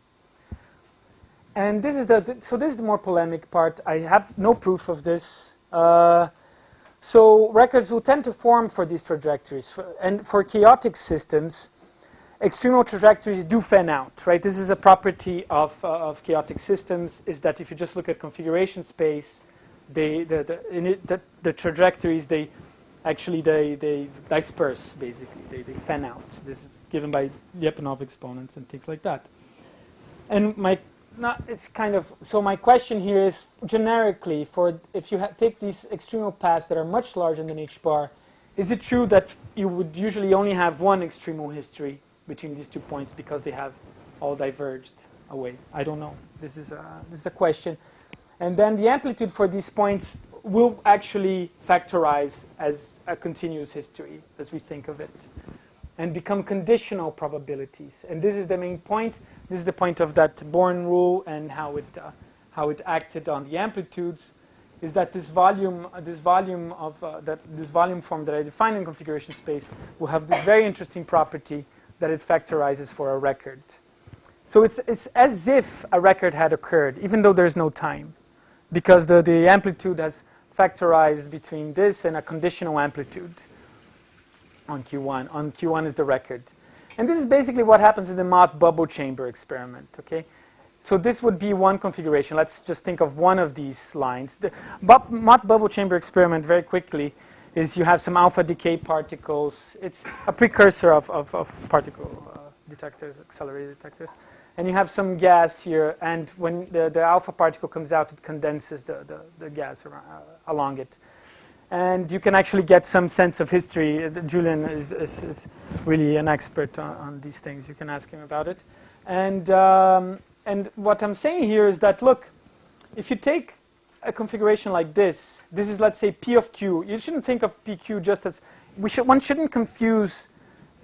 And this is so this is the more polemic part. I have no proof of this. So records will tend to form for these trajectories. And for chaotic systems, extremal trajectories do fan out, right? This is a property of chaotic systems, is that if you just look at configuration space, the trajectories, they disperse, basically. They fan out. This is given by Lyapunov exponents and things like that. And so my question here is, generically, if you take these extremal paths that are much larger than h bar, is it true that you would usually only have one extremal history between these 2 points because they have all diverged away? I don't know. This is a question. And then the amplitude for these points will actually factorize as a continuous history, as we think of it, and become conditional probabilities. And this is the main point. This is the point of that Born rule and how it acted on the amplitudes. Is that this volume form that I define in configuration space will have this very interesting property that it factorizes for a record. So it's as if a record had occurred, even though there's no time, because the amplitude has factorized between this and a conditional amplitude on Q1. On Q1 is the record. And this is basically what happens in the Mott bubble chamber experiment, okay? So this would be one configuration. Let's just think of one of these lines. The Mott bubble chamber experiment, very quickly, is you have some alpha decay particles. It's a precursor of particle detectors, accelerator detectors. And you have some gas here, and when the alpha particle comes out, it condenses the gas along it. And you can actually get some sense of history. Julian is really an expert on these things. You can ask him about it. And what I'm saying here is that, look, if you take a configuration like this is, let's say, P of Q. You shouldn't think of PQ just as, one shouldn't confuse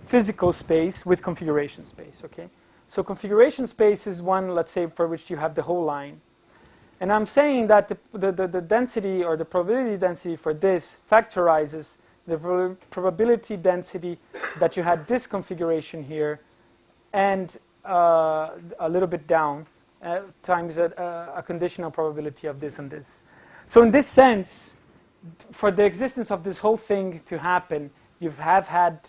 physical space with configuration space, okay? So configuration space is one, let's say, for which you have the whole line. And I'm saying that the density or the probability density for this factorizes the probability density that you had this configuration here and a little bit down times a conditional probability of this and this. So in this sense, for the existence of this whole thing to happen, you have had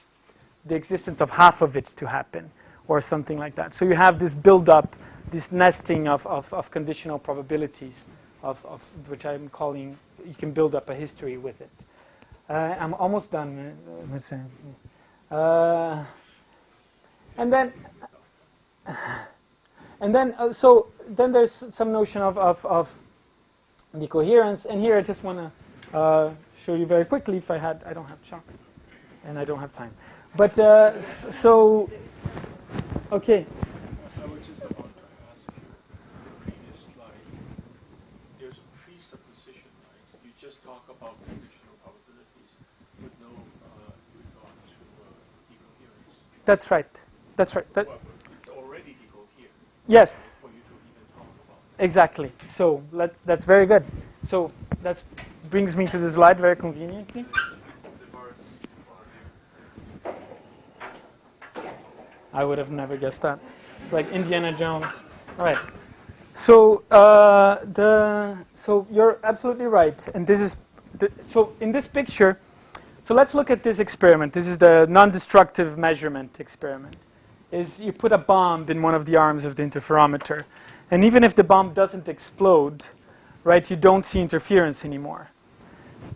the existence of half of it to happen or something like that. So you have this build-up, this nesting of conditional probabilities of which I'm calling, you can build up a history with it. I'm almost done. So then there's some notion of decoherence, and here I just want to show you very quickly. If I don't have chalk, and I don't have time. But so, okay. So I was just about to ask you, the previous slide, there's a presupposition, right? You just talk about conditional probabilities with no regard to decoherence. That's right. That's right. Well, it's already decoherent. Yes. For you to even talk about that. Exactly. So that's very good. So that brings me to the slide very conveniently. I would have never guessed that. Like Indiana Jones. All right. So so you're absolutely right. And this is so in this picture. So let's look at this experiment. This is the non-destructive measurement experiment. Is you put a bomb in one of the arms of the interferometer, and even if the bomb doesn't explode, right, you don't see interference anymore.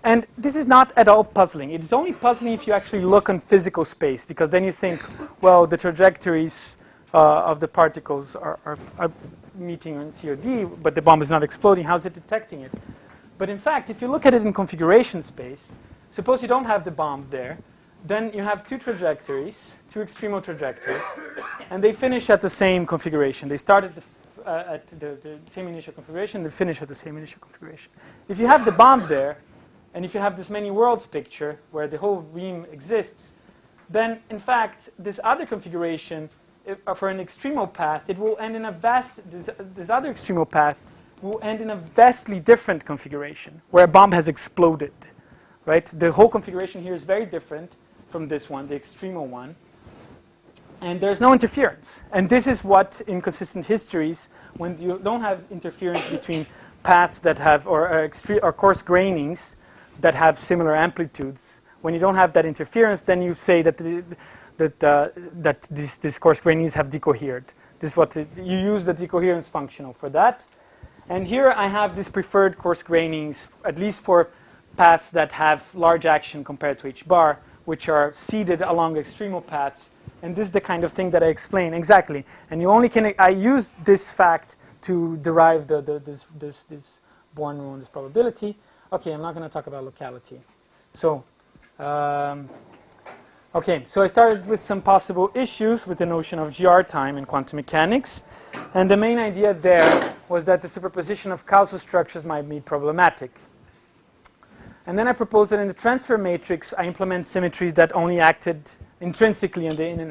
And this is not at all puzzling. It's only puzzling if you actually look on physical space, because then you think, well, the trajectories of the particles are meeting on C or D, but the bomb is not exploding. How's it detecting it? But in fact, if you look at it in configuration space, suppose you don't have the bomb there, then you have two trajectories, two extremal trajectories, and they finish at the same configuration. They start at the same initial configuration, they finish at the same initial configuration. If you have the bomb there, and if you have this many worlds picture where the whole ream exists, then in fact this other configuration, for an extremal path, it will end in a this other extremal path will end in a vastly different configuration where a bomb has exploded, right? The whole configuration here is very different from this one, the extremal one, and there's no interference. And this is what in consistent histories, when you don't have interference between paths that have or coarse grainings that have similar amplitudes. When you don't have that interference, then you say that that these coarse grainings have decohered. This is what you use the decoherence functional for that. And here I have these preferred coarse grainings, at least for paths that have large action compared to H bar, which are seeded along extremal paths. And this is the kind of thing that I explain exactly. And you only can I use this fact to derive this Born-Rowan, this probability. Okay, I'm not going to talk about locality. So, okay, so I started with some possible issues with the notion of GR time in quantum mechanics. And the main idea there was that the superposition of causal structures might be problematic. And then I proposed that in the transfer matrix, I implement symmetries that only acted intrinsically on the in and out.